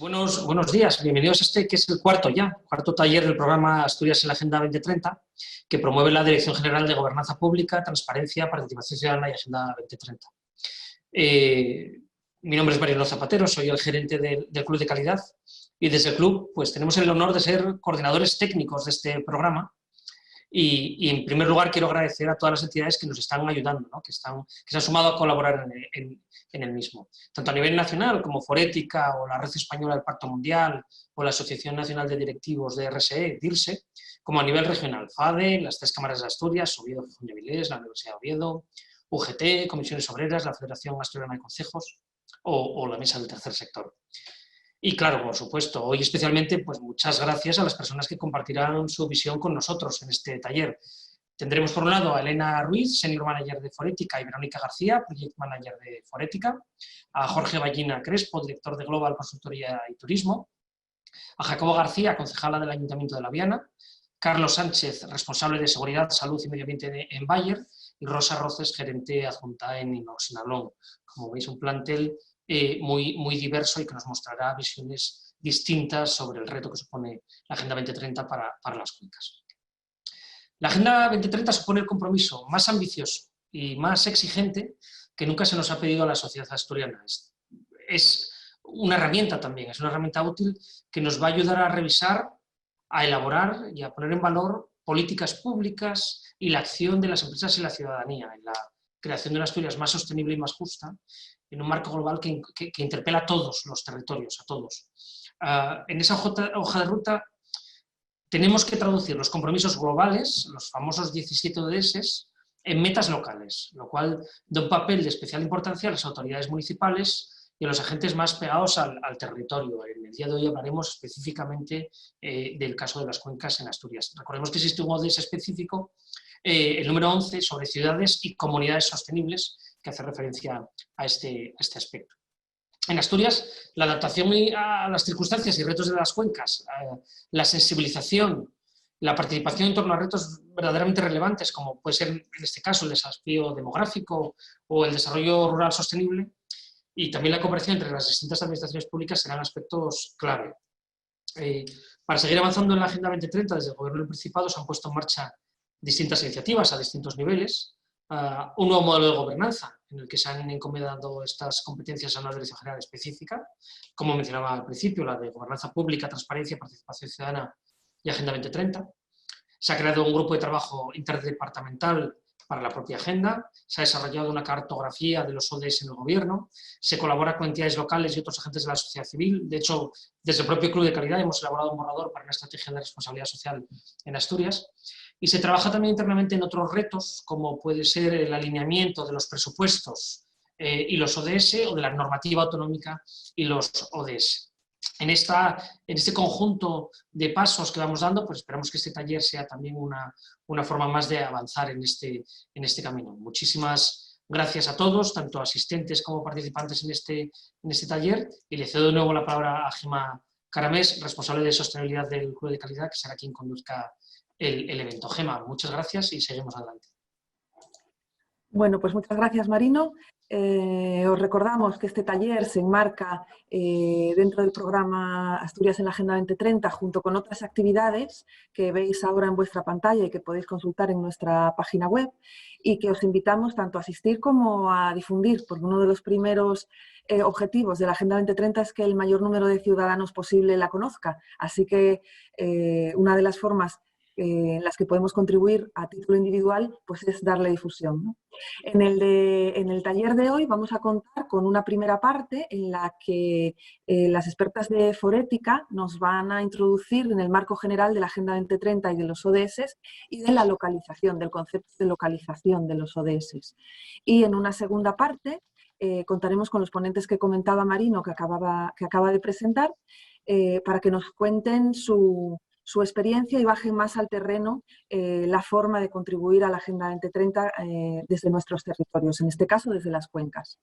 Buenos días, bienvenidos a este que es el cuarto taller del programa Asturias en la Agenda 2030, que promueve la Dirección General de Gobernanza Pública, Transparencia, Participación Ciudadana y Agenda 2030. Mi nombre es Mariano Zapatero, soy el gerente del Club de Calidad y desde el club pues, tenemos el honor de ser coordinadores técnicos de este programa. Y en primer lugar quiero agradecer a todas las entidades que nos están ayudando, ¿no? que se han sumado a colaborar en el mismo. Tanto a nivel nacional como Forética o la Red Española del Pacto Mundial o la Asociación Nacional de Directivos de RSE, DIRSE, como a nivel regional, FADE, las tres cámaras de Asturias, Oviedo, Gijón y Avilés, la Universidad de Oviedo, UGT, Comisiones Obreras, la Federación Asturiana de Concejos o la Mesa del Tercer Sector. Y claro, por supuesto, hoy especialmente, pues muchas gracias a las personas que compartirán su visión con nosotros en este taller. Tendremos por un lado a Elena Ruiz, Senior Manager de Forética, y Verónica García, Project Manager de Forética, a Jorge Ballina Crespo, Director de Global Consultoría y Turismo, a Jacobo García, concejala del Ayuntamiento de La Viana, Carlos Sánchez, responsable de Seguridad, Salud y Medio Ambiente en Bayer, y Rosa Roces, gerente adjunta en Inox Nablón. Como veis, un plantel muy diverso y que nos mostrará visiones distintas sobre el reto que supone la Agenda 2030 para las cuencas. La Agenda 2030 supone el compromiso más ambicioso y más exigente que nunca se nos ha pedido a la sociedad asturiana. Es una herramienta también, es una herramienta útil que nos va a ayudar a revisar, a elaborar y a poner en valor políticas públicas y la acción de las empresas y la ciudadanía en la creación de una Asturias más sostenible y más justa, en un marco global que interpela a todos los territorios, a todos. En esa hoja de ruta tenemos que traducir los compromisos globales, los famosos 17 ODS, en metas locales, lo cual da un papel de especial importancia a las autoridades municipales y a los agentes más pegados al territorio. En el día de hoy hablaremos específicamente del caso de las cuencas en Asturias. Recordemos que existe un ODS específico, el número 11, sobre ciudades y comunidades sostenibles, que hace referencia a este aspecto. En Asturias, la adaptación a las circunstancias y retos de las cuencas, la sensibilización, la participación en torno a retos verdaderamente relevantes, como puede ser en este caso el desafío demográfico o el desarrollo rural sostenible, y también la cooperación entre las distintas administraciones públicas serán aspectos clave. Para seguir avanzando en la Agenda 2030, desde el Gobierno del Principado se han puesto en marcha distintas iniciativas a distintos niveles, un nuevo modelo de gobernanza en el que se han encomendado estas competencias a una dirección general específica, como mencionaba al principio, la de gobernanza pública, transparencia, participación ciudadana y Agenda 2030. Se ha creado un grupo de trabajo interdepartamental para la propia agenda, se ha desarrollado una cartografía de los ODS en el gobierno, se colabora con entidades locales y otros agentes de la sociedad civil. De hecho, desde el propio Club de Calidad hemos elaborado un borrador para una estrategia de responsabilidad social en Asturias. Y se trabaja también internamente en otros retos, como puede ser el alineamiento de los presupuestos y los ODS, o de la normativa autonómica y los ODS. En este conjunto de pasos que vamos dando, pues esperamos que este taller sea también una forma más de avanzar en este camino. Muchísimas gracias a todos, tanto asistentes como participantes en este taller, y le cedo de nuevo la palabra a Gemma Caramés, responsable de sostenibilidad del Club de Calidad, que será quien conduzca el evento. Gemma, muchas gracias y seguimos adelante. Bueno, pues muchas gracias, Marino. Os recordamos que este taller se enmarca dentro del programa Asturias en la Agenda 2030, junto con otras actividades que veis ahora en vuestra pantalla y que podéis consultar en nuestra página web, y que os invitamos tanto a asistir como a difundir, porque uno de los primeros objetivos de la Agenda 2030 es que el mayor número de ciudadanos posible la conozca. Así que una de las formas en las que podemos contribuir a título individual, pues es darle difusión, ¿no? En el taller de hoy vamos a contar con una primera parte en la que las expertas de Forética nos van a introducir en el marco general de la Agenda 2030 y de los ODS y de la localización, del concepto de localización de los ODS. Y en una segunda parte contaremos con los ponentes que comentaba Marino, que acaba de presentar, para que nos cuenten su experiencia y bajen más al terreno la forma de contribuir a la Agenda 2030 desde nuestros territorios, en este caso desde las cuencas.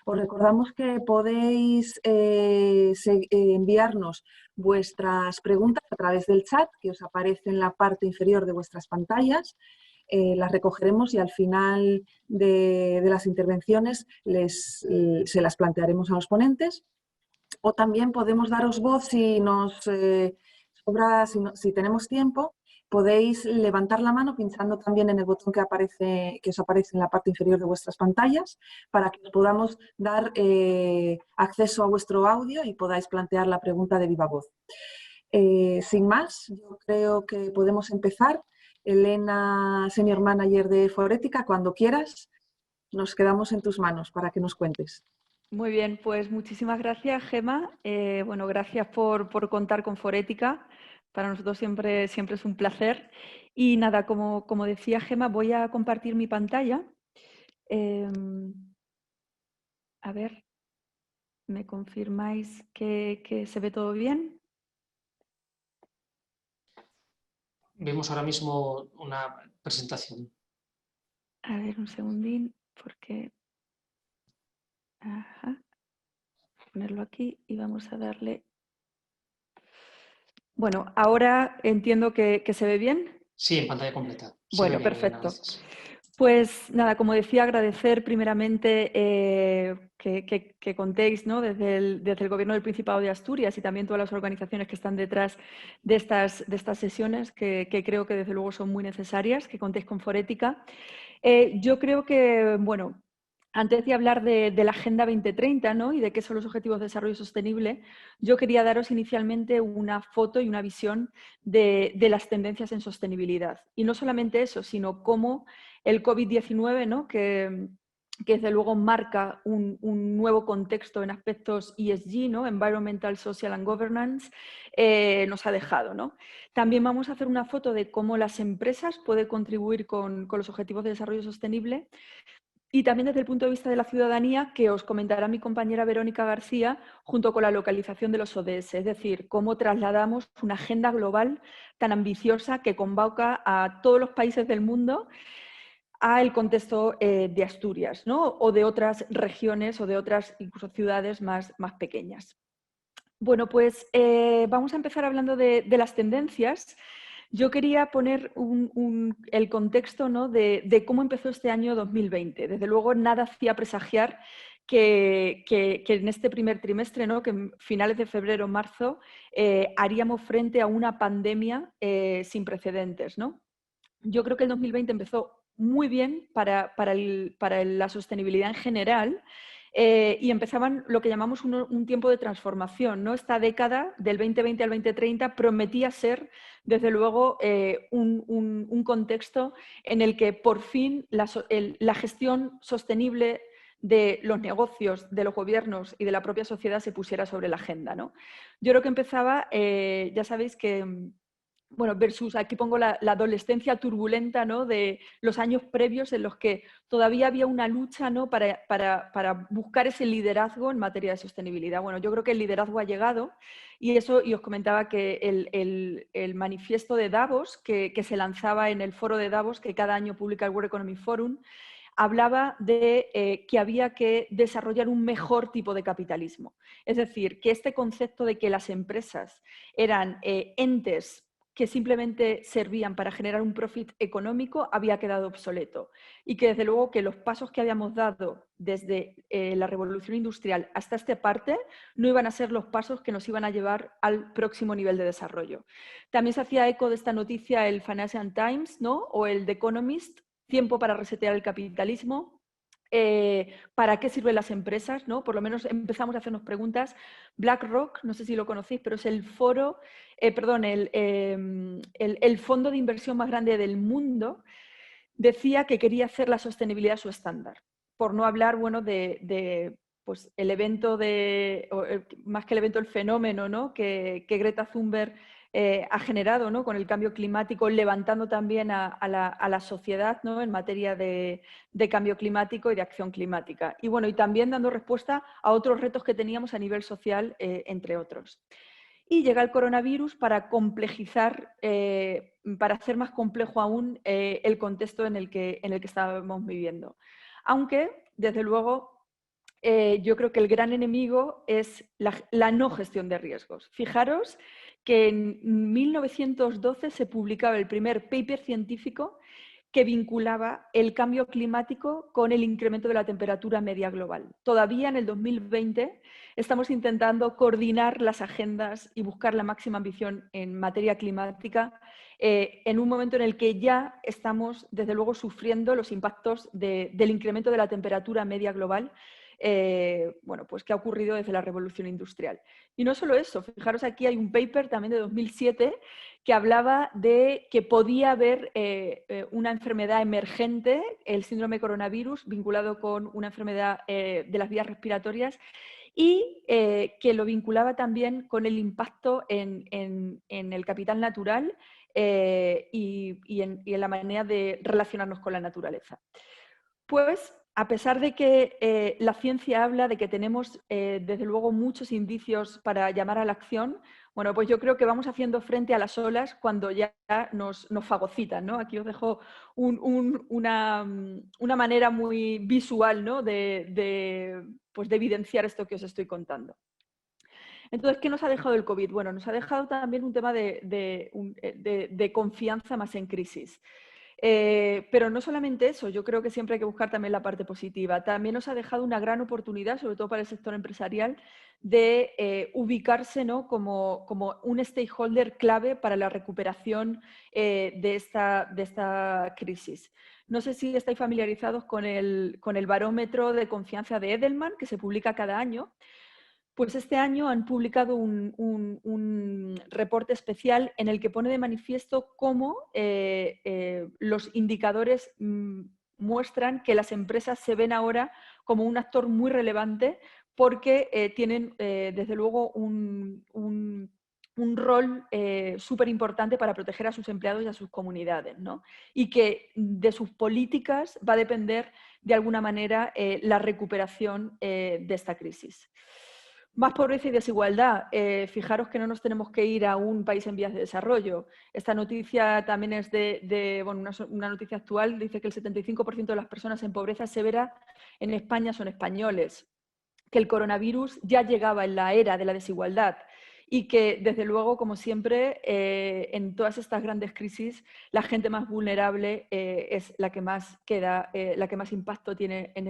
Os recordamos que podéis enviarnos vuestras preguntas a través del chat que os aparece en la parte inferior de vuestras pantallas. Las recogeremos y al final de las intervenciones se las plantearemos a los ponentes. O también podemos daros voz si nos sobra, si tenemos tiempo, podéis levantar la mano pinchando también en el botón que os aparece en la parte inferior de vuestras pantallas para que podamos dar acceso a vuestro audio y podáis plantear la pregunta de viva voz. Sin más, yo creo que podemos empezar. Elena, Senior Manager de Forética, cuando quieras, nos quedamos en tus manos para que nos cuentes. Muy bien, pues muchísimas gracias, Gemma. Bueno, gracias por contar con Forética. Para nosotros siempre es un placer. Y nada, como decía Gemma, voy a compartir mi pantalla. A ver, ¿me confirmáis que se ve todo bien? Vemos ahora mismo una presentación. A ver, un segundín, porque... Ajá. Ponerlo aquí y vamos a darle... Bueno, ahora entiendo que se ve bien. Sí, en pantalla completa. Bueno, perfecto. Pues nada, como decía, agradecer primeramente que contéis, ¿no? desde el Gobierno del Principado de Asturias y también todas las organizaciones que están detrás de estas sesiones, que creo que desde luego son muy necesarias, que contéis con Forética. Yo creo que, bueno, antes de hablar de la Agenda 2030, ¿no? y de qué son los Objetivos de Desarrollo Sostenible, yo quería daros inicialmente una foto y una visión de las tendencias en sostenibilidad. Y no solamente eso, sino cómo el COVID-19, ¿no? que desde luego marca un nuevo contexto en aspectos ESG, ¿no? Environmental, Social and Governance, nos ha dejado, ¿no? También vamos a hacer una foto de cómo las empresas pueden contribuir con los Objetivos de Desarrollo Sostenible. Y también desde el punto de vista de la ciudadanía, que os comentará mi compañera Verónica García, junto con la localización de los ODS, es decir, cómo trasladamos una agenda global tan ambiciosa que convoca a todos los países del mundo al contexto de Asturias, ¿no? o de otras regiones o de otras incluso ciudades más pequeñas. Bueno, pues vamos a empezar hablando de las tendencias. Yo quería poner el contexto, ¿no? de cómo empezó este año 2020. Desde luego, nada hacía presagiar que en este primer trimestre, ¿no? que en finales de febrero o marzo, haríamos frente a una pandemia sin precedentes, ¿no? Yo creo que el 2020 empezó muy bien para la sostenibilidad en general. Y empezaban lo que llamamos un tiempo de transformación, ¿no? Esta década, del 2020 al 2030, prometía ser, desde luego, un contexto en el que por fin la gestión sostenible de los negocios, de los gobiernos y de la propia sociedad se pusiera sobre la agenda, ¿no? Yo creo que empezaba, ya sabéis que... Bueno, versus, aquí pongo la adolescencia turbulenta, ¿no? de los años previos en los que todavía había una lucha, ¿no? para buscar ese liderazgo en materia de sostenibilidad. Bueno, yo creo que el liderazgo ha llegado y os comentaba que el manifiesto de Davos, que se lanzaba en el foro de Davos, que cada año publica el World Economic Forum, hablaba de que había que desarrollar un mejor tipo de capitalismo. Es decir, que este concepto de que las empresas eran entes que simplemente servían para generar un profit económico había quedado obsoleto y que desde luego que los pasos que habíamos dado desde la revolución industrial hasta esta parte no iban a ser los pasos que nos iban a llevar al próximo nivel de desarrollo. También se hacía eco de esta noticia el Financial Times, ¿no? o el The Economist, tiempo para resetear el capitalismo. ¿Para qué sirven las empresas? ¿no? Por lo menos empezamos a hacernos preguntas. BlackRock, no sé si lo conocéis, pero es el fondo de inversión más grande del mundo, decía que quería hacer la sostenibilidad su estándar. Por no hablar, bueno, pues el evento más que el evento, el fenómeno, ¿no? que Greta Thunberg ha generado, ¿no? con el cambio climático, levantando también a la sociedad, ¿no? en materia de cambio climático y de acción climática. Y, bueno, y también dando respuesta a otros retos que teníamos a nivel social, entre otros. Y llega el coronavirus para complejizar, para hacer más complejo aún el contexto en el que estábamos viviendo. Aunque, desde luego, yo creo que el gran enemigo es la no gestión de riesgos. Fijaros que en 1912 se publicaba el primer paper científico que vinculaba el cambio climático con el incremento de la temperatura media global. Todavía en el 2020 estamos intentando coordinar las agendas y buscar la máxima ambición en materia climática en un momento en el que ya estamos, desde luego, sufriendo los impactos del incremento de la temperatura media global, bueno, pues que ha ocurrido desde la revolución industrial. Y no solo eso, fijaros, aquí hay un paper también de 2007 que hablaba de que podía haber una enfermedad emergente, el síndrome coronavirus, vinculado con una enfermedad de las vías respiratorias, y que lo vinculaba también con el impacto en el capital natural y en la manera de relacionarnos con la naturaleza. Pues, a pesar de que la ciencia habla de que tenemos, desde luego, muchos indicios para llamar a la acción, bueno, pues yo creo que vamos haciendo frente a las olas cuando ya nos fagocitan, ¿no? Aquí os dejo una manera muy visual, ¿no? Pues de evidenciar esto que os estoy contando. Entonces, ¿qué nos ha dejado el COVID? Bueno, nos ha dejado también un tema de confianza más en crisis. Pero no solamente eso, yo creo que siempre hay que buscar también la parte positiva. También nos ha dejado una gran oportunidad, sobre todo para el sector empresarial, de ubicarse, ¿no? como un stakeholder clave para la recuperación de esta crisis. No sé si estáis familiarizados con el barómetro de confianza de Edelman, que se publica cada año. Pues este año han publicado un reporte especial en el que pone de manifiesto cómo los indicadores muestran que las empresas se ven ahora como un actor muy relevante porque tienen, desde luego, un rol súper importante para proteger a sus empleados y a sus comunidades, ¿no? Y que de sus políticas va a depender, de alguna manera, la recuperación de esta crisis. Más pobreza y desigualdad. Fijaros que no nos tenemos que ir a un país en vías de desarrollo. Esta noticia también es bueno, una noticia actual. Dice que el 75% de las personas en pobreza severa en España son españoles. Que el coronavirus ya llegaba en la era de la desigualdad y que, desde luego, como siempre, en todas estas grandes crisis, la gente más vulnerable es la que más queda, la que más impacto tiene en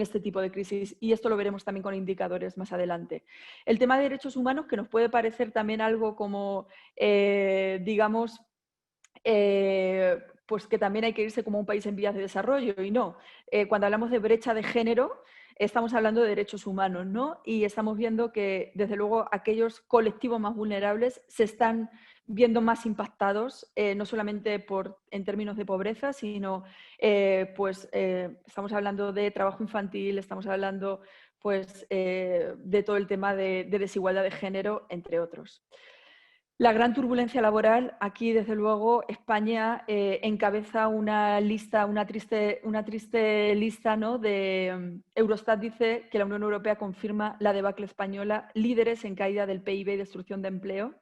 este tipo de crisis. Y esto lo veremos también con indicadores más adelante. El tema de derechos humanos, que nos puede parecer también algo como, digamos, pues que también hay que irse como un país en vías de desarrollo, y no. Cuando hablamos de brecha de género, estamos hablando de derechos humanos, ¿no? Y estamos viendo que, desde luego, aquellos colectivos más vulnerables se están viendo más impactados, no solamente en términos de pobreza, sino estamos hablando de trabajo infantil, estamos hablando pues, de todo el tema de desigualdad de género, entre otros. La gran turbulencia laboral, aquí desde luego España encabeza una triste lista, ¿no? Eurostat dice que la Unión Europea confirma la debacle española, líderes en caída del PIB y destrucción de empleo.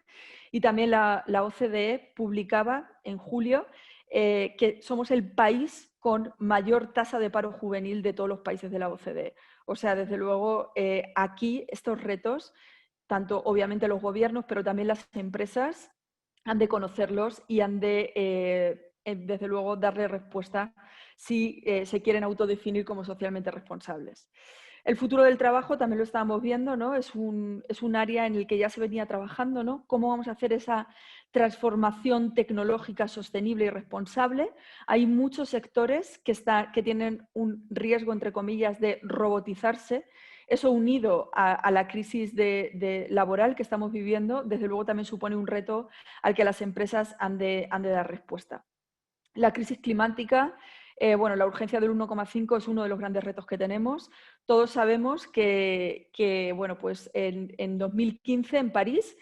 Y también la OCDE publicaba en julio que somos el país con mayor tasa de paro juvenil de todos los países de la OCDE. O sea, desde luego aquí estos retos, tanto obviamente los gobiernos, pero también las empresas, han de conocerlos y han de, desde luego, darle respuesta si se quieren autodefinir como socialmente responsables. El futuro del trabajo también lo estábamos viendo, ¿no? Es un área en el que ya se venía trabajando, ¿no? ¿Cómo vamos a hacer esa transformación tecnológica sostenible y responsable? Hay muchos sectores que tienen un riesgo, entre comillas, de robotizarse. Eso, unido a la crisis laboral que estamos viviendo, desde luego también supone un reto al que las empresas han de dar respuesta. La crisis climática, bueno, la urgencia del 1,5 es uno de los grandes retos que tenemos. Todos sabemos que bueno, pues en 2015 en París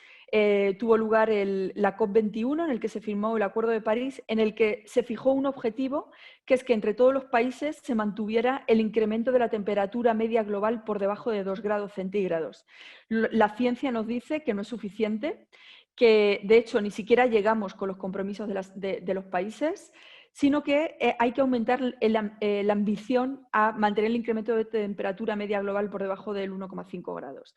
tuvo lugar la COP21, en el que se firmó el Acuerdo de París, en el que se fijó un objetivo, que es que entre todos los países se mantuviera el incremento de la temperatura media global por debajo de 2 grados centígrados. La ciencia nos dice que no es suficiente, que de hecho ni siquiera llegamos con los compromisos de los países. sino que hay que aumentar la ambición a mantener el incremento de temperatura media global por debajo del 1,5 grados.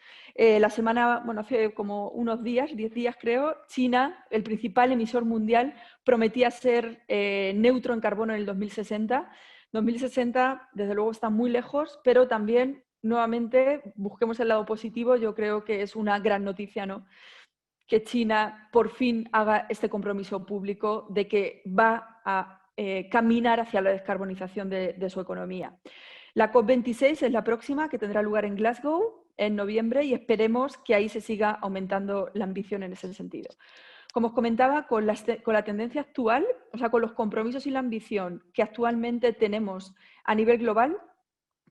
Hace como unos días, 10 días creo, China, el principal emisor mundial, prometía ser neutro en carbono en el 2060. 2060, desde luego, está muy lejos, pero también, nuevamente, busquemos el lado positivo. Yo creo que es una gran noticia, ¿no?, que China por fin haga este compromiso público de que va a caminar hacia la descarbonización de su economía. La COP26 es la próxima, que tendrá lugar en Glasgow en noviembre, y esperemos que ahí se siga aumentando la ambición en ese sentido. Como os comentaba, con la tendencia actual, o sea, con los compromisos y la ambición que actualmente tenemos a nivel global,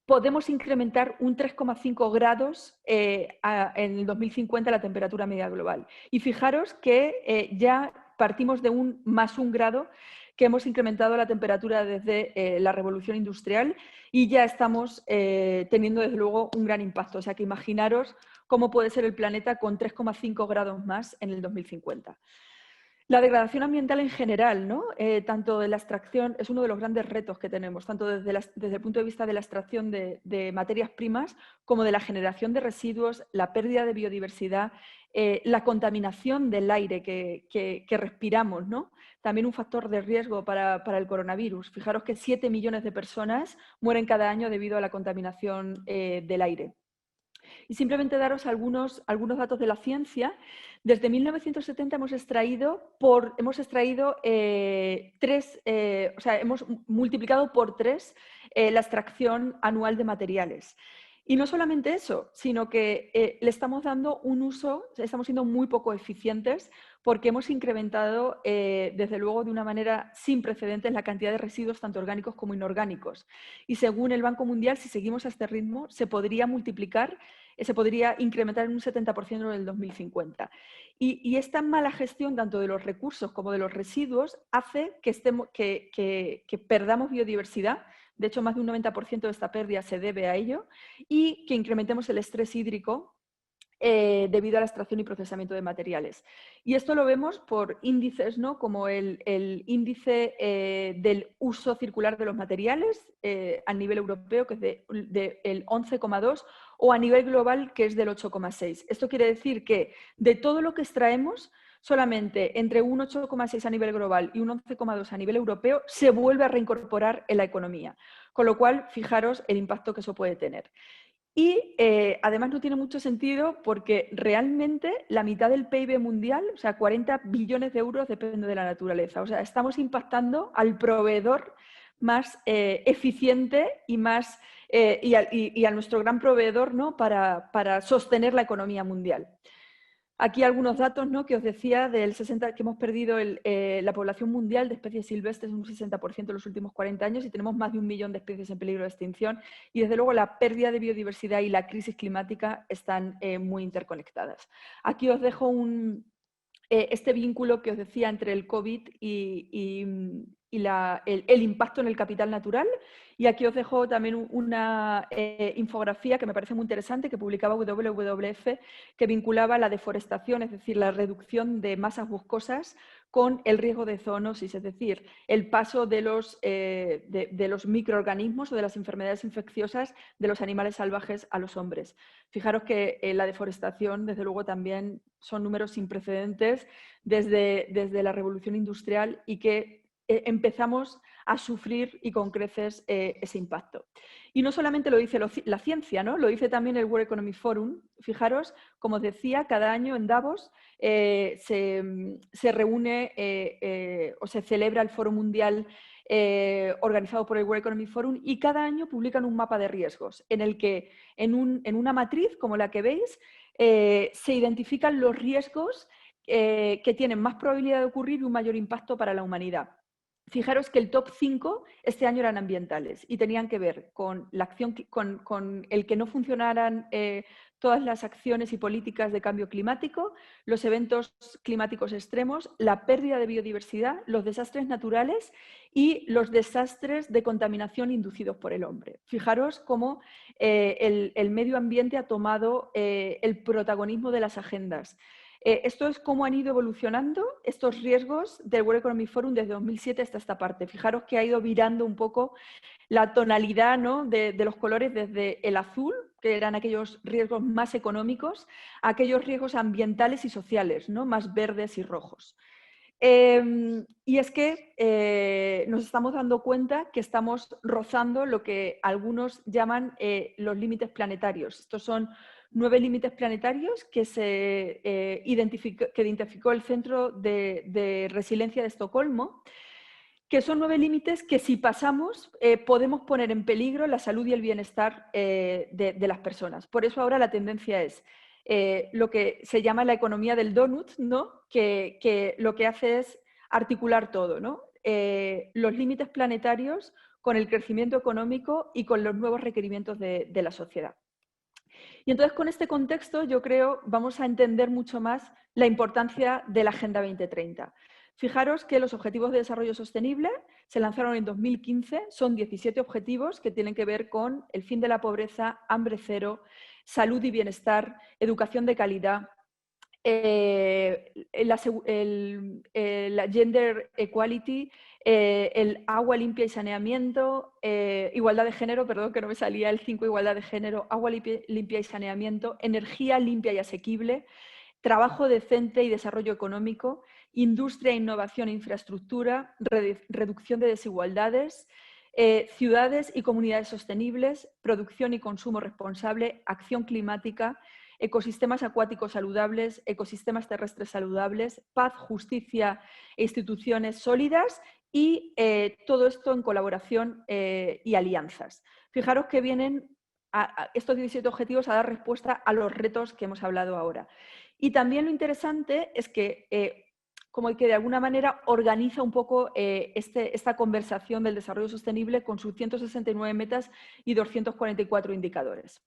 podemos incrementar un 3,5 grados en el 2050 la temperatura media global. Y fijaros que ya partimos de un +1 grado que hemos incrementado la temperatura desde la revolución industrial, y ya estamos teniendo desde luego un gran impacto. O sea que imaginaros cómo puede ser el planeta con 3,5 grados más en el 2050. La degradación ambiental en general, ¿no? Tanto de la extracción, es uno de los grandes retos que tenemos, tanto desde el punto de vista de la extracción de materias primas como de la generación de residuos, la pérdida de biodiversidad, la contaminación del aire que respiramos, ¿no? También un factor de riesgo para el coronavirus. Fijaros que 7 millones de personas mueren cada año debido a la contaminación del aire. Y simplemente daros algunos datos de la ciencia. Desde 1970 hemos multiplicado por 3 la extracción anual de materiales. Y no solamente eso, sino que le estamos dando un uso, estamos siendo muy poco eficientes, porque hemos incrementado, desde luego, de una manera sin precedentes la cantidad de residuos, tanto orgánicos como inorgánicos. Y según el Banco Mundial, si seguimos a este ritmo, se podría incrementar en un 70% en el 2050. Y esta mala gestión, tanto de los recursos como de los residuos, hace que perdamos biodiversidad. De hecho, más de un 90% de esta pérdida se debe a ello, y que incrementemos el estrés hídrico debido a la extracción y procesamiento de materiales. Y esto lo vemos por índices, ¿no?, como el índice del uso circular de los materiales a nivel europeo, que es del 11,2, o a nivel global, que es del 8,6. Esto quiere decir que de todo lo que extraemos, solamente entre un 8,6 a nivel global y un 11,2 a nivel europeo se vuelve a reincorporar en la economía. Con lo cual, fijaros el impacto que eso puede tener. Y además no tiene mucho sentido, porque realmente la mitad del PIB mundial, o sea, 40 billones de euros, depende de la naturaleza. O sea, estamos impactando al proveedor más eficiente y a nuestro gran proveedor, ¿no?, para sostener la economía mundial. Aquí algunos datos, ¿no?, que os decía, que hemos perdido la población mundial de especies silvestres un 60% en los últimos 40 años, y tenemos más de 1 millón de especies en peligro de extinción. Y desde luego la pérdida de biodiversidad y la crisis climática están muy interconectadas. Aquí os dejo este vínculo que os decía entre el COVID y el impacto en el capital natural. Y aquí os dejo también una infografía que me parece muy interesante, que publicaba WWF, que vinculaba la deforestación, es decir, la reducción de masas boscosas, con el riesgo de zoonosis, es decir, el paso de los microorganismos o de las enfermedades infecciosas de los animales salvajes a los hombres. Fijaros que la deforestación, desde luego, también son números sin precedentes desde la revolución industrial, y que empezamos a sufrir, y con creces, ese impacto. Y no solamente lo dice la ciencia, ¿no?, lo dice también el World Economic Forum. Fijaros, como os decía, cada año en Davos se reúne o se celebra el Foro Mundial organizado por el World Economic Forum, y cada año publican un mapa de riesgos en el que, en una matriz como la que veis, se identifican los riesgos que tienen más probabilidad de ocurrir y un mayor impacto para la humanidad. Fijaros que el top 5 este año eran ambientales, y tenían que ver con la acción, con el que no funcionaran todas las acciones y políticas de cambio climático, los eventos climáticos extremos, la pérdida de biodiversidad, los desastres naturales y los desastres de contaminación inducidos por el hombre. Fijaros cómo el medio ambiente ha tomado el protagonismo de las agendas. Esto es cómo han ido evolucionando estos riesgos del World Economic Forum desde 2007 hasta esta parte. Fijaros que ha ido virando un poco la tonalidad, ¿no?, de los colores desde el azul, que eran aquellos riesgos más económicos, a aquellos riesgos ambientales y sociales, ¿no?, más verdes y rojos. Y es que nos estamos dando cuenta que estamos rozando lo que algunos llaman los límites planetarios. Estos son 9 límites planetarios que identificó el Centro de Resiliencia de Estocolmo, que son 9 límites que si pasamos podemos poner en peligro la salud y el bienestar de las personas. Por eso ahora la tendencia es lo que se llama la economía del donut, ¿no?, que lo que hace es articular todo, ¿no? Los límites planetarios con el crecimiento económico y con los nuevos requerimientos de la sociedad. Y entonces con este contexto yo creo vamos a entender mucho más la importancia de la Agenda 2030. Fijaros que los Objetivos de Desarrollo Sostenible se lanzaron en 2015, son 17 objetivos que tienen que ver con el fin de la pobreza, hambre cero, salud y bienestar, educación de calidad, la gender equality, el agua limpia y saneamiento, igualdad de género, perdón que no me salía el 5, igualdad de género, agua limpia y saneamiento, energía limpia y asequible, trabajo decente y desarrollo económico, industria, innovación e infraestructura, reducción de desigualdades, ciudades y comunidades sostenibles, producción y consumo responsable, acción climática, ecosistemas acuáticos saludables, ecosistemas terrestres saludables, paz, justicia e instituciones sólidas y todo esto en colaboración y alianzas. Fijaros que vienen estos 17 objetivos a dar respuesta a los retos que hemos hablado ahora. Y también lo interesante es que como que de alguna manera organiza un poco esta conversación del desarrollo sostenible con sus 169 metas y 244 indicadores.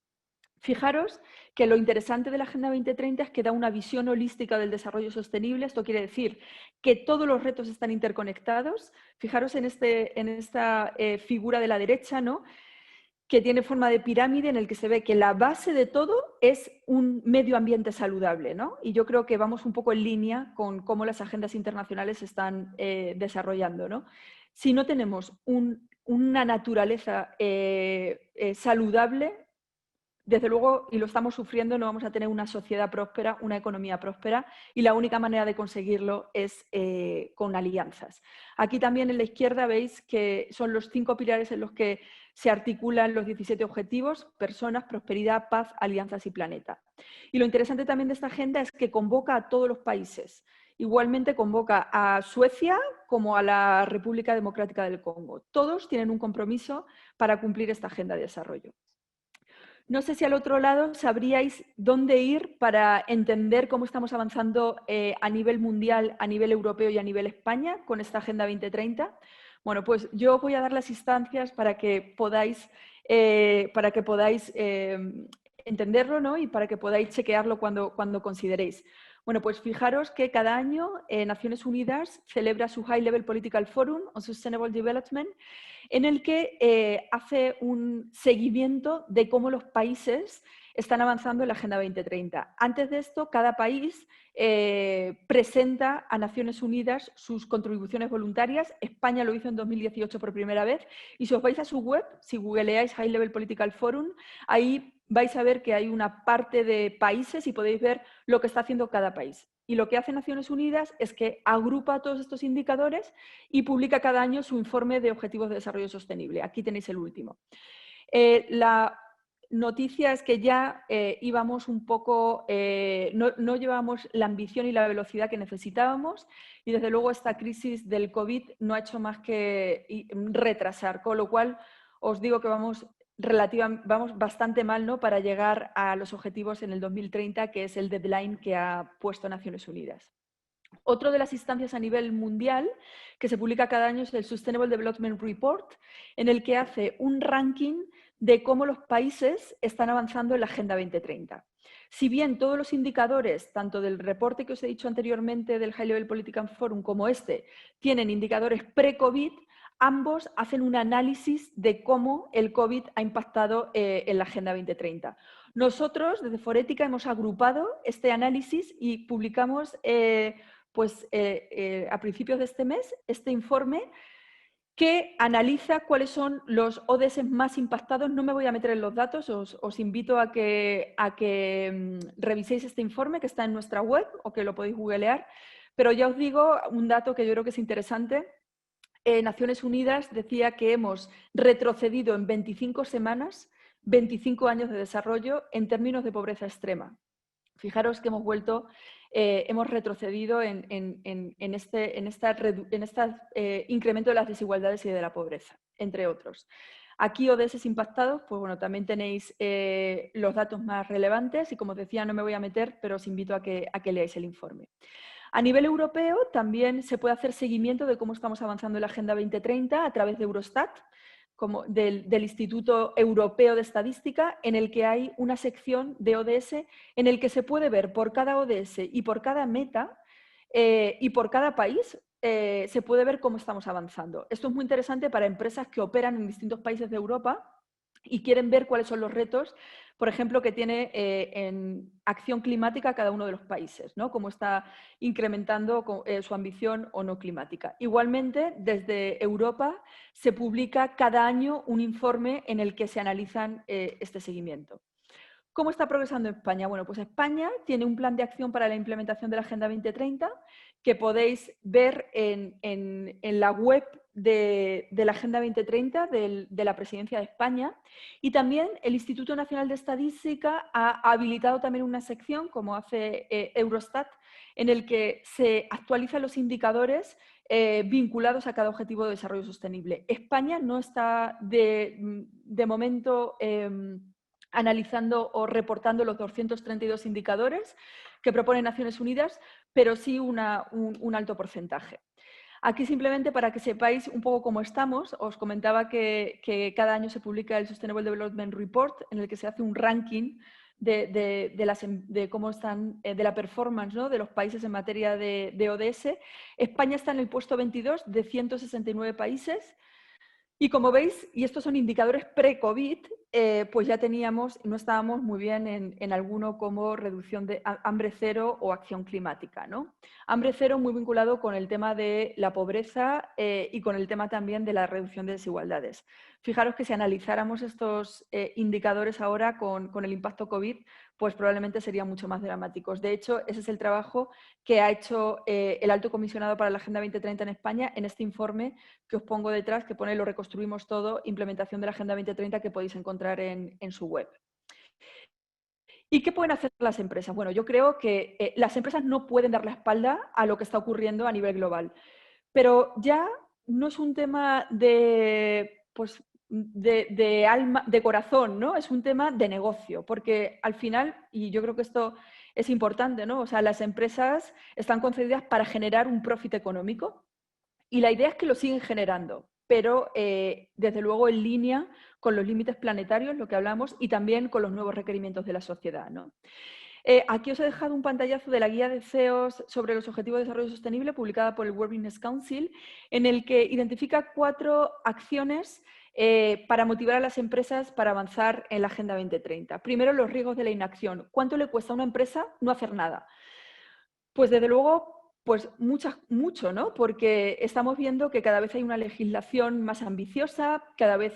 Fijaros que lo interesante de la Agenda 2030 es que da una visión holística del desarrollo sostenible. Esto quiere decir que todos los retos están interconectados. Fijaros en esta figura de la derecha, ¿no?, que tiene forma de pirámide en el que se ve que la base de todo es un medio ambiente saludable, ¿no? Y yo creo que vamos un poco en línea con cómo las agendas internacionales se están desarrollando, ¿no? Si no tenemos una naturaleza saludable, desde luego, y lo estamos sufriendo, no vamos a tener una sociedad próspera, una economía próspera, y la única manera de conseguirlo es con alianzas. Aquí también en la izquierda veis que son los 5 pilares en los que se articulan los 17 objetivos: personas, prosperidad, paz, alianzas y planeta. Y lo interesante también de esta agenda es que convoca a todos los países. Igualmente convoca a Suecia como a la República Democrática del Congo. Todos tienen un compromiso para cumplir esta agenda de desarrollo. No sé si al otro lado sabríais dónde ir para entender cómo estamos avanzando a nivel mundial, a nivel europeo y a nivel España con esta Agenda 2030. Bueno, pues yo voy a dar las instancias para que podáis entenderlo, ¿no?, y para que podáis chequearlo cuando consideréis. Bueno, pues fijaros que cada año Naciones Unidas celebra su High Level Political Forum on Sustainable Development, en el que hace un seguimiento de cómo los países están avanzando en la Agenda 2030. Antes de esto, cada país presenta a Naciones Unidas sus contribuciones voluntarias. España lo hizo en 2018 por primera vez. Y si os vais a su web, si googleáis High Level Political Forum, ahí vais a ver que hay una parte de países y podéis ver lo que está haciendo cada país. Y lo que hace Naciones Unidas es que agrupa todos estos indicadores y publica cada año su informe de Objetivos de Desarrollo Sostenible. Aquí tenéis el último. La noticia es que ya íbamos un poco, no llevábamos la ambición y la velocidad que necesitábamos, y desde luego esta crisis del COVID no ha hecho más que retrasar, con lo cual os digo que vamos bastante mal, ¿no?, para llegar a los objetivos en el 2030, que es el deadline que ha puesto Naciones Unidas. Otro de las instancias a nivel mundial que se publica cada año es el Sustainable Development Report, en el que hace un ranking de cómo los países están avanzando en la Agenda 2030. Si bien todos los indicadores, tanto del reporte que os he dicho anteriormente del High Level Political Forum como este, tienen indicadores pre-COVID, ambos hacen un análisis de cómo el COVID ha impactado en la Agenda 2030. Nosotros, desde Forética, hemos agrupado este análisis y publicamos a principios de este mes este informe que analiza cuáles son los ODS más impactados. No me voy a meter en los datos, os invito a que reviséis este informe que está en nuestra web o que lo podéis googlear, pero ya os digo un dato que yo creo que es interesante. Naciones Unidas decía que hemos retrocedido en 25 semanas, 25 años de desarrollo en términos de pobreza extrema. Fijaros que hemos retrocedido en este incremento de las desigualdades y de la pobreza, entre otros. Aquí ODS impactados, pues bueno, también tenéis los datos más relevantes y, como os decía, no me voy a meter, pero os invito a que leáis el informe. A nivel europeo también se puede hacer seguimiento de cómo estamos avanzando en la Agenda 2030 a través de Eurostat, del Instituto Europeo de Estadística, en el que hay una sección de ODS en el que se puede ver por cada ODS y por cada meta y por cada país, se puede ver cómo estamos avanzando. Esto es muy interesante para empresas que operan en distintos países de Europa y quieren ver cuáles son los retos, por ejemplo, que tiene en acción climática cada uno de los países, ¿no? Cómo está incrementando su ambición o no climática. Igualmente, desde Europa se publica cada año un informe en el que se analizan este seguimiento. ¿Cómo está progresando España? Bueno, pues España tiene un plan de acción para la implementación de la Agenda 2030 que podéis ver en la web de la Agenda 2030 de la Presidencia de España, y también el Instituto Nacional de Estadística ha habilitado también una sección, como hace Eurostat, en el que se actualizan los indicadores vinculados a cada objetivo de desarrollo sostenible. España no está de momento analizando o reportando los 232 indicadores que propone Naciones Unidas, pero sí un alto porcentaje. Aquí simplemente para que sepáis un poco cómo estamos, os comentaba que cada año se publica el Sustainable Development Report, en el que se hace un ranking de cómo están, de la performance, ¿no?, de los países en materia de ODS. España está en el puesto 22 de 169 países. Y como veis, y estos son indicadores pre-COVID, pues ya no estábamos muy bien en alguno como reducción de hambre cero o acción climática, ¿no? Hambre cero muy vinculado con el tema de la pobreza y con el tema también de la reducción de desigualdades. Fijaros que si analizáramos estos indicadores ahora con el impacto COVID, pues probablemente serían mucho más dramáticos. De hecho, ese es el trabajo que ha hecho el Alto Comisionado para la Agenda 2030 en España en este informe que os pongo detrás, que pone Lo reconstruimos todo, implementación de la Agenda 2030, que podéis encontrar en su web. ¿Y qué pueden hacer las empresas? Bueno, yo creo que las empresas no pueden dar la espalda a lo que está ocurriendo a nivel global, pero ya no es un tema de alma, de corazón, ¿no? Es un tema de negocio, porque al final, y yo creo que esto es importante, ¿no? O sea, las empresas están concebidas para generar un profit económico y la idea es que lo siguen generando, pero desde luego en línea con los límites planetarios, lo que hablamos, y también con los nuevos requerimientos de la sociedad, ¿no? Aquí os he dejado un pantallazo de la guía de CEOs sobre los Objetivos de Desarrollo Sostenible, publicada por el World Business Council, en el que identifica 4 acciones para motivar a las empresas para avanzar en la Agenda 2030. Primero, los riesgos de la inacción. ¿Cuánto le cuesta a una empresa no hacer nada? Pues desde luego, pues mucho, ¿no? Porque estamos viendo que cada vez hay una legislación más ambiciosa, cada vez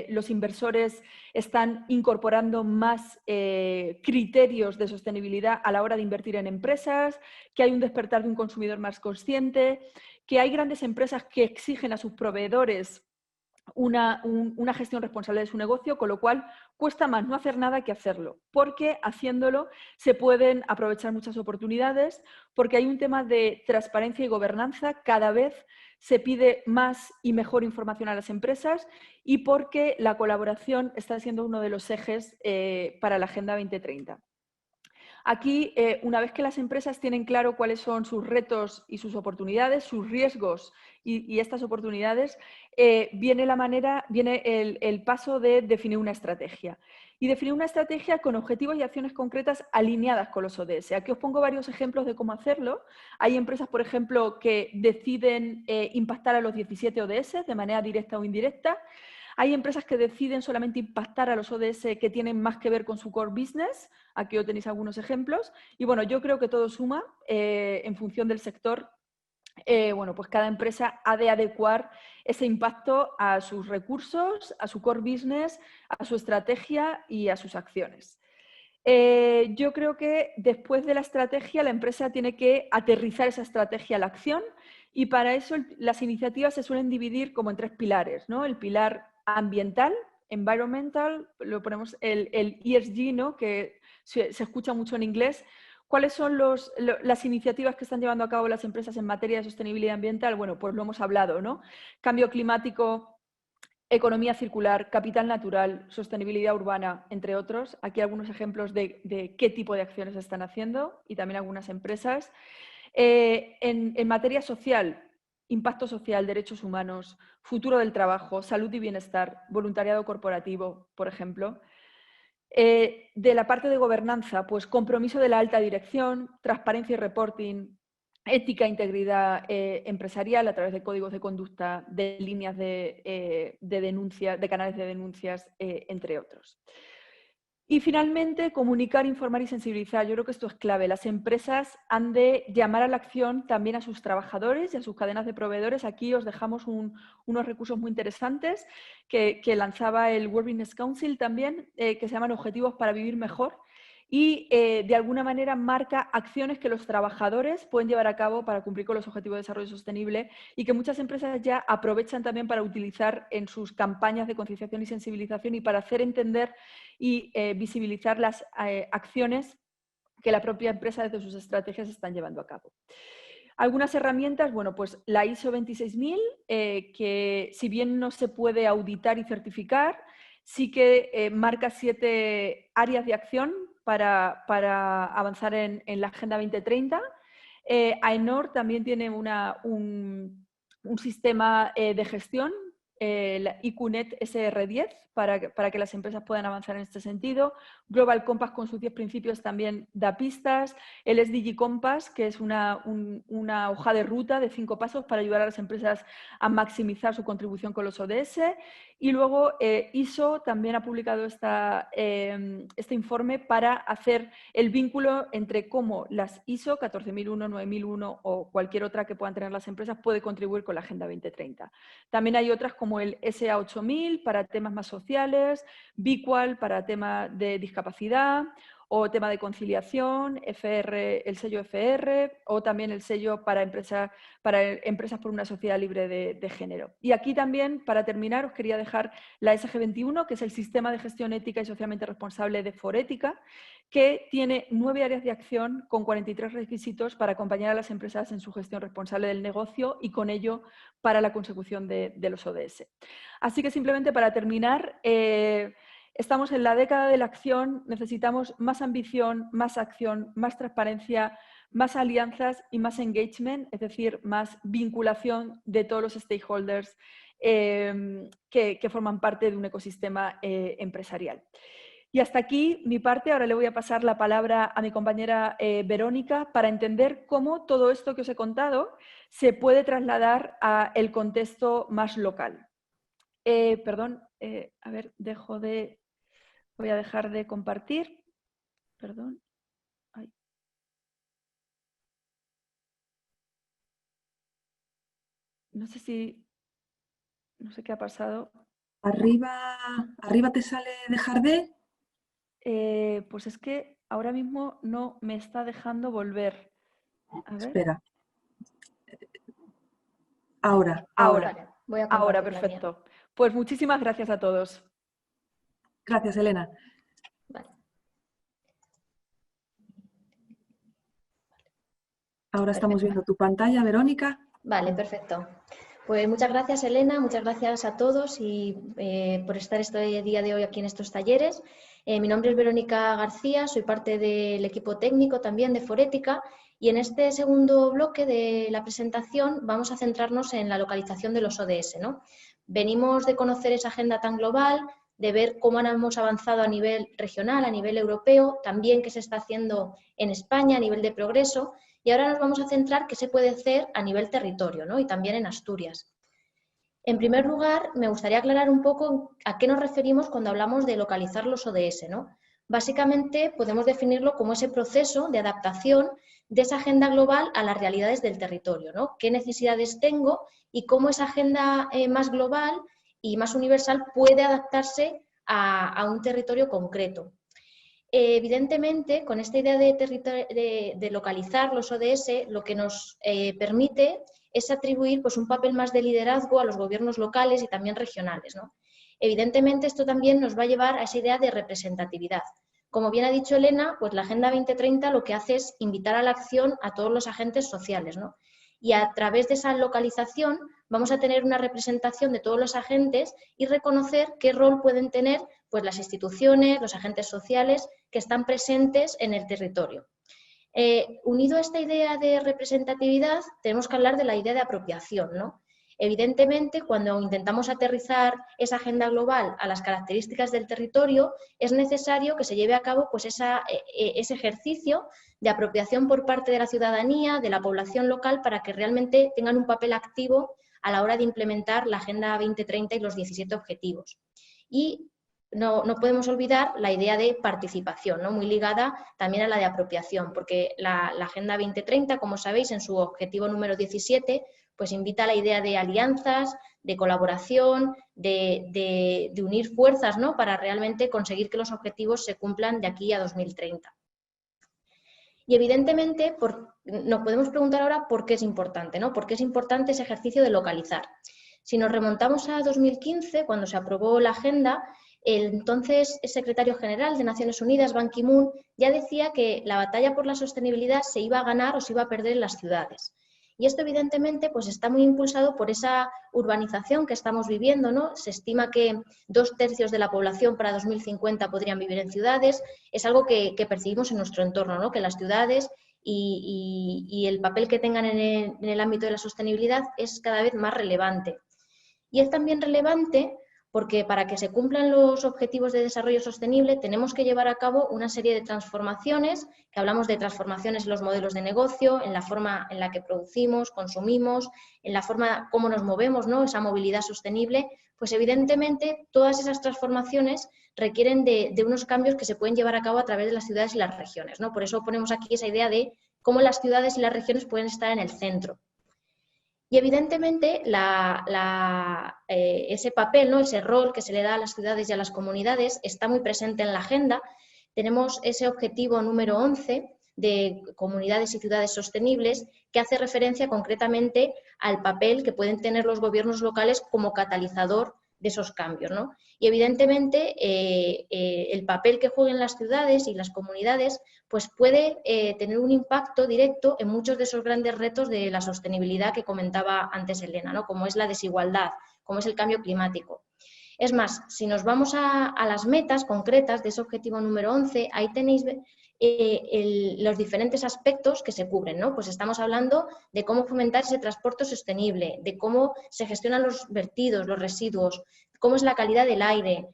los inversores están incorporando más criterios de sostenibilidad a la hora de invertir en empresas, que hay un despertar de un consumidor más consciente, que hay grandes empresas que exigen a sus proveedores una gestión responsable de su negocio, con lo cual cuesta más no hacer nada que hacerlo, porque haciéndolo se pueden aprovechar muchas oportunidades, porque hay un tema de transparencia y gobernanza, cada vez se pide más y mejor información a las empresas y porque la colaboración está siendo uno de los ejes para la Agenda 2030. Aquí, una vez que las empresas tienen claro cuáles son sus retos y sus oportunidades, sus riesgos y estas oportunidades, viene el paso de definir una estrategia. Y definir una estrategia con objetivos y acciones concretas alineadas con los ODS. Aquí os pongo varios ejemplos de cómo hacerlo. Hay empresas, por ejemplo, que deciden impactar a los 17 ODS de manera directa o indirecta. Hay empresas que deciden solamente impactar a los ODS que tienen más que ver con su core business. Aquí os tenéis algunos ejemplos. Y bueno, yo creo que todo suma en función del sector. Bueno, pues cada empresa ha de adecuar ese impacto a sus recursos, a su core business, a su estrategia y a sus acciones. Yo creo que después de la estrategia la empresa tiene que aterrizar esa estrategia a la acción y para eso las iniciativas se suelen dividir como en 3 pilares, ¿no? El pilar ambiental, environmental, lo ponemos el ESG, ¿no? Que se escucha mucho en inglés. ¿Cuáles son las iniciativas que están llevando a cabo las empresas en materia de sostenibilidad ambiental? Bueno, pues lo hemos hablado, ¿no? Cambio climático, economía circular, capital natural, sostenibilidad urbana, entre otros. Aquí algunos ejemplos de qué tipo de acciones están haciendo y también algunas empresas. En materia social, impacto social, derechos humanos, futuro del trabajo, salud y bienestar, voluntariado corporativo, por ejemplo. De la parte de gobernanza, pues compromiso de la alta dirección, transparencia y reporting, ética e integridad empresarial a través de códigos de conducta, de líneas de denuncia, de canales de denuncias, entre otros. Y finalmente, comunicar, informar y sensibilizar. Yo creo que esto es clave. Las empresas han de llamar a la acción también a sus trabajadores y a sus cadenas de proveedores. Aquí os dejamos unos recursos muy interesantes que lanzaba el World Business Council también, que se llaman Objetivos para Vivir Mejor. Y de alguna manera marca acciones que los trabajadores pueden llevar a cabo para cumplir con los objetivos de desarrollo sostenible y que muchas empresas ya aprovechan también para utilizar en sus campañas de concienciación y sensibilización y para hacer entender y visibilizar las acciones que la propia empresa desde sus estrategias están llevando a cabo. Algunas herramientas, bueno, pues la ISO 26000, que si bien no se puede auditar y certificar, sí que marca 7 áreas de acción para avanzar en la Agenda 2030. AENOR también tiene un sistema de gestión, la IQNet SR10, para que las empresas puedan avanzar en este sentido. Global Compass con sus 10 principios también da pistas. El SDG Compass, que es una hoja de ruta de 5 pasos para ayudar a las empresas a maximizar su contribución con los ODS. Y luego ISO también ha publicado este informe para hacer el vínculo entre cómo las ISO 14001, 9001 o cualquier otra que puedan tener las empresas puede contribuir con la Agenda 2030. También hay otras como el SA8000 para temas más sociales, BIQUAL para temas de discapacidad o tema de conciliación, el sello FR o también el sello para empresas por una sociedad libre de género. Y aquí también, para terminar, os quería dejar la SG21, que es el Sistema de Gestión Ética y Socialmente Responsable de Forética, que tiene 9 áreas de acción con 43 requisitos para acompañar a las empresas en su gestión responsable del negocio y con ello para la consecución de los ODS. Así que simplemente para terminar, estamos en la década de la acción, necesitamos más ambición, más acción, más transparencia, más alianzas y más engagement, es decir, más vinculación de todos los stakeholders que forman parte de un ecosistema empresarial. Y hasta aquí mi parte. Ahora le voy a pasar la palabra a mi compañera Verónica para entender cómo todo esto que os he contado se puede trasladar al contexto más local. Perdón, a ver, voy a dejar de compartir. Perdón. Ay. No sé qué ha pasado. Arriba te sale dejar de. Pues es que ahora mismo no me está dejando volver. A ver. Espera. Ahora. Ahora. Voy a Ahora, compartir la perfecto. mía. Pues muchísimas gracias a todos. Gracias, Elena. Vale. Ahora estamos viendo tu pantalla, Verónica. Vale, perfecto. Pues muchas gracias, Elena, muchas gracias a todos y por estar este día de hoy aquí en estos talleres. Mi nombre es Verónica García, soy parte del equipo técnico también de Forética y en este segundo bloque de la presentación vamos a centrarnos en la localización de los ODS, ¿no? Venimos de conocer esa agenda tan global, de ver cómo hemos avanzado a nivel regional, a nivel europeo, también qué se está haciendo en España a nivel de progreso. Y ahora nos vamos a centrar qué se puede hacer a nivel territorio, ¿no? Y también en Asturias. En primer lugar, me gustaría aclarar un poco a qué nos referimos cuando hablamos de localizar los ODS, ¿no? Básicamente podemos definirlo como ese proceso de adaptación de esa agenda global a las realidades del territorio, ¿no? ¿Qué necesidades tengo y cómo esa agenda más global y más universal puede adaptarse a un territorio concreto? Evidentemente, con esta idea de localizar los ODS, lo que nos permite es atribuir pues, un papel más de liderazgo a los gobiernos locales y también regionales, ¿no? Evidentemente, esto también nos va a llevar a esa idea de representatividad. Como bien ha dicho Elena, pues la Agenda 2030 lo que hace es invitar a la acción a todos los agentes sociales, ¿no? Y a través de esa localización vamos a tener una representación de todos los agentes y reconocer qué rol pueden tener pues, las instituciones, los agentes sociales que están presentes en el territorio. Unido a esta idea de representatividad, tenemos que hablar de la idea de apropiación, ¿no? Evidentemente, cuando intentamos aterrizar esa agenda global a las características del territorio, es necesario que se lleve a cabo pues, ese ejercicio de apropiación por parte de la ciudadanía, de la población local, para que realmente tengan un papel activo a la hora de implementar la Agenda 2030 y los 17 objetivos. Y no podemos olvidar la idea de participación, ¿no? Muy ligada también a la de apropiación, porque la Agenda 2030, como sabéis, en su objetivo número 17, pues invita a la idea de alianzas, de colaboración, de unir fuerzas, ¿no? Para realmente conseguir que los objetivos se cumplan de aquí a 2030. Y evidentemente nos podemos preguntar ahora por qué es importante, ¿no? ¿Por qué es importante ese ejercicio de localizar? Si nos remontamos a 2015, cuando se aprobó la agenda, el entonces secretario general de Naciones Unidas, Ban Ki-moon, ya decía que la batalla por la sostenibilidad se iba a ganar o se iba a perder en las ciudades. Y esto evidentemente pues, está muy impulsado por esa urbanización que estamos viviendo, ¿no? Se estima que 2/3 de la población para 2050 podrían vivir en ciudades. Es algo que percibimos en nuestro entorno, ¿no? Que las ciudades y el papel que tengan en el ámbito de la sostenibilidad es cada vez más relevante. Y es también relevante porque para que se cumplan los objetivos de desarrollo sostenible tenemos que llevar a cabo una serie de transformaciones, que hablamos de transformaciones en los modelos de negocio, en la forma en la que producimos, consumimos, en la forma cómo nos movemos, ¿no? Esa movilidad sostenible, pues evidentemente todas esas transformaciones requieren de unos cambios que se pueden llevar a cabo a través de las ciudades y las regiones, ¿no? Por eso ponemos aquí esa idea de cómo las ciudades y las regiones pueden estar en el centro. Y evidentemente ese papel, ¿no? Ese rol que se le da a las ciudades y a las comunidades está muy presente en la agenda. Tenemos ese objetivo número 11 de comunidades y ciudades sostenibles que hace referencia concretamente al papel que pueden tener los gobiernos locales como catalizador de esos cambios, ¿no? Y evidentemente el papel que jueguen las ciudades y las comunidades pues puede tener un impacto directo en muchos de esos grandes retos de la sostenibilidad que comentaba antes Elena, ¿no? Como es la desigualdad, como es el cambio climático. Es más, si nos vamos a las metas concretas de ese objetivo número 11, ahí tenéis los diferentes aspectos que se cubren, ¿no? Pues estamos hablando de cómo fomentar ese transporte sostenible, de cómo se gestionan los vertidos, los residuos, cómo es la calidad del aire,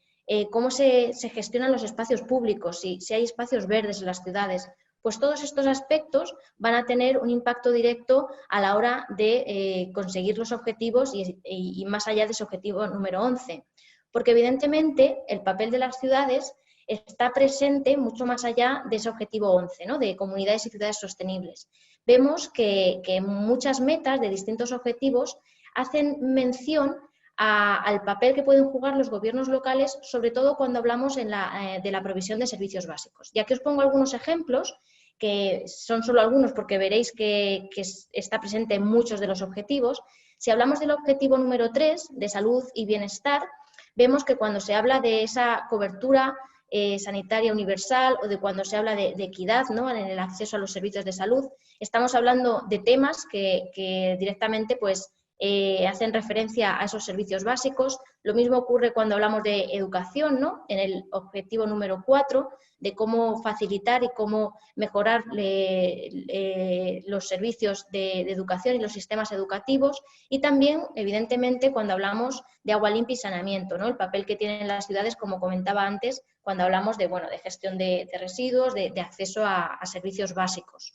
cómo se gestionan los espacios públicos, si hay espacios verdes en las ciudades. Pues todos estos aspectos van a tener un impacto directo a la hora de conseguir los objetivos y más allá de ese objetivo número 11. Porque evidentemente el papel de las ciudades está presente mucho más allá de ese objetivo 11, ¿no? De comunidades y ciudades sostenibles. Vemos que muchas metas de distintos objetivos hacen mención al papel que pueden jugar los gobiernos locales, sobre todo cuando hablamos de la provisión de servicios básicos. Y aquí os pongo algunos ejemplos, que son solo algunos porque veréis que está presente en muchos de los objetivos. Si hablamos del objetivo número 3, de salud y bienestar, vemos que cuando se habla de esa cobertura sanitaria universal o de cuando se habla de equidad, ¿no? En el acceso a los servicios de salud, estamos hablando de temas que directamente pues, hacen referencia a esos servicios básicos. Lo mismo ocurre cuando hablamos de educación, ¿no? En el objetivo número 4, de cómo facilitar y cómo mejorar los servicios de educación y los sistemas educativos. Y también, evidentemente, cuando hablamos de agua limpia y saneamiento, ¿no? El papel que tienen las ciudades, como comentaba antes, cuando hablamos de gestión de residuos, de acceso a servicios básicos.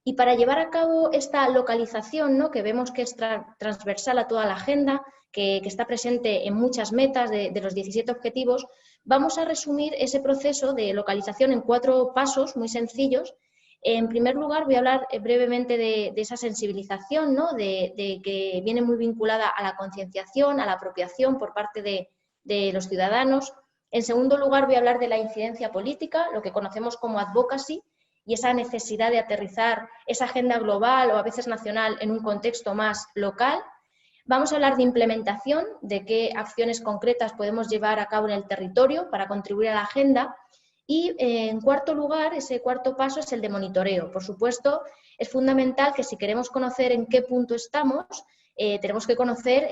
Y para llevar a cabo esta localización, ¿no? Que vemos que es transversal a toda la agenda, que está presente en muchas metas de los 17 objetivos, vamos a resumir ese proceso de localización en 4 pasos muy sencillos. En primer lugar, voy a hablar brevemente de esa sensibilización, ¿no? de que viene muy vinculada a la concienciación, a la apropiación por parte de los ciudadanos. En segundo lugar, voy a hablar de la incidencia política, lo que conocemos como advocacy, y esa necesidad de aterrizar esa agenda global o a veces nacional en un contexto más local. Vamos a hablar de implementación, de qué acciones concretas podemos llevar a cabo en el territorio para contribuir a la agenda. Y en cuarto lugar, ese cuarto paso es el de monitoreo. Por supuesto, es fundamental que si queremos conocer en qué punto estamos, tenemos que conocer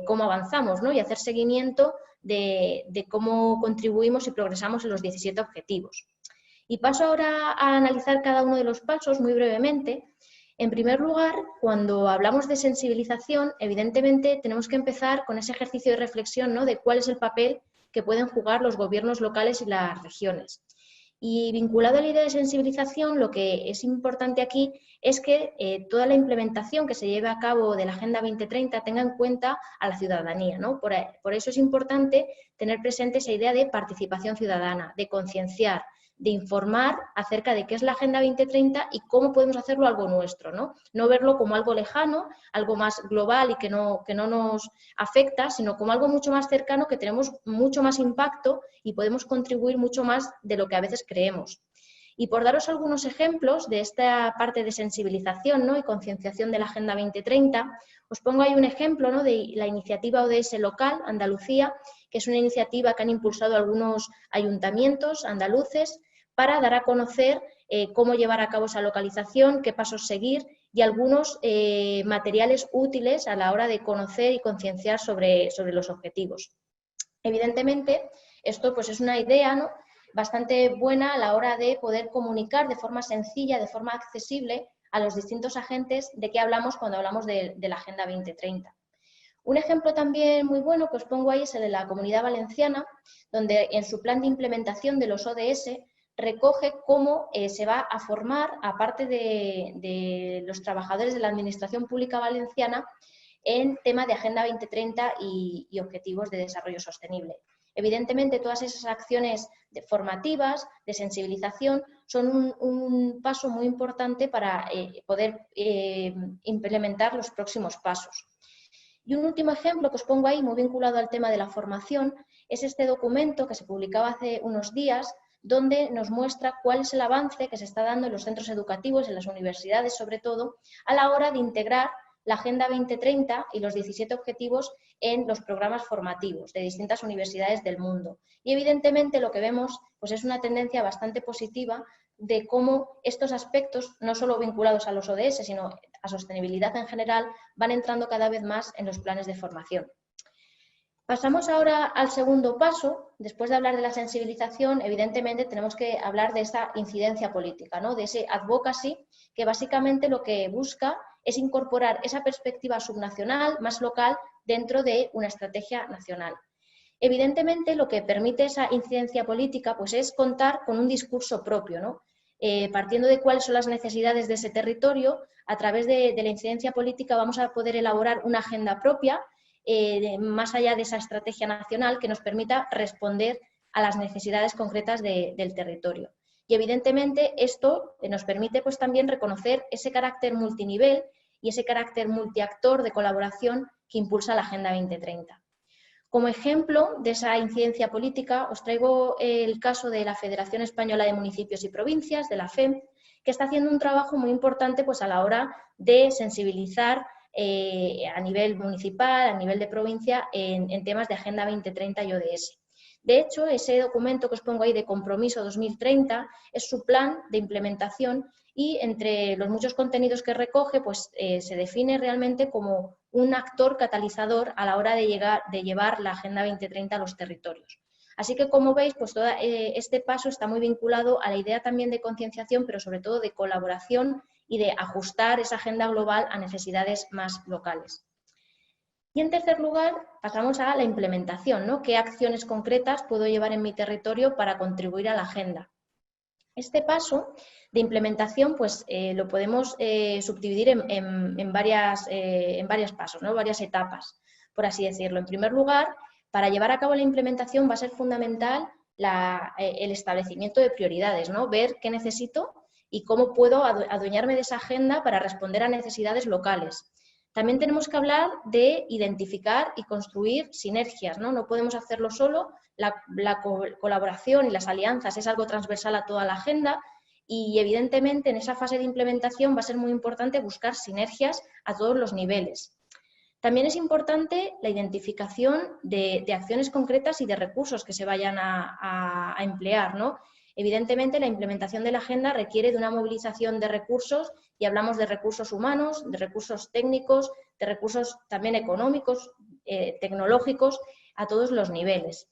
cómo avanzamos, ¿no? Y hacer seguimiento de cómo contribuimos y progresamos en los 17 objetivos. Y paso ahora a analizar cada uno de los pasos muy brevemente. En primer lugar, cuando hablamos de sensibilización, evidentemente tenemos que empezar con ese ejercicio de reflexión, ¿no? De cuál es el papel que pueden jugar los gobiernos locales y las regiones. Y vinculado a la idea de sensibilización, lo que es importante aquí es que toda la implementación que se lleve a cabo de la Agenda 2030 tenga en cuenta a la ciudadanía, ¿no? Por eso es importante tener presente esa idea de participación ciudadana, de concienciar, de informar acerca de qué es la Agenda 2030 y cómo podemos hacerlo algo nuestro, ¿no? No verlo como algo lejano, algo más global y que no nos afecta, sino como algo mucho más cercano, que tenemos mucho más impacto y podemos contribuir mucho más de lo que a veces creemos. Y por daros algunos ejemplos de esta parte de sensibilización, ¿no? Y concienciación de la Agenda 2030, os pongo ahí un ejemplo, ¿no? De la iniciativa ODS local, Andalucía, que es una iniciativa que han impulsado algunos ayuntamientos andaluces para dar a conocer cómo llevar a cabo esa localización, qué pasos seguir y algunos materiales útiles a la hora de conocer y concienciar sobre los objetivos. Evidentemente, esto pues, es una idea, ¿no? Bastante buena a la hora de poder comunicar de forma sencilla, de forma accesible a los distintos agentes de qué hablamos cuando hablamos de la Agenda 2030. Un ejemplo también muy bueno que os pongo ahí es el de la Comunidad Valenciana, donde en su plan de implementación de los ODS recoge cómo se va a formar, aparte de los trabajadores de la Administración Pública Valenciana, en tema de Agenda 2030 y objetivos de desarrollo sostenible. Evidentemente, todas esas acciones formativas, de sensibilización, son un paso muy importante para poder implementar los próximos pasos. Y un último ejemplo que os pongo ahí, muy vinculado al tema de la formación, es este documento que se publicaba hace unos días, donde nos muestra cuál es el avance que se está dando en los centros educativos, en las universidades sobre todo, a la hora de integrar la Agenda 2030 y los 17 objetivos en los programas formativos de distintas universidades del mundo. Y evidentemente lo que vemos pues, es una tendencia bastante positiva de cómo estos aspectos, no solo vinculados a los ODS, sino a sostenibilidad en general, van entrando cada vez más en los planes de formación. Pasamos ahora al segundo paso. Después de hablar de la sensibilización, evidentemente tenemos que hablar de esa incidencia política, ¿no? De ese advocacy, que básicamente lo que busca es incorporar esa perspectiva subnacional, más local, dentro de una estrategia nacional. Evidentemente, lo que permite esa incidencia política pues, es contar con un discurso propio, ¿no? Partiendo de cuáles son las necesidades de ese territorio, a través de la incidencia política vamos a poder elaborar una agenda propia, más allá de esa estrategia nacional que nos permita responder a las necesidades concretas del territorio. Y evidentemente esto nos permite pues, también reconocer ese carácter multinivel y ese carácter multiactor de colaboración que impulsa la Agenda 2030. Como ejemplo de esa incidencia política os traigo el caso de la Federación Española de Municipios y Provincias, de la FEM, que está haciendo un trabajo muy importante pues, a la hora de sensibilizar a nivel municipal, a nivel de provincia, en temas de Agenda 2030 y ODS. De hecho, ese documento que os pongo ahí de Compromiso 2030 es su plan de implementación y entre los muchos contenidos que recoge, pues se define realmente como un actor catalizador a la hora de llevar la Agenda 2030 a los territorios. Así que, como veis, pues todo este paso está muy vinculado a la idea también de concienciación, pero sobre todo de colaboración y de ajustar esa agenda global a necesidades más locales. Y en tercer lugar, pasamos a la implementación, ¿no? ¿Qué acciones concretas puedo llevar en mi territorio para contribuir a la agenda? Este paso de implementación pues, lo podemos subdividir en varios pasos, ¿no? Varias etapas, por así decirlo. En primer lugar, para llevar a cabo la implementación va a ser fundamental el establecimiento de prioridades, ¿no? Ver qué necesito y cómo puedo adueñarme de esa agenda para responder a necesidades locales. También tenemos que hablar de identificar y construir sinergias, ¿no? No podemos hacerlo solo, la colaboración y las alianzas es algo transversal a toda la agenda y evidentemente en esa fase de implementación va a ser muy importante buscar sinergias a todos los niveles. También es importante la identificación de acciones concretas y de recursos que se vayan a emplear, ¿no? Evidentemente, la implementación de la agenda requiere de una movilización de recursos y hablamos de recursos humanos, de recursos técnicos, de recursos también económicos, tecnológicos, a todos los niveles.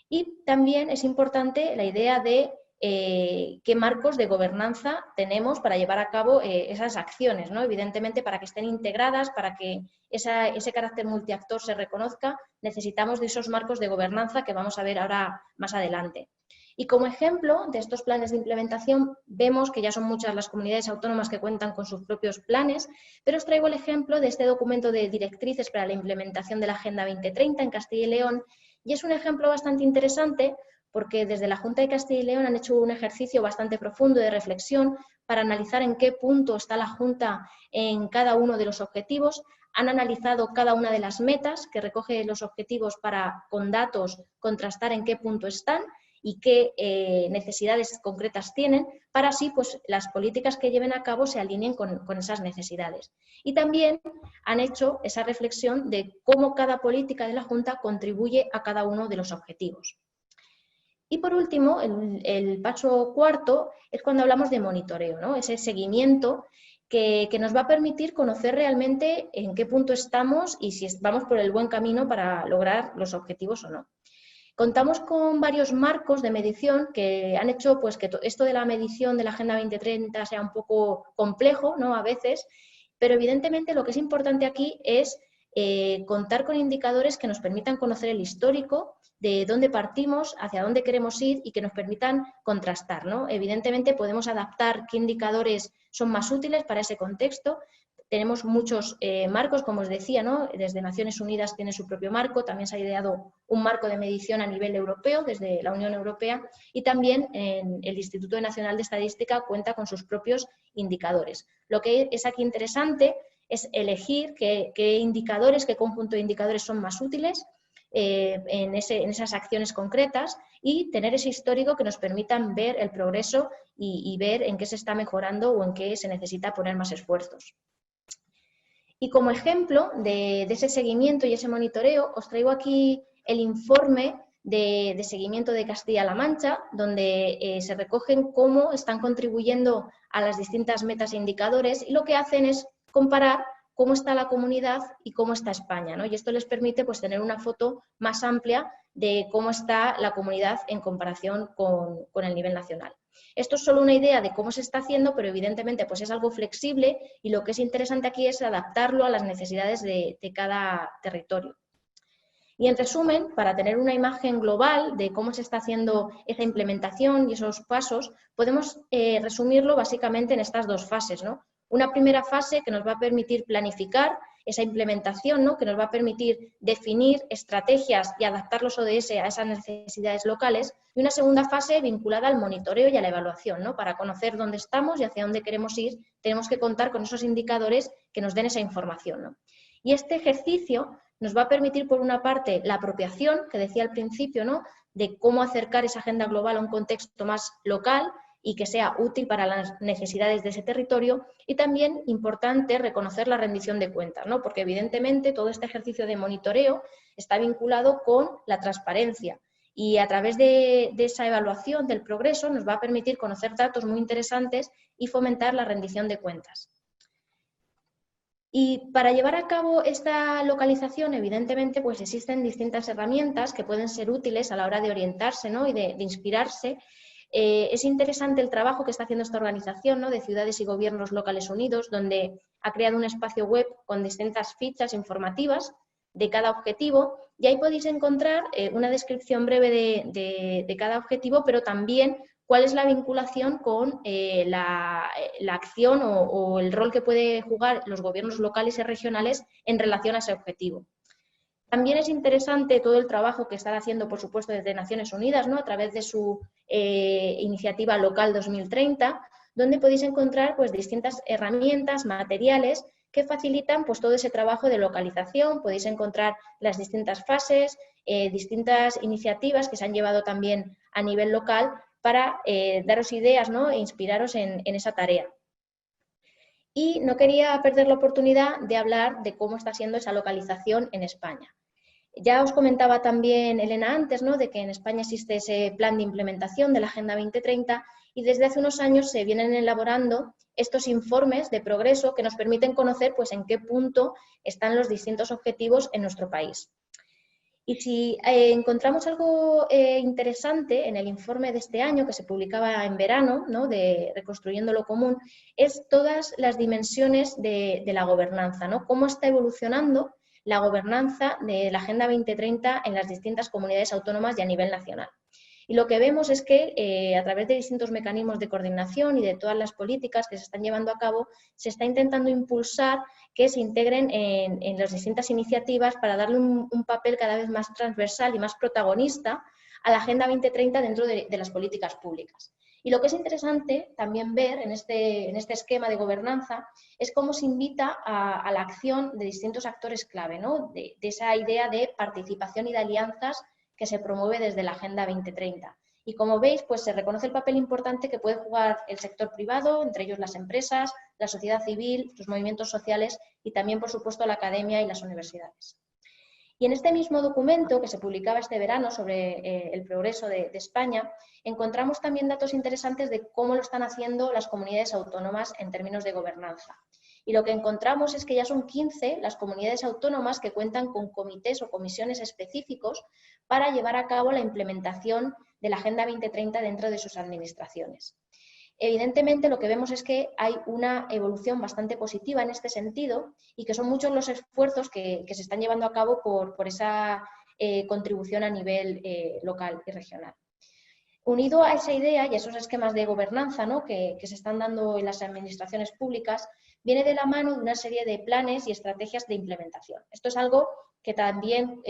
Y también es importante la idea de qué marcos de gobernanza tenemos para llevar a cabo esas acciones, ¿no? Evidentemente, para que estén integradas, para que ese carácter multiactor se reconozca, necesitamos de esos marcos de gobernanza que vamos a ver ahora más adelante. Y como ejemplo de estos planes de implementación, vemos que ya son muchas las comunidades autónomas que cuentan con sus propios planes, pero os traigo el ejemplo de este documento de directrices para la implementación de la Agenda 2030 en Castilla y León, y es un ejemplo bastante interesante porque desde la Junta de Castilla y León han hecho un ejercicio bastante profundo de reflexión para analizar en qué punto está la Junta en cada uno de los objetivos. Han analizado cada una de las metas que recoge los objetivos para, con datos, contrastar en qué punto están y qué necesidades concretas tienen, para así pues, las políticas que lleven a cabo se alineen con esas necesidades. Y también han hecho esa reflexión de cómo cada política de la Junta contribuye a cada uno de los objetivos. Y por último, el paso cuarto es cuando hablamos de monitoreo, ¿no? Ese seguimiento que nos va a permitir conocer realmente en qué punto estamos y si vamos por el buen camino para lograr los objetivos o no. Contamos con varios marcos de medición que han hecho pues, que esto de la medición de la Agenda 2030 sea un poco complejo, ¿no? A veces, pero evidentemente lo que es importante aquí es contar con indicadores que nos permitan conocer el histórico, de dónde partimos, hacia dónde queremos ir y que nos permitan contrastar, ¿no? Evidentemente podemos adaptar qué indicadores son más útiles para ese contexto. Tenemos muchos marcos, como os decía, ¿no? Desde Naciones Unidas tiene su propio marco, también se ha ideado un marco de medición a nivel europeo, desde la Unión Europea, y también el Instituto Nacional de Estadística cuenta con sus propios indicadores. Lo que es aquí interesante es elegir qué indicadores, qué conjunto de indicadores son más útiles en esas acciones concretas y tener ese histórico que nos permitan ver el progreso y ver en qué se está mejorando o en qué se necesita poner más esfuerzos. Y como ejemplo de ese seguimiento y ese monitoreo, os traigo aquí el informe de seguimiento de Castilla-La Mancha, donde se recogen cómo están contribuyendo a las distintas metas e indicadores y lo que hacen es comparar cómo está la comunidad y cómo está España, ¿no? Y esto les permite pues, tener una foto más amplia de cómo está la comunidad en comparación con el nivel nacional. Esto es solo una idea de cómo se está haciendo, pero evidentemente pues, es algo flexible y lo que es interesante aquí es adaptarlo a las necesidades de cada territorio. Y en resumen, para tener una imagen global de cómo se está haciendo esa implementación y esos pasos, podemos resumirlo básicamente en estas dos fases, ¿no? Una primera fase que nos va a permitir planificar esa implementación, ¿no? Que nos va a permitir definir estrategias y adaptar los ODS a esas necesidades locales. Y una segunda fase vinculada al monitoreo y a la evaluación, ¿no? Para conocer dónde estamos y hacia dónde queremos ir, tenemos que contar con esos indicadores que nos den esa información, ¿no? Y este ejercicio nos va a permitir, por una parte, la apropiación, que decía al principio, ¿no? De cómo acercar esa agenda global a un contexto más local y que sea útil para las necesidades de ese territorio, y también importante reconocer la rendición de cuentas, ¿no? Porque evidentemente todo este ejercicio de monitoreo está vinculado con la transparencia y a través de esa evaluación del progreso nos va a permitir conocer datos muy interesantes y fomentar la rendición de cuentas. Y para llevar a cabo esta localización, evidentemente, pues existen distintas herramientas que pueden ser útiles a la hora de orientarse, ¿no? Y de inspirarse. Es interesante el trabajo que está haciendo esta organización, ¿no? De Ciudades y Gobiernos Locales Unidos, donde ha creado un espacio web con distintas fichas informativas de cada objetivo, y ahí podéis encontrar una descripción breve de cada objetivo, pero también cuál es la vinculación con la acción o el rol que puede jugar los gobiernos locales y regionales en relación a ese objetivo. También es interesante todo el trabajo que están haciendo, por supuesto, desde Naciones Unidas, ¿no? A través de su iniciativa Local 2030, donde podéis encontrar pues, distintas herramientas, materiales que facilitan pues, todo ese trabajo de localización. Podéis encontrar las distintas fases, distintas iniciativas que se han llevado también a nivel local para daros ideas, ¿no? E inspiraros en esa tarea. Y no quería perder la oportunidad de hablar de cómo está siendo esa localización en España. Ya os comentaba también Elena antes, ¿no? De que en España existe ese plan de implementación de la Agenda 2030 y desde hace unos años se vienen elaborando estos informes de progreso que nos permiten conocer pues, en qué punto están los distintos objetivos en nuestro país. Y si encontramos algo interesante en el informe de este año, que se publicaba en verano, ¿no? De Reconstruyendo lo Común, es todas las dimensiones de la gobernanza, ¿no? Cómo está evolucionando la gobernanza de la Agenda 2030 en las distintas comunidades autónomas y a nivel nacional. Y lo que vemos es que a través de distintos mecanismos de coordinación y de todas las políticas que se están llevando a cabo, se está intentando impulsar que se integren en las distintas iniciativas para darle un papel cada vez más transversal y más protagonista a la Agenda 2030 dentro de las políticas públicas. Y lo que es interesante también ver en este esquema de gobernanza es cómo se invita a la acción de distintos actores clave, ¿no? De esa idea de participación y de alianzas que se promueve desde la Agenda 2030. Y como veis, pues se reconoce el papel importante que puede jugar el sector privado, entre ellos las empresas, la sociedad civil, los movimientos sociales y también, por supuesto, la academia y las universidades. Y en este mismo documento que se publicaba este verano sobre el progreso de España, encontramos también datos interesantes de cómo lo están haciendo las comunidades autónomas en términos de gobernanza. Y lo que encontramos es que ya son 15 las comunidades autónomas que cuentan con comités o comisiones específicos para llevar a cabo la implementación de la Agenda 2030 dentro de sus administraciones. Evidentemente, lo que vemos es que hay una evolución bastante positiva en este sentido y que son muchos los esfuerzos que se están llevando a cabo por esa contribución a nivel local y regional. Unido a esa idea y a esos esquemas de gobernanza, ¿no? que se están dando en las administraciones públicas, viene de la mano de una serie de planes y estrategias de implementación. Esto es algo que también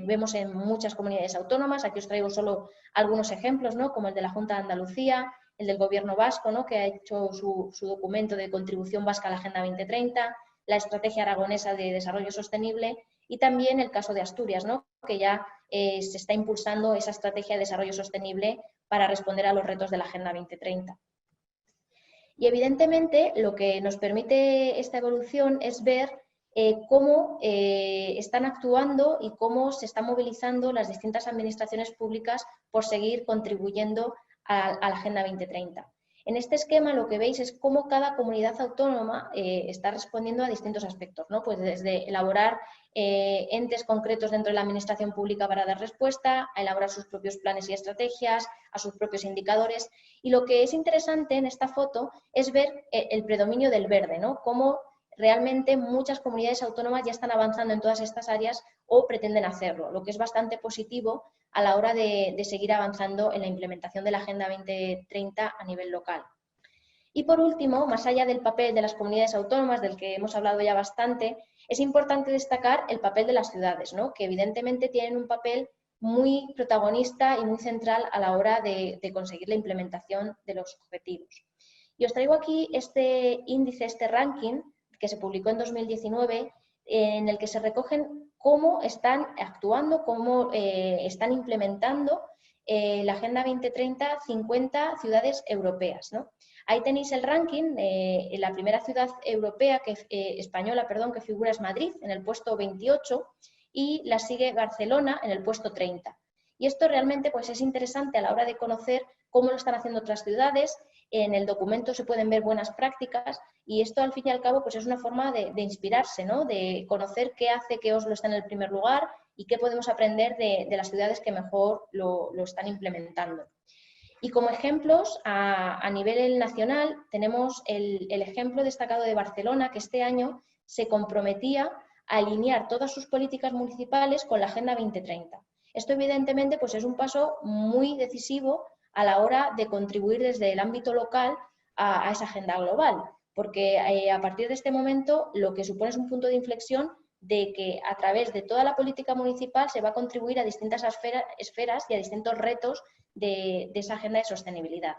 vemos en muchas comunidades autónomas. Aquí os traigo solo algunos ejemplos, ¿no? Como el de la Junta de Andalucía, el del Gobierno vasco, ¿no? Que ha hecho su documento de contribución vasca a la Agenda 2030, la Estrategia Aragonesa de Desarrollo Sostenible y también el caso de Asturias, ¿no? Que ya se está impulsando esa estrategia de desarrollo sostenible para responder a los retos de la Agenda 2030. Y evidentemente lo que nos permite esta evolución es ver cómo están actuando y cómo se están movilizando las distintas administraciones públicas por seguir contribuyendo a la Agenda 2030. En este esquema lo que veis es cómo cada comunidad autónoma está respondiendo a distintos aspectos, ¿no? Pues desde elaborar entes concretos dentro de la administración pública para dar respuesta, a elaborar sus propios planes y estrategias, a sus propios indicadores. Y lo que es interesante en esta foto es ver el predominio del verde, ¿no? Cómo realmente muchas comunidades autónomas ya están avanzando en todas estas áreas o pretenden hacerlo, lo que es bastante positivo a la hora de seguir avanzando en la implementación de la Agenda 2030 a nivel local. Y por último, más allá del papel de las comunidades autónomas, del que hemos hablado ya bastante, es importante destacar el papel de las ciudades, ¿no? Que evidentemente tienen un papel muy protagonista y muy central a la hora de conseguir la implementación de los objetivos. Y os traigo aquí este índice, este ranking, que se publicó en 2019, en el que se recogen cómo están actuando, cómo están implementando la Agenda 2030 50 ciudades europeas, ¿no? Ahí tenéis el ranking, la primera ciudad europea española que figura es Madrid, en el puesto 28, y la sigue Barcelona en el puesto 30. Y esto realmente pues, es interesante a la hora de conocer cómo lo están haciendo otras ciudades En el documento se pueden ver buenas prácticas y esto al fin y al cabo pues es una forma de inspirarse, ¿no? De conocer qué hace que Oslo esté en el primer lugar y qué podemos aprender de las ciudades que mejor lo están implementando. Y como ejemplos, a nivel nacional, tenemos el ejemplo destacado de Barcelona, que este año se comprometía a alinear todas sus políticas municipales con la Agenda 2030. Esto, evidentemente, pues es un paso muy decisivo a la hora de contribuir desde el ámbito local a esa agenda global, porque a partir de este momento lo que supone es un punto de inflexión de que a través de toda la política municipal se va a contribuir a distintas esferas y a distintos retos de esa agenda de sostenibilidad.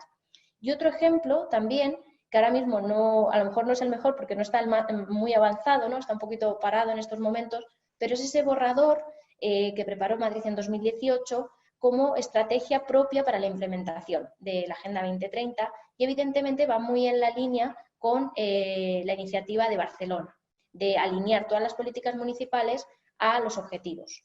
Y otro ejemplo también, que ahora mismo a lo mejor no es el mejor porque no está muy avanzado, ¿no? Está un poquito parado en estos momentos, pero es ese borrador que preparó Madrid en 2018 como estrategia propia para la implementación de la Agenda 2030 y evidentemente va muy en la línea con la iniciativa de Barcelona, de alinear todas las políticas municipales a los objetivos.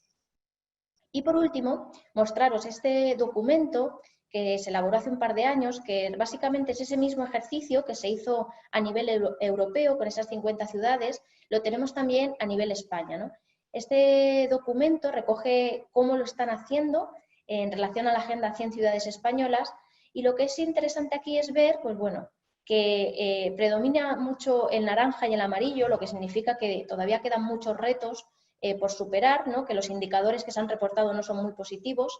Y por último, mostraros este documento que se elaboró hace un par de años, que básicamente es ese mismo ejercicio que se hizo a nivel europeo con esas 50 ciudades, lo tenemos también a nivel España, ¿no? Este documento recoge cómo lo están haciendo en relación a la Agenda 100 Ciudades Españolas y lo que es interesante aquí es ver, pues bueno, que predomina mucho el naranja y el amarillo, lo que significa que todavía quedan muchos retos por superar, ¿no? Que los indicadores que se han reportado no son muy positivos.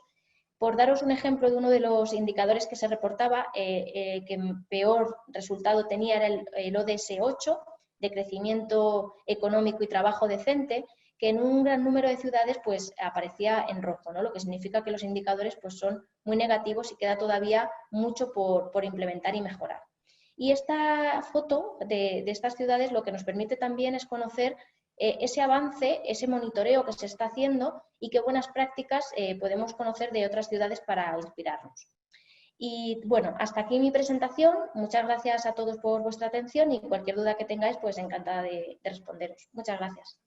Por daros un ejemplo de uno de los indicadores que se reportaba, que peor resultado tenía era el ODS 8, de crecimiento económico y trabajo decente, que en un gran número de ciudades pues, aparecía en rojo, ¿no? Lo que significa que los indicadores pues, son muy negativos y queda todavía mucho por implementar y mejorar. Y esta foto de estas ciudades lo que nos permite también es conocer ese avance, ese monitoreo que se está haciendo y qué buenas prácticas podemos conocer de otras ciudades para inspirarnos. Y bueno, hasta aquí mi presentación. Muchas gracias a todos por vuestra atención y cualquier duda que tengáis, pues encantada de responderos. Muchas gracias.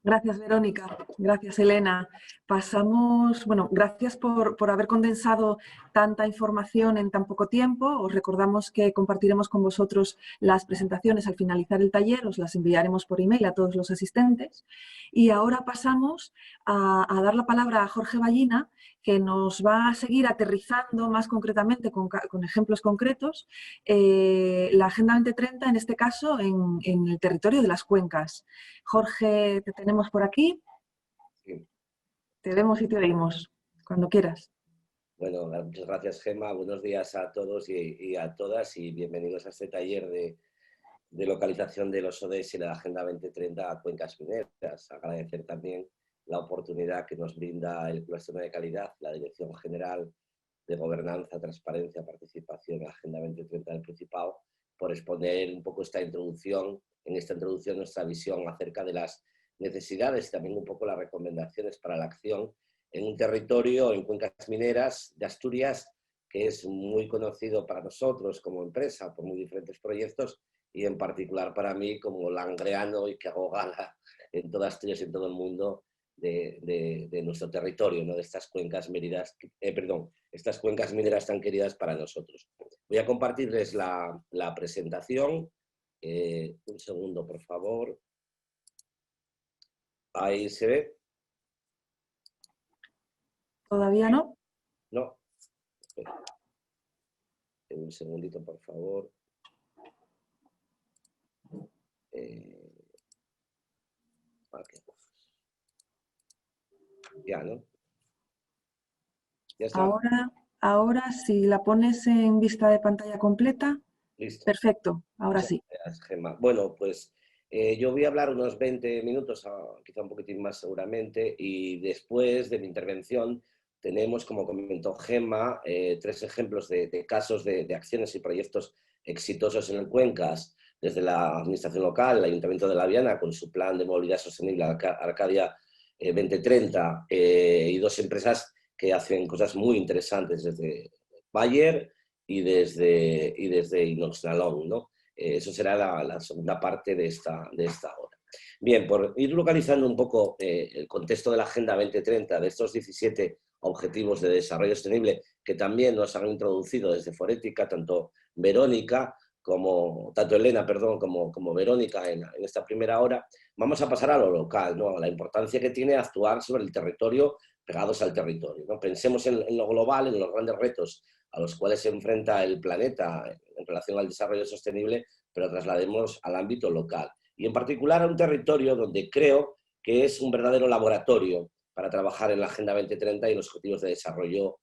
Gracias, Verónica. Gracias, Elena. Pasamos, bueno, gracias por haber condensado tanta información en tan poco tiempo. Os recordamos que compartiremos con vosotros las presentaciones al finalizar el taller, os las enviaremos por email a todos los asistentes. Y ahora pasamos a dar la palabra a Jorge Ballina, que nos va a seguir aterrizando más concretamente con ejemplos concretos la Agenda 2030, en este caso en el territorio de las cuencas. Jorge, te tenemos por aquí. Sí. Te vemos y te oímos, cuando quieras. Bueno, muchas gracias, Gemma. Buenos días a todos y a todas y bienvenidos a este taller de localización de los ODS y la Agenda 2030 a cuencas mineras. Agradecer también la oportunidad que nos brinda el Cluster de Calidad, la Dirección General de Gobernanza, Transparencia, Participación, Agenda 2030 del Principado, por exponer un poco esta introducción, nuestra visión acerca de las necesidades y también un poco las recomendaciones para la acción en un territorio, en cuencas mineras de Asturias, que es muy conocido para nosotros como empresa por muy diferentes proyectos y en particular para mí como langreano y que hago gala en toda Asturias y en todo el mundo de nuestro territorio, ¿no? De estas cuencas mineras, estas cuencas mineras tan queridas para nosotros. Voy a compartirles la presentación. Un segundo, por favor. Ahí se ve. ¿Todavía no? No. Espera. Un segundito, por favor. Okay. Ya, ¿no? ¿Ya está? Ahora, si la pones en vista de pantalla completa. Listo. Perfecto, ahora sí. Gracias, Gemma. Bueno, pues yo voy a hablar unos 20 minutos, quizá un poquitín más seguramente, y después de mi intervención tenemos, como comentó Gemma, 3 ejemplos de casos de acciones y proyectos exitosos en el Cuencas, desde la administración local, el Ayuntamiento de La Viana, con su plan de movilidad sostenible Arcadia 2030, y 2 empresas que hacen cosas muy interesantes desde Bayer y desde Inoxnalón, ¿no? Eso será la segunda parte de esta hora. Bien, por ir localizando un poco el contexto de la Agenda 2030, de estos 17 objetivos de desarrollo sostenible que también nos han introducido desde Forética, tanto Elena, como Verónica en esta primera hora. Vamos a pasar a lo local, ¿no? A la importancia que tiene actuar sobre el territorio, pegados al territorio, ¿no? Pensemos en lo global, en los grandes retos a los cuales se enfrenta el planeta en relación al desarrollo sostenible, pero traslademos al ámbito local. Y en particular a un territorio donde creo que es un verdadero laboratorio para trabajar en la Agenda 2030 y los objetivos de desarrollo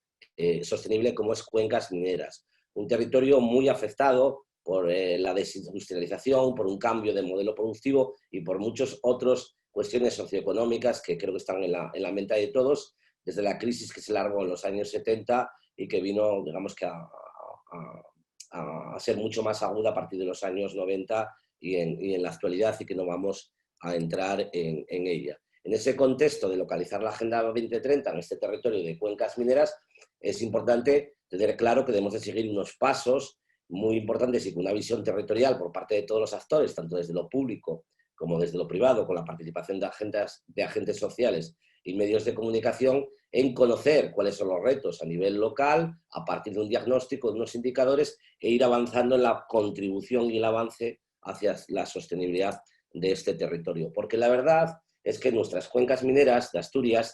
sostenible, como es Cuencas Mineras. Un territorio muy afectado por la desindustrialización, por un cambio de modelo productivo y por muchas otras cuestiones socioeconómicas que creo que están en la mente de todos, desde la crisis que se largó en los años 70 y que vino, digamos que a ser mucho más aguda a partir de los años 90 y en la actualidad, y que no vamos a entrar en ella. En ese contexto de localizar la Agenda 2030 en este territorio de cuencas mineras, es importante tener claro que debemos de seguir unos pasos muy importantes y con una visión territorial por parte de todos los actores, tanto desde lo público como desde lo privado, con la participación de agentes sociales y medios de comunicación, en conocer cuáles son los retos a nivel local, a partir de un diagnóstico, de unos indicadores, e ir avanzando en la contribución y el avance hacia la sostenibilidad de este territorio. Porque la verdad es que en nuestras cuencas mineras de Asturias,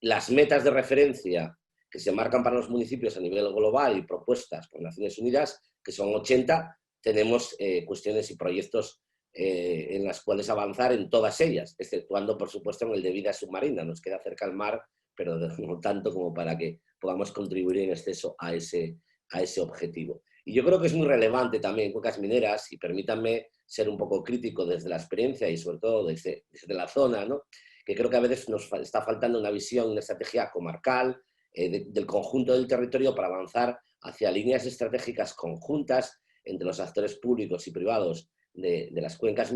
las metas de referencia que se marcan para los municipios a nivel global y propuestas por Naciones Unidas, que son 80, tenemos cuestiones y proyectos en las cuales avanzar en todas ellas, exceptuando, por supuesto, en el de vida submarina. Nos queda cerca al mar, pero no tanto como para que podamos contribuir en exceso a ese objetivo. Y yo creo que es muy relevante también cuencas mineras, y permítanme ser un poco crítico desde la experiencia y sobre todo desde la zona, ¿no? Que creo que a veces nos está faltando una visión, una estrategia comarcal del conjunto del territorio para avanzar hacia líneas estratégicas conjuntas entre los actores públicos y privados de las cuencas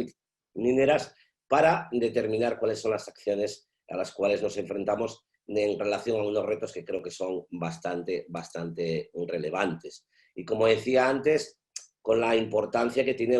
mineras para determinar cuáles son las acciones a las cuales nos enfrentamos en relación a unos retos que creo que son bastante relevantes. Y como decía antes, con la importancia que tiene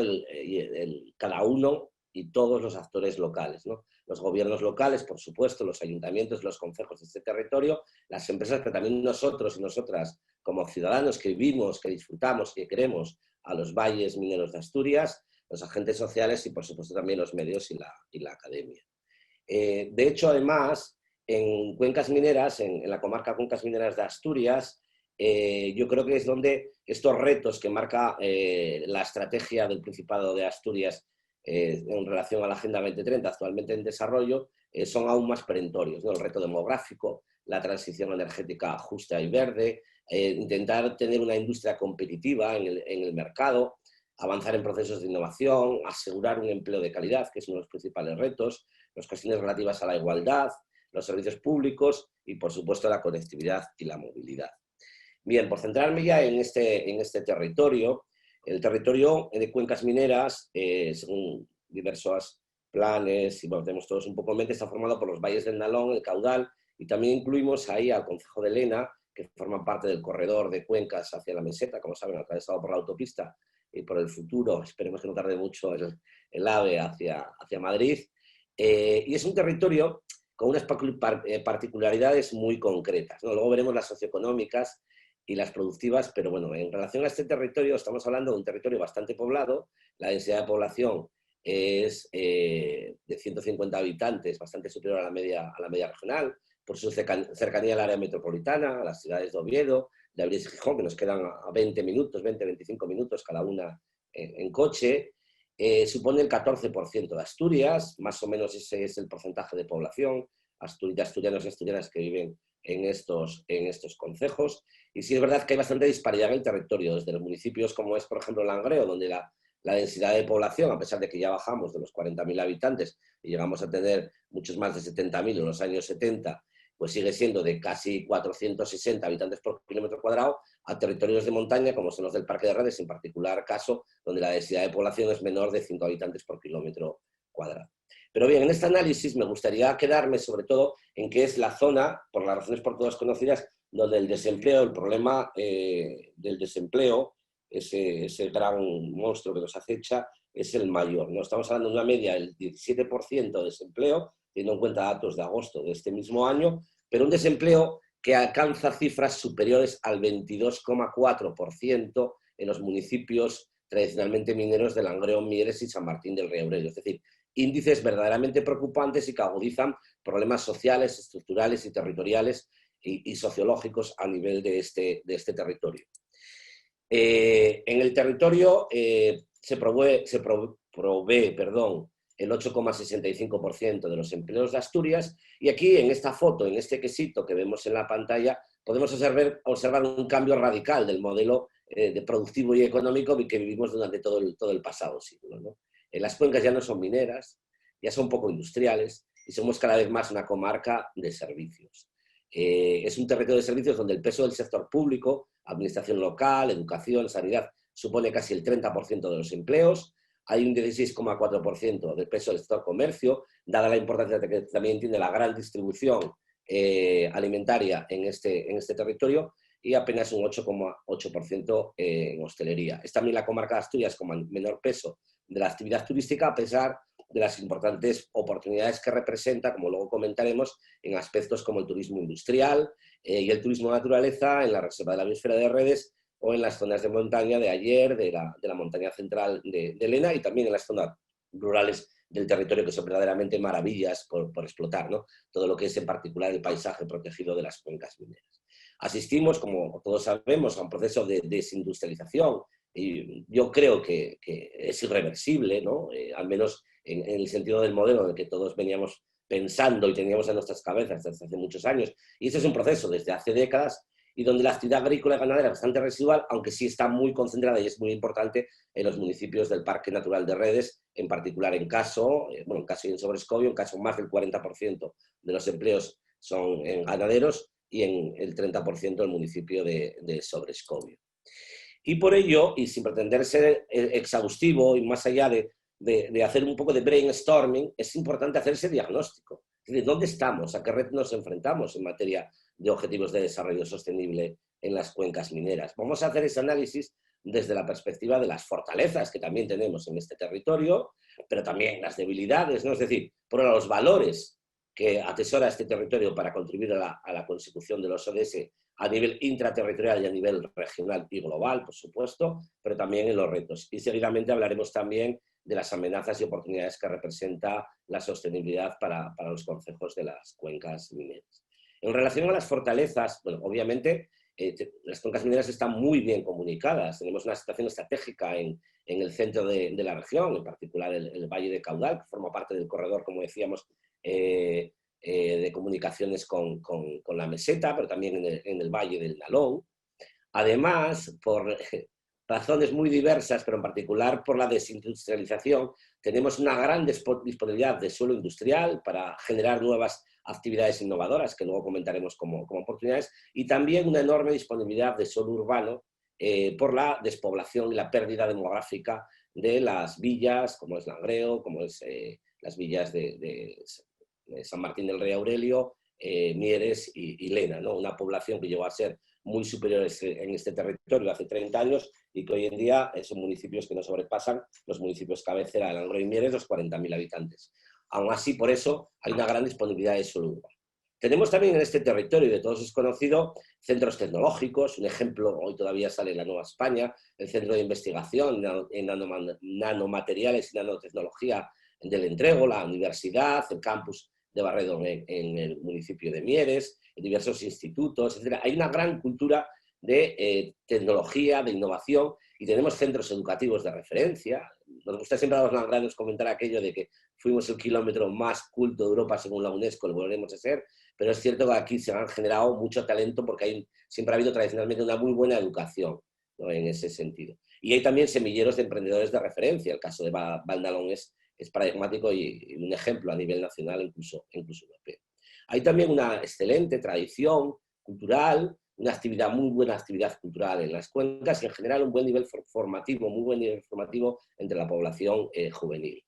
cada uno y todos los actores locales, ¿no? Los gobiernos locales, por supuesto, los ayuntamientos, los concejos de este territorio, las empresas, pero también nosotros y nosotras como ciudadanos que vivimos, que disfrutamos, que queremos a los valles mineros de Asturias, los agentes sociales y, por supuesto, también los medios y la academia. De hecho, además, en cuencas mineras, en la comarca Cuencas Mineras de Asturias, yo creo que es donde estos retos que marca la estrategia del Principado de Asturias en relación a la Agenda 2030 actualmente en desarrollo son aún más perentorios, ¿no? El reto demográfico, la transición energética justa y verde, intentar tener una industria competitiva en el mercado, avanzar en procesos de innovación, asegurar un empleo de calidad, que es uno de los principales retos, las cuestiones relativas a la igualdad, los servicios públicos y, por supuesto, la conectividad y la movilidad. Bien, por centrarme ya en este territorio, el territorio de cuencas mineras, según diversos planes, y bueno, tenemos todos un poco en mente, está formado por los valles del Nalón, el Caudal, y también incluimos ahí al concejo de Elena, que forma parte del corredor de cuencas hacia la meseta, como saben, atravesado por la autopista, y por el futuro, esperemos que no tarde mucho, el AVE hacia Madrid. Y es un territorio con unas particularidades muy concretas, ¿no? Luego veremos las socioeconómicas y las productivas, pero bueno, en relación a este territorio estamos hablando de un territorio bastante poblado, la densidad de población es de 150 habitantes, bastante superior a la media regional, por su cercanía al área metropolitana, a las ciudades de Oviedo, de Avilés y Gijón, que nos quedan a 20-25 minutos cada una en coche. Supone el 14% de Asturias, más o menos ese es el porcentaje de población, asturianos y asturianas que viven en estos concejos. Y sí es verdad que hay bastante disparidad en el territorio, desde los municipios como es, por ejemplo, Langreo, donde la densidad de población, a pesar de que ya bajamos de los 40.000 habitantes y llegamos a tener muchos más de 70.000 en los años 70, pues sigue siendo de casi 460 habitantes por kilómetro cuadrado, a territorios de montaña, como son los del Parque de Redes, en particular caso, donde la densidad de población es menor de 5 habitantes por kilómetro cuadrado. Pero bien, en este análisis me gustaría quedarme sobre todo en qué es la zona, por las razones por todas conocidas, donde el desempleo, el problema del desempleo, ese gran monstruo que nos acecha, es el mayor, ¿no? Estamos hablando de una media del 17% de desempleo, teniendo en cuenta datos de agosto de este mismo año, pero un desempleo que alcanza cifras superiores al 22,4% en los municipios tradicionalmente mineros de Langreo, Mieres y San Martín del Rey Aurelio. Es decir, índices verdaderamente preocupantes y que agudizan problemas sociales, estructurales y territoriales y sociológicos a nivel de este territorio. En el territorio se provee el 8,65% de los empleos de Asturias, y aquí en esta foto, en este quesito que vemos en la pantalla, podemos observar un cambio radical del modelo de productivo y económico que vivimos durante todo el pasado siglo, ¿no? Las cuencas ya no son mineras, ya son poco industriales y somos cada vez más una comarca de servicios. Es un territorio de servicios donde el peso del sector público, administración local, educación, sanidad, supone casi el 30% de los empleos. Hay un 16,4% del peso del sector comercio, dada la importancia que también tiene la gran distribución alimentaria en este territorio, y apenas un 8,8% en hostelería. Es también la comarca de Asturias con menor peso de la actividad turística, a pesar de las importantes oportunidades que representa, como luego comentaremos, en aspectos como el turismo industrial y el turismo de naturaleza en la Reserva de la Biosfera de Redes, o en las zonas de montaña de Aller, de la montaña central de Lena, y también en las zonas rurales del territorio, que son verdaderamente maravillas por explotar, ¿no? Todo lo que es en particular el paisaje protegido de las cuencas mineras. Asistimos, como todos sabemos, a un proceso de desindustrialización, y yo creo que es irreversible, ¿no? Al menos en el sentido del modelo en el que todos veníamos pensando y teníamos en nuestras cabezas desde hace muchos años. Y ese es un proceso desde hace décadas, y donde la actividad agrícola y ganadera es bastante residual, aunque sí está muy concentrada y es muy importante en los municipios del Parque Natural de Redes, en particular en Caso, y en Sobrescobio. En Caso más del 40% de los empleos son en ganaderos, y en el 30% el municipio de Sobrescobio. Y por ello, y sin pretender ser exhaustivo y más allá de hacer un poco de brainstorming, es importante hacer ese diagnóstico. Es decir, ¿dónde estamos? ¿A qué red nos enfrentamos en materia de objetivos de desarrollo sostenible en las cuencas mineras? Vamos a hacer ese análisis desde la perspectiva de las fortalezas que también tenemos en este territorio, pero también las debilidades, ¿no? Es decir, por los valores que atesora este territorio para contribuir a la consecución de los ODS a nivel intraterritorial y a nivel regional y global, por supuesto, pero también en los retos. Y seguidamente hablaremos también de las amenazas y oportunidades que representa la sostenibilidad para los concejos de las cuencas mineras. En relación a las fortalezas, bueno, obviamente las cuencas mineras están muy bien comunicadas. Tenemos una situación estratégica en el centro de la región, en particular el Valle de Caudal, que forma parte del corredor, como decíamos, de comunicaciones con la meseta, pero también en el Valle del Nalón. Además, por razones muy diversas, pero en particular por la desindustrialización, tenemos una gran disponibilidad de suelo industrial para generar nuevas actividades innovadoras, que luego comentaremos como oportunidades, y también una enorme disponibilidad de suelo urbano por la despoblación y la pérdida demográfica de las villas, como es Langreo, como es las villas de San Martín del Rey Aurelio, Mieres y Lena, ¿no? Una población que llegó a ser muy superior en este territorio hace 30 años, y que hoy en día son municipios que no sobrepasan los municipios cabecera de Langreo y Mieres, los 40.000 habitantes. Aún así, por eso, hay una gran disponibilidad de suelo urbano. Tenemos también en este territorio, y de todos es conocido, centros tecnológicos. Un ejemplo, hoy todavía sale en la Nueva España, el Centro de Investigación en Nanomateriales y Nanotecnología del Entrego, la universidad, el campus de Barredón en el municipio de Mieres, diversos institutos, etc. Hay una gran cultura de tecnología, de innovación, y tenemos centros educativos de referencia. Nos gusta siempre a los langranos comentar aquello de que fuimos el kilómetro más culto de Europa según la UNESCO, lo volveremos a ser, pero es cierto que aquí se han generado mucho talento porque siempre ha habido tradicionalmente una muy buena educación, ¿no? En ese sentido. Y hay también semilleros de emprendedores de referencia. El caso de Valnalón es paradigmático y un ejemplo a nivel nacional, incluso europeo. Hay también una excelente tradición cultural, una muy buena actividad cultural en las cuencas, y en general un buen nivel formativo, muy buen nivel formativo entre la población juvenil.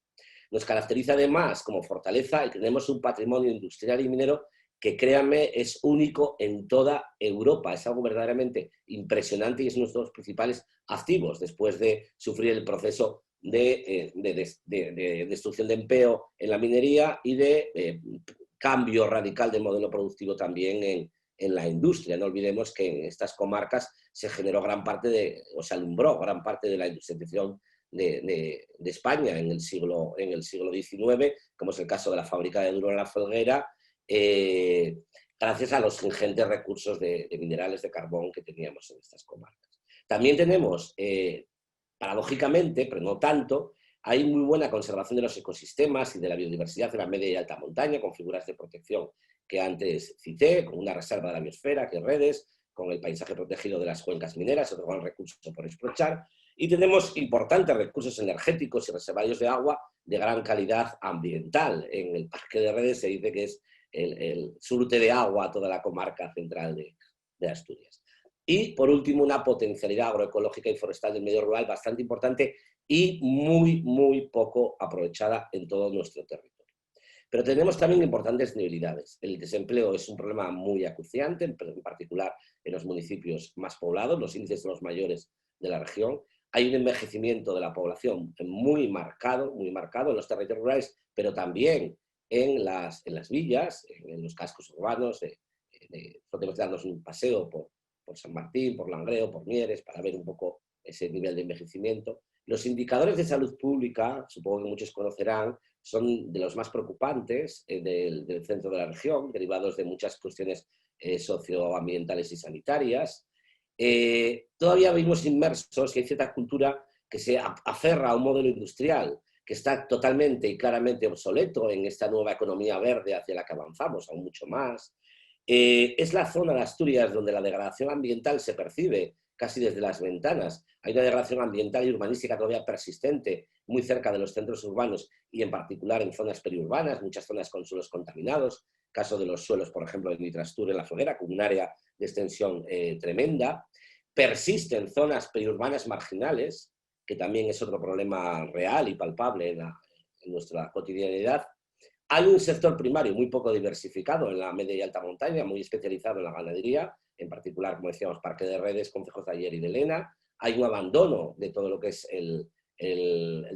Nos caracteriza además como fortaleza el que tenemos un patrimonio industrial y minero que, créanme, es único en toda Europa. Es algo verdaderamente impresionante y es uno de los principales activos después de sufrir el proceso de destrucción de empleo en la minería y de cambio radical del modelo productivo también en la industria. No olvidemos que en estas comarcas se generó gran parte o se alumbró gran parte de la industrialización de España en el siglo XIX, como es el caso de la fábrica de Duero en la Felguera, gracias a los ingentes recursos de minerales de carbón que teníamos en estas comarcas. También tenemos, paradójicamente, pero no tanto, hay muy buena conservación de los ecosistemas y de la biodiversidad de la media y alta montaña, con figuras de protección que antes cité, con una reserva de la biosfera, que es Redes, con el paisaje protegido de las cuencas mineras, otro gran recurso por explotar, y tenemos importantes recursos energéticos y reservorios de agua de gran calidad ambiental. En el Parque de Redes se dice que es el surte de agua a toda la comarca central de Asturias. Y, por último, una potencialidad agroecológica y forestal del medio rural bastante importante y muy, muy poco aprovechada en todo nuestro territorio. Pero tenemos también importantes debilidades. El desempleo es un problema muy acuciante, en particular en los municipios más poblados, los índices son los mayores de la región. Hay un envejecimiento de la población muy marcado en los territorios rurales, pero también en las villas, en los cascos urbanos. Podemos darnos un paseo por San Martín, por Langreo, por Mieres, para ver un poco ese nivel de envejecimiento. Los indicadores de salud pública, supongo que muchos conocerán, son de los más preocupantes del centro de la región, derivados de muchas cuestiones socioambientales y sanitarias. Todavía vivimos inmersos y hay cierta cultura que se aferra a un modelo industrial que está totalmente y claramente obsoleto en esta nueva economía verde hacia la que avanzamos, aún mucho más. Es la zona de Asturias donde la degradación ambiental se percibe casi desde las ventanas. Hay una degradación ambiental y urbanística todavía persistente, muy cerca de los centros urbanos y en particular en zonas periurbanas, muchas zonas con suelos contaminados, caso de los suelos, por ejemplo, de Nitrastur en la Felguera, con un área de extensión tremenda. Persisten zonas periurbanas marginales, que también es otro problema real y palpable en nuestra cotidianidad. Hay un sector primario muy poco diversificado en la media y alta montaña, muy especializado en la ganadería, en particular, como decíamos, Parque de Redes, concejos de Aller y de Lena. Hay un abandono de todo lo que es el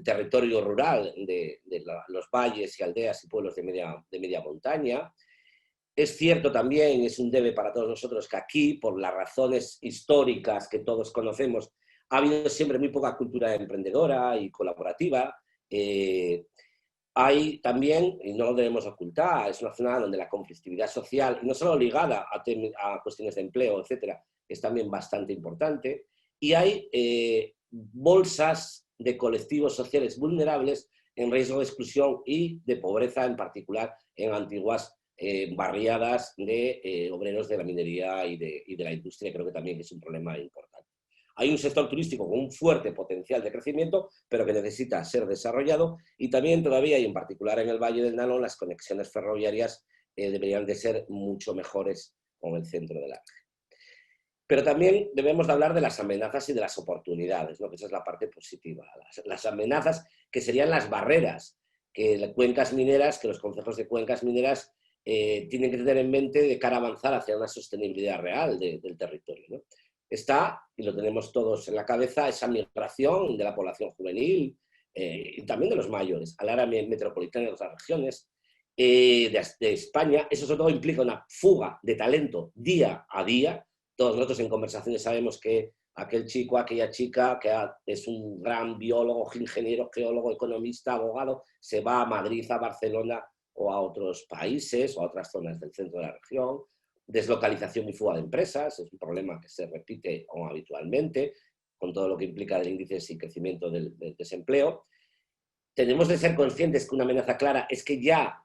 territorio rural de los valles y aldeas y pueblos de media montaña. Es cierto también, es un debe para todos nosotros, que aquí, por las razones históricas que todos conocemos, ha habido siempre muy poca cultura emprendedora y colaborativa. Hay también, y no lo debemos ocultar, es una zona donde la conflictividad social, no solo ligada a cuestiones de empleo, etcétera, es también bastante importante. Y hay bolsas de colectivos sociales vulnerables en riesgo de exclusión y de pobreza, en particular en antiguas barriadas de obreros de la minería y de la industria. Creo que también es un problema importante. Hay un sector turístico con un fuerte potencial de crecimiento, pero que necesita ser desarrollado, y también todavía, y en particular en el Valle del Nalón, las conexiones ferroviarias deberían de ser mucho mejores con el centro de la región. Pero también debemos de hablar de las amenazas y de las oportunidades, ¿no? Que esa es la parte positiva. Las amenazas, que serían las barreras que las cuencas mineras, que los concejos de cuencas mineras tienen que tener en mente de cara a avanzar hacia una sostenibilidad real del territorio, ¿no? Está, y lo tenemos todos en la cabeza, esa migración de la población juvenil y también de los mayores al área metropolitana de otras regiones de España. Eso sobre todo implica una fuga de talento día a día. Todos nosotros en conversaciones sabemos que aquel chico, aquella chica que es un gran biólogo, ingeniero, geólogo, economista, abogado, se va a Madrid, a Barcelona o a otros países o a otras zonas del centro de la región. Deslocalización y fuga de empresas, es un problema que se repite habitualmente, con todo lo que implica del índice y crecimiento del desempleo. Tenemos de ser conscientes que una amenaza clara es que ya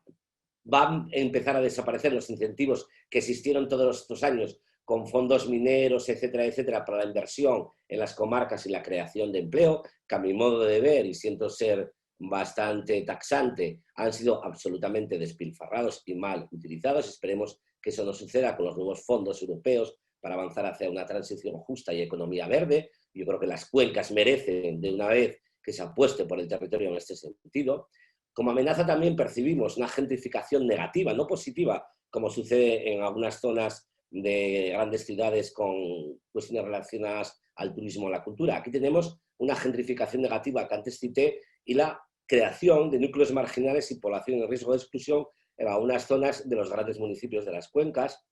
van a empezar a desaparecer los incentivos que existieron todos estos años con fondos mineros, etcétera, etcétera, para la inversión en las comarcas y la creación de empleo, que a mi modo de ver, y siento ser bastante taxante, han sido absolutamente despilfarrados y mal utilizados. Esperemos que eso no suceda con los nuevos fondos europeos para avanzar hacia una transición justa y economía verde. Yo creo que las cuencas merecen de una vez que se apueste por el territorio en este sentido. Como amenaza también percibimos una gentrificación negativa, no positiva, como sucede en algunas zonas de grandes ciudades con cuestiones relacionadas al turismo o a la cultura. Aquí tenemos una gentrificación negativa que antes cité y la creación de núcleos marginales y población en riesgo de exclusión en algunas zonas de los grandes municipios de las cuencas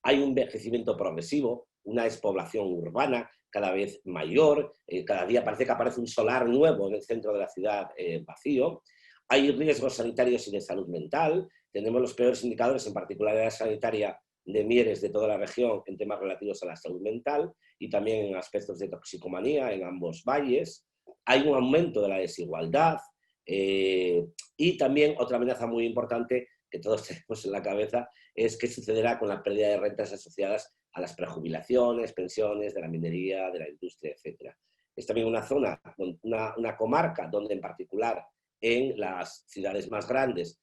hay un envejecimiento progresivo, una despoblación urbana cada vez mayor, cada día parece que aparece un solar nuevo en el centro de la ciudad vacío, hay riesgos sanitarios y de salud mental, tenemos los peores indicadores, en particular de la sanitaria de Mieres de toda la región en temas relativos a la salud mental y también en aspectos de toxicomanía en ambos valles, hay un aumento de la desigualdad y también otra amenaza muy importante que todos tenemos en la cabeza es qué sucederá con la pérdida de rentas asociadas a las prejubilaciones, pensiones, de la minería, de la industria, etc. Es también una zona, una comarca donde en particular en las ciudades más grandes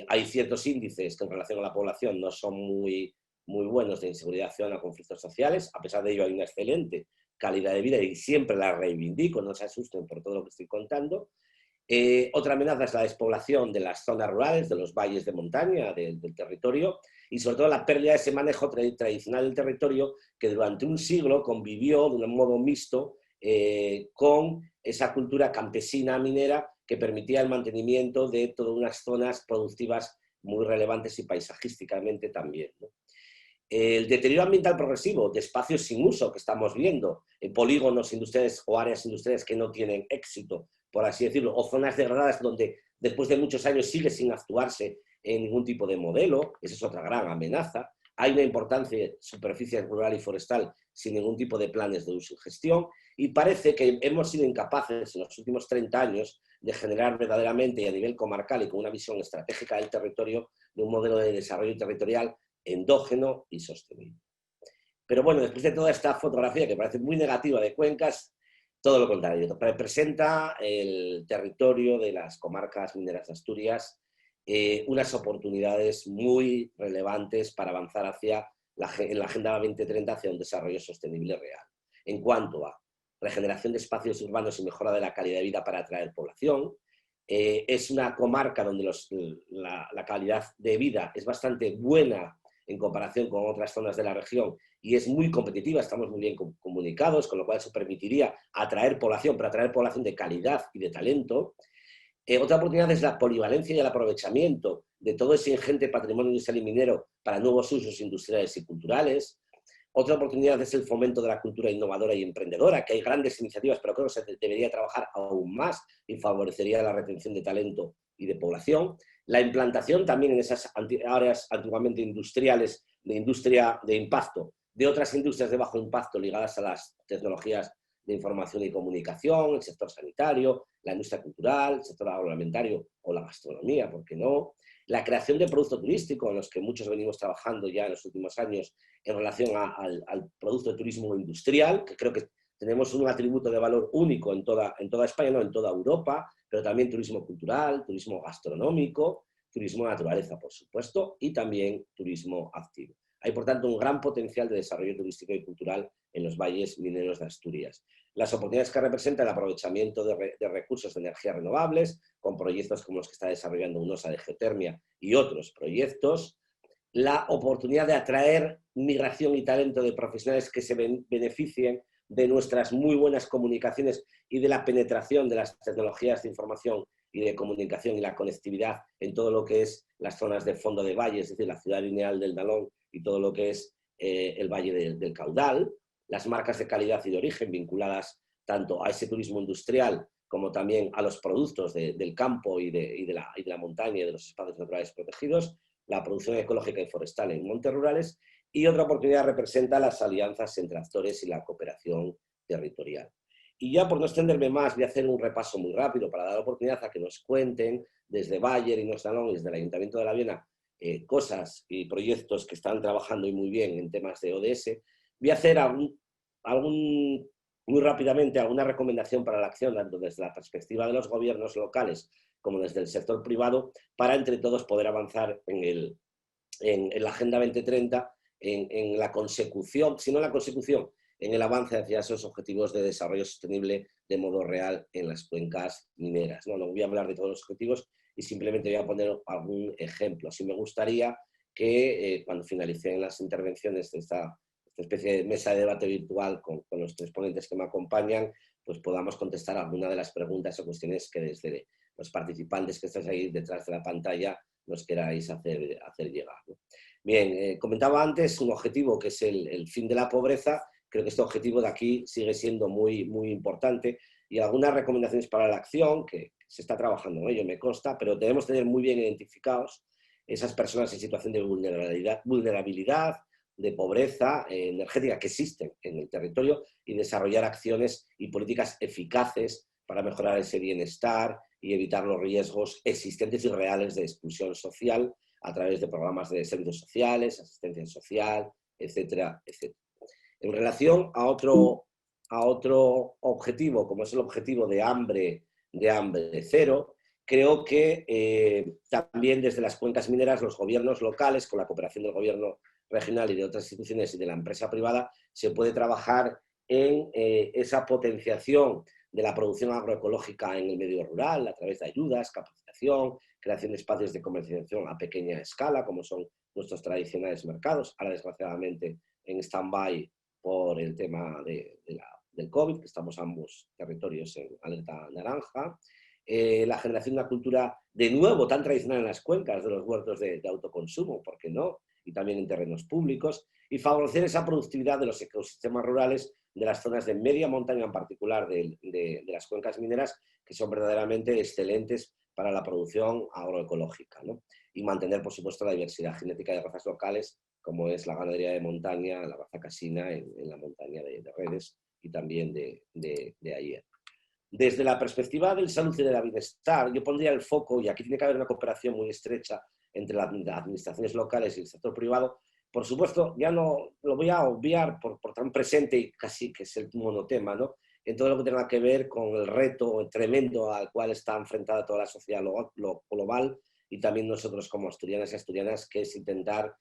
hay ciertos índices que en relación a la población no son muy buenos de inseguridad ciudadana, conflictos sociales. A pesar de ello hay una excelente calidad de vida y siempre la reivindico, no se asusten por todo lo que estoy contando. Otra amenaza es la despoblación de las zonas rurales, de los valles de montaña, del territorio, y sobre todo la pérdida de ese manejo tradicional del territorio que durante un siglo convivió de un modo mixto con esa cultura campesina minera que permitía el mantenimiento de todas unas zonas productivas muy relevantes y paisajísticamente también, ¿no? El deterioro ambiental progresivo de espacios sin uso que estamos viendo, polígonos industriales o áreas industriales que no tienen éxito, por así decirlo, o zonas degradadas donde después de muchos años sigue sin actuarse en ningún tipo de modelo, esa es otra gran amenaza. Hay una importante superficie rural y forestal sin ningún tipo de planes de uso y gestión, y parece que hemos sido incapaces en los últimos 30 años de generar verdaderamente y a nivel comarcal y con una visión estratégica del territorio de un modelo de desarrollo territorial endógeno y sostenible. Pero bueno, después de toda esta fotografía que parece muy negativa de Cuencas, todo lo contrario, representa el territorio de las comarcas mineras de Asturias unas oportunidades muy relevantes para avanzar en la Agenda 2030 hacia un desarrollo sostenible real. En cuanto a regeneración de espacios urbanos y mejora de la calidad de vida para atraer población, es una comarca donde la calidad de vida es bastante buena en comparación con otras zonas de la región y es muy competitiva, estamos muy bien comunicados, con lo cual eso permitiría atraer población, pero atraer población de calidad y de talento. Otra oportunidad es la polivalencia y el aprovechamiento de todo ese ingente patrimonio industrial y minero para nuevos usos industriales y culturales. Otra oportunidad es el fomento de la cultura innovadora y emprendedora, que hay grandes iniciativas, pero creo que se debería trabajar aún más y favorecería la retención de talento y de población. La implantación también en esas áreas antiguamente industriales, de industria de impacto, de otras industrias de bajo impacto ligadas a las tecnologías de información y comunicación, el sector sanitario, la industria cultural, el sector agroalimentario o la gastronomía, ¿por qué no? La creación de producto turístico, en los que muchos venimos trabajando ya en los últimos años en relación al producto de turismo industrial, que creo que tenemos un atributo de valor único en toda España, no en toda Europa, pero también turismo cultural, turismo gastronómico, turismo de naturaleza, por supuesto, y también turismo activo. Hay, por tanto, un gran potencial de desarrollo turístico y cultural en los valles mineros de Asturias. Las oportunidades que representa el aprovechamiento de recursos de energías renovables, con proyectos como los que está desarrollando UNOSA de geotermia y otros proyectos. La oportunidad de atraer migración y talento de profesionales que se beneficien de nuestras muy buenas comunicaciones y de la penetración de las tecnologías de información y de comunicación y la conectividad en todo lo que es las zonas de fondo de valle, es decir, la ciudad lineal del Nalón y todo lo que es el Valle del Caudal, las marcas de calidad y de origen vinculadas tanto a ese turismo industrial como también a los productos del campo y de la montaña y de los espacios naturales protegidos, la producción ecológica y forestal en montes rurales, y otra oportunidad representa las alianzas entre actores y la cooperación territorial. Y ya por no extenderme más, voy a hacer un repaso muy rápido para dar oportunidad a que nos cuenten desde Bayer y Nostalón y desde el Ayuntamiento de La Viana cosas y proyectos que están trabajando y muy bien en temas de ODS. Voy a hacer muy rápidamente alguna recomendación para la acción, tanto desde la perspectiva de los gobiernos locales como desde el sector privado, para entre todos poder avanzar en la Agenda 2030, en la consecución, si no la consecución, en el avance hacia esos objetivos de desarrollo sostenible de modo real en las cuencas mineras. No voy a hablar de todos los objetivos y simplemente voy a poner algún ejemplo. Así me gustaría que cuando finalicen las intervenciones de esta especie de mesa de debate virtual con los tres ponentes que me acompañan, pues podamos contestar alguna de las preguntas o cuestiones que desde los participantes que estáis ahí detrás de la pantalla nos queráis hacer llegar, ¿no? Bien, comentaba antes un objetivo que es el fin de la pobreza. Creo que este objetivo de aquí sigue siendo muy, muy importante, y algunas recomendaciones para la acción, que se está trabajando en ello, me consta, pero debemos tener muy bien identificados esas personas en situación de vulnerabilidad, de pobreza energética que existen en el territorio, y desarrollar acciones y políticas eficaces para mejorar ese bienestar y evitar los riesgos existentes y reales de exclusión social a través de programas de servicios sociales, asistencia social, etcétera, etcétera. En relación a otro objetivo, como es el objetivo de hambre cero, creo que también desde las cuencas mineras los gobiernos locales, con la cooperación del gobierno regional y de otras instituciones y de la empresa privada, se puede trabajar en esa potenciación de la producción agroecológica en el medio rural a través de ayudas, capacitación, creación de espacios de comercialización a pequeña escala, como son nuestros tradicionales mercados, ahora desgraciadamente en stand-by por el tema del COVID, que estamos ambos territorios en alerta naranja. La generación de una cultura de nuevo tan tradicional en las cuencas de los huertos de autoconsumo, ¿por qué no? Y también en terrenos públicos, y favorecer esa productividad de los ecosistemas rurales de las zonas de media montaña, en particular de las cuencas mineras, que son verdaderamente excelentes para la producción agroecológica, ¿no? Y mantener, por supuesto, la diversidad genética de razas locales, como es la ganadería de montaña, la raza casina en la montaña de Redes y también de Ayer. Desde la perspectiva del salud y del bienestar, yo pondría el foco, y aquí tiene que haber una cooperación muy estrecha entre las administraciones locales y el sector privado. Por supuesto, ya no lo voy a obviar por tan presente y casi que es el monotema, ¿no? En todo lo que tenga que ver con el reto tremendo al cual está enfrentada toda la sociedad global, y también nosotros como asturianas y asturianas, que es intentar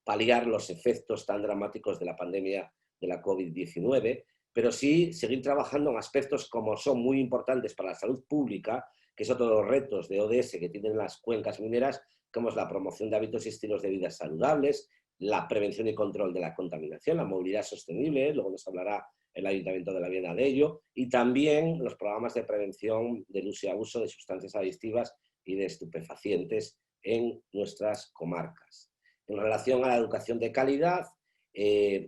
paliar los efectos tan dramáticos de la pandemia de la COVID-19, pero sí seguir trabajando en aspectos como son muy importantes para la salud pública, que son todos los retos de ODS que tienen las cuencas mineras, como es la promoción de hábitos y estilos de vida saludables, la prevención y control de la contaminación, la movilidad sostenible, luego nos hablará el Ayuntamiento de La Viana de ello, y también los programas de prevención del uso y abuso de sustancias adictivas y de estupefacientes en nuestras comarcas. En relación a la educación de calidad,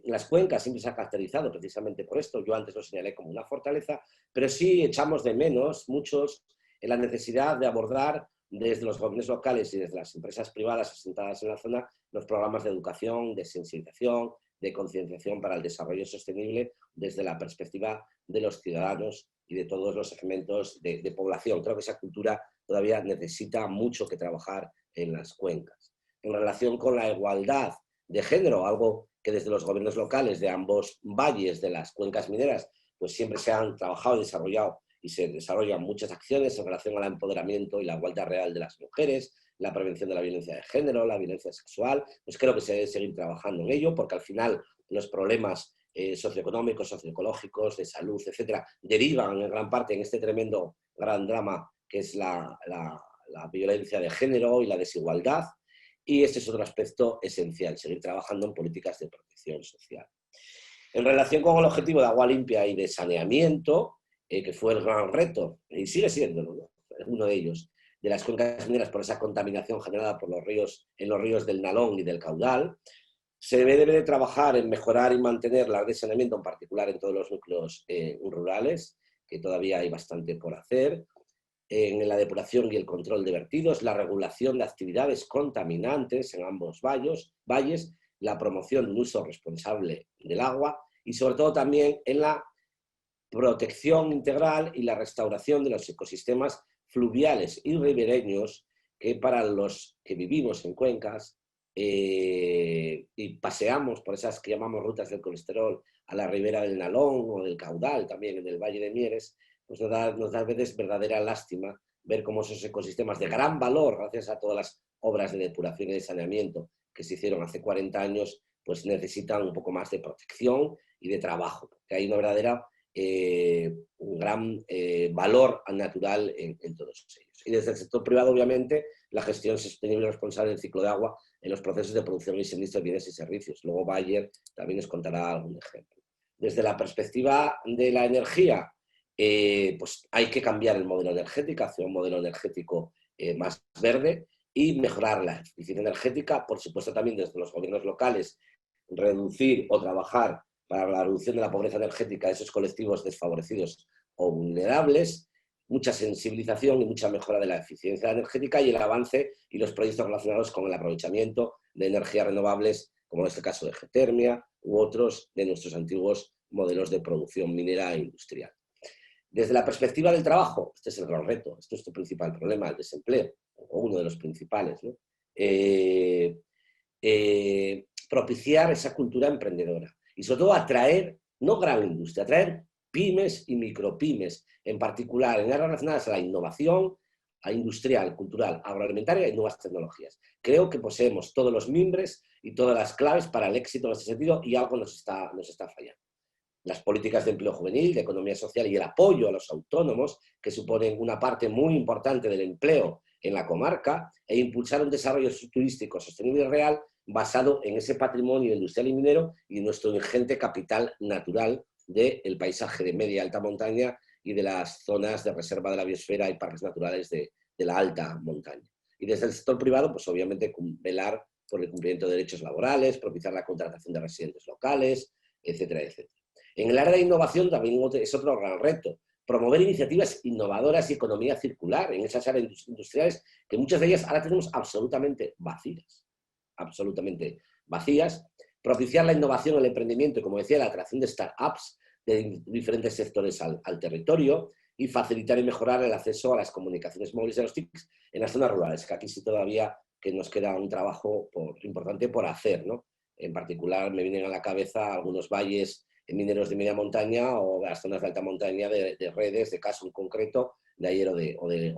las cuencas siempre se han caracterizado precisamente por esto. Yo antes lo señalé como una fortaleza, pero sí echamos de menos muchos en la necesidad de abordar desde los gobiernos locales y desde las empresas privadas asentadas en la zona los programas de educación, de sensibilización, de concienciación para el desarrollo sostenible desde la perspectiva de los ciudadanos y de todos los segmentos de población. Creo que esa cultura todavía necesita mucho que trabajar en las cuencas. En relación con la igualdad de género, algo que desde los gobiernos locales de ambos valles de las cuencas mineras pues siempre se han trabajado y desarrollado, y se desarrollan muchas acciones en relación al empoderamiento y la igualdad real de las mujeres, la prevención de la violencia de género, la violencia sexual. Pues creo que se debe seguir trabajando en ello, porque al final los problemas socioeconómicos, socioecológicos, de salud, etcétera, derivan en gran parte en este tremendo gran drama que es la violencia de género y la desigualdad. Y este es otro aspecto esencial, seguir trabajando en políticas de protección social. En relación con el objetivo de agua limpia y de saneamiento, que fue el gran reto, y sigue siendo, ¿no?, uno de ellos, de las cuencas mineras por esa contaminación generada por los ríos, en los ríos del Nalón y del Caudal, se debe de trabajar en mejorar y mantener la red de saneamiento, en particular en todos los núcleos rurales, que todavía hay bastante por hacer, en la depuración y el control de vertidos, la regulación de actividades contaminantes en ambos valles, la promoción de un uso responsable del agua y sobre todo también en la protección integral y la restauración de los ecosistemas fluviales y ribereños, que para los que vivimos en cuencas y paseamos por esas que llamamos rutas del colesterol a la ribera del Nalón o del Caudal, también en el Valle de Mieres, pues nos da a veces verdadera lástima ver cómo esos ecosistemas de gran valor, gracias a todas las obras de depuración y de saneamiento que se hicieron hace 40 años, pues necesitan un poco más de protección y de trabajo, porque hay una verdadera, un gran valor natural en todos ellos. Y desde el sector privado, obviamente, la gestión sostenible y responsable del ciclo de agua en los procesos de producción y suministro de bienes y servicios. Luego Bayer también nos contará algún ejemplo. Desde la perspectiva de la energía, pues hay que cambiar el modelo energético hacia un modelo energético más verde y mejorar la eficiencia energética, por supuesto también desde los gobiernos locales, reducir o trabajar para la reducción de la pobreza energética de esos colectivos desfavorecidos o vulnerables, mucha sensibilización y mucha mejora de la eficiencia energética y el avance y los proyectos relacionados con el aprovechamiento de energías renovables, como en este caso de geotermia u otros de nuestros antiguos modelos de producción minera e industrial. Desde la perspectiva del trabajo, este es el gran reto, este es nuestro principal problema, el desempleo, o uno de los principales, ¿no? Propiciar esa cultura emprendedora y sobre todo atraer, no gran industria, atraer pymes y micropymes, en particular en áreas relacionadas a la innovación, a industrial, cultural, agroalimentaria y nuevas tecnologías. Creo que poseemos todos los mimbres y todas las claves para el éxito en este sentido y algo nos está fallando. Las políticas de empleo juvenil, de economía social y el apoyo a los autónomos, que suponen una parte muy importante del empleo en la comarca, e impulsar un desarrollo turístico sostenible y real basado en ese patrimonio industrial y minero y nuestro ingente capital natural del paisaje de media y alta montaña y de las zonas de reserva de la biosfera y parques naturales de la alta montaña. Y desde el sector privado, pues obviamente velar por el cumplimiento de derechos laborales, propiciar la contratación de residentes locales, etcétera, etcétera. En el área de innovación también es otro gran reto, promover iniciativas innovadoras y economía circular en esas áreas industriales que muchas de ellas ahora tenemos absolutamente vacías, propiciar la innovación, el emprendimiento y, como decía, la atracción de startups de diferentes sectores al territorio y facilitar y mejorar el acceso a las comunicaciones móviles y a los TICs en las zonas rurales, que aquí sí todavía que nos queda un trabajo importante por hacer, ¿no? En particular me vienen a la cabeza algunos valles mineros de media montaña o las zonas de alta montaña de redes, de caso en concreto, de Ayer o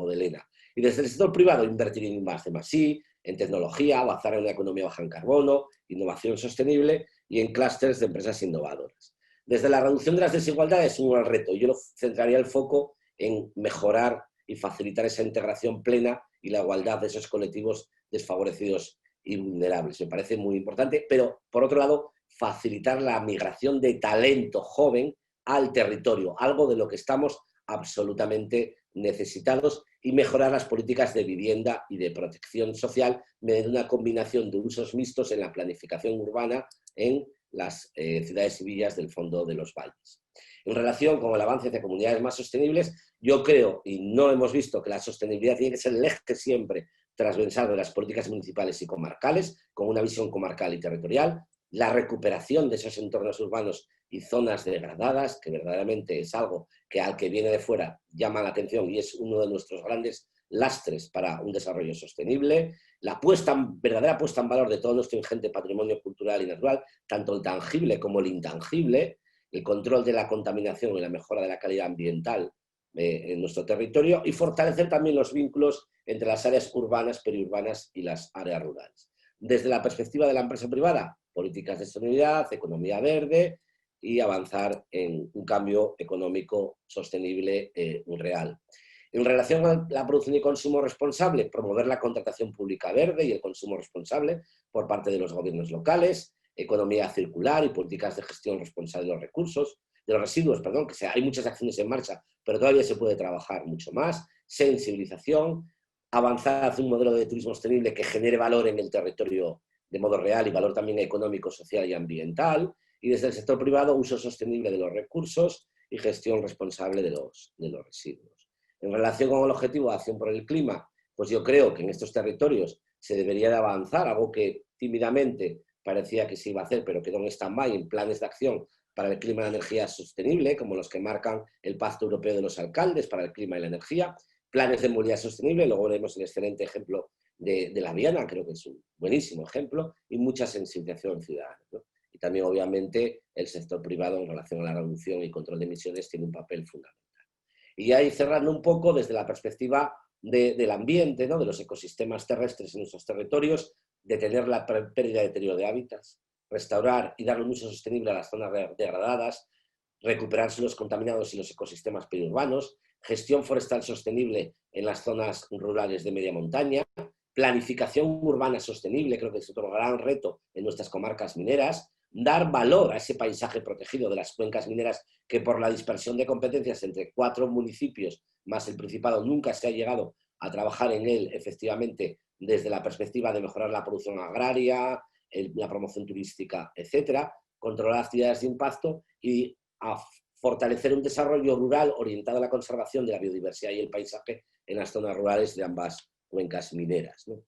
de Lena. Y desde el sector privado invertir en I+D+I, en tecnología, avanzar en una economía baja en carbono, innovación sostenible y en clústeres de empresas innovadoras. Desde la reducción de las desigualdades es un gran reto. Yo centraría el foco en mejorar y facilitar esa integración plena y la igualdad de esos colectivos desfavorecidos y vulnerables. Me parece muy importante, pero por otro lado, facilitar la migración de talento joven al territorio, algo de lo que estamos absolutamente necesitados, y mejorar las políticas de vivienda y de protección social mediante una combinación de usos mixtos en la planificación urbana en las ciudades y villas del fondo de los valles. En relación con el avance hacia comunidades más sostenibles, yo creo, y no hemos visto, que la sostenibilidad tiene que ser el eje siempre transversal de las políticas municipales y comarcales, con una visión comarcal y territorial, la recuperación de esos entornos urbanos y zonas degradadas, que verdaderamente es algo que al que viene de fuera llama la atención y es uno de nuestros grandes lastres para un desarrollo sostenible, la verdadera puesta en valor de todo nuestro ingente patrimonio cultural y natural, tanto el tangible como el intangible, el control de la contaminación y la mejora de la calidad ambiental en nuestro territorio, y fortalecer también los vínculos entre las áreas urbanas, periurbanas y las áreas rurales. Desde la perspectiva de la empresa privada, políticas de sostenibilidad, economía verde y avanzar en un cambio económico sostenible real. En relación a la producción y consumo responsable, promover la contratación pública verde y el consumo responsable por parte de los gobiernos locales, economía circular y políticas de gestión responsable de los residuos, que hay muchas acciones en marcha, pero todavía se puede trabajar mucho más, sensibilización, avanzar hacia un modelo de turismo sostenible que genere valor en el territorio de modo real y valor también económico, social y ambiental, y desde el sector privado uso sostenible de los recursos y gestión responsable de los residuos. En relación con el objetivo de acción por el clima, pues yo creo que en estos territorios se debería de avanzar, algo que tímidamente parecía que se iba a hacer, pero quedó en stand-by, en planes de acción para el clima y la energía sostenible, como los que marcan el Pacto Europeo de los Alcaldes para el Clima y la Energía, planes de movilidad sostenible, luego veremos el excelente ejemplo de la Viana, creo que es un buenísimo ejemplo, y mucha sensibilización ciudadana, ¿no? Y también, obviamente, el sector privado en relación a la reducción y control de emisiones tiene un papel fundamental. Y ahí cerrando un poco desde la perspectiva del ambiente, ¿no? De los ecosistemas terrestres en nuestros territorios, detener la pérdida y deterioro de hábitats, restaurar y darle un uso sostenible a las zonas degradadas, recuperar suelos contaminados y los ecosistemas periurbanos, gestión forestal sostenible en las zonas rurales de media montaña, planificación urbana sostenible, creo que es otro gran reto en nuestras comarcas mineras, dar valor a ese paisaje protegido de las cuencas mineras que por la dispersión de competencias entre 4 municipios más el Principado nunca se ha llegado a trabajar en él efectivamente desde la perspectiva de mejorar la producción agraria, la promoción turística, etcétera, controlar actividades de impacto y a fortalecer un desarrollo rural orientado a la conservación de la biodiversidad y el paisaje en las zonas rurales de ambas cuencas mineras, ¿no?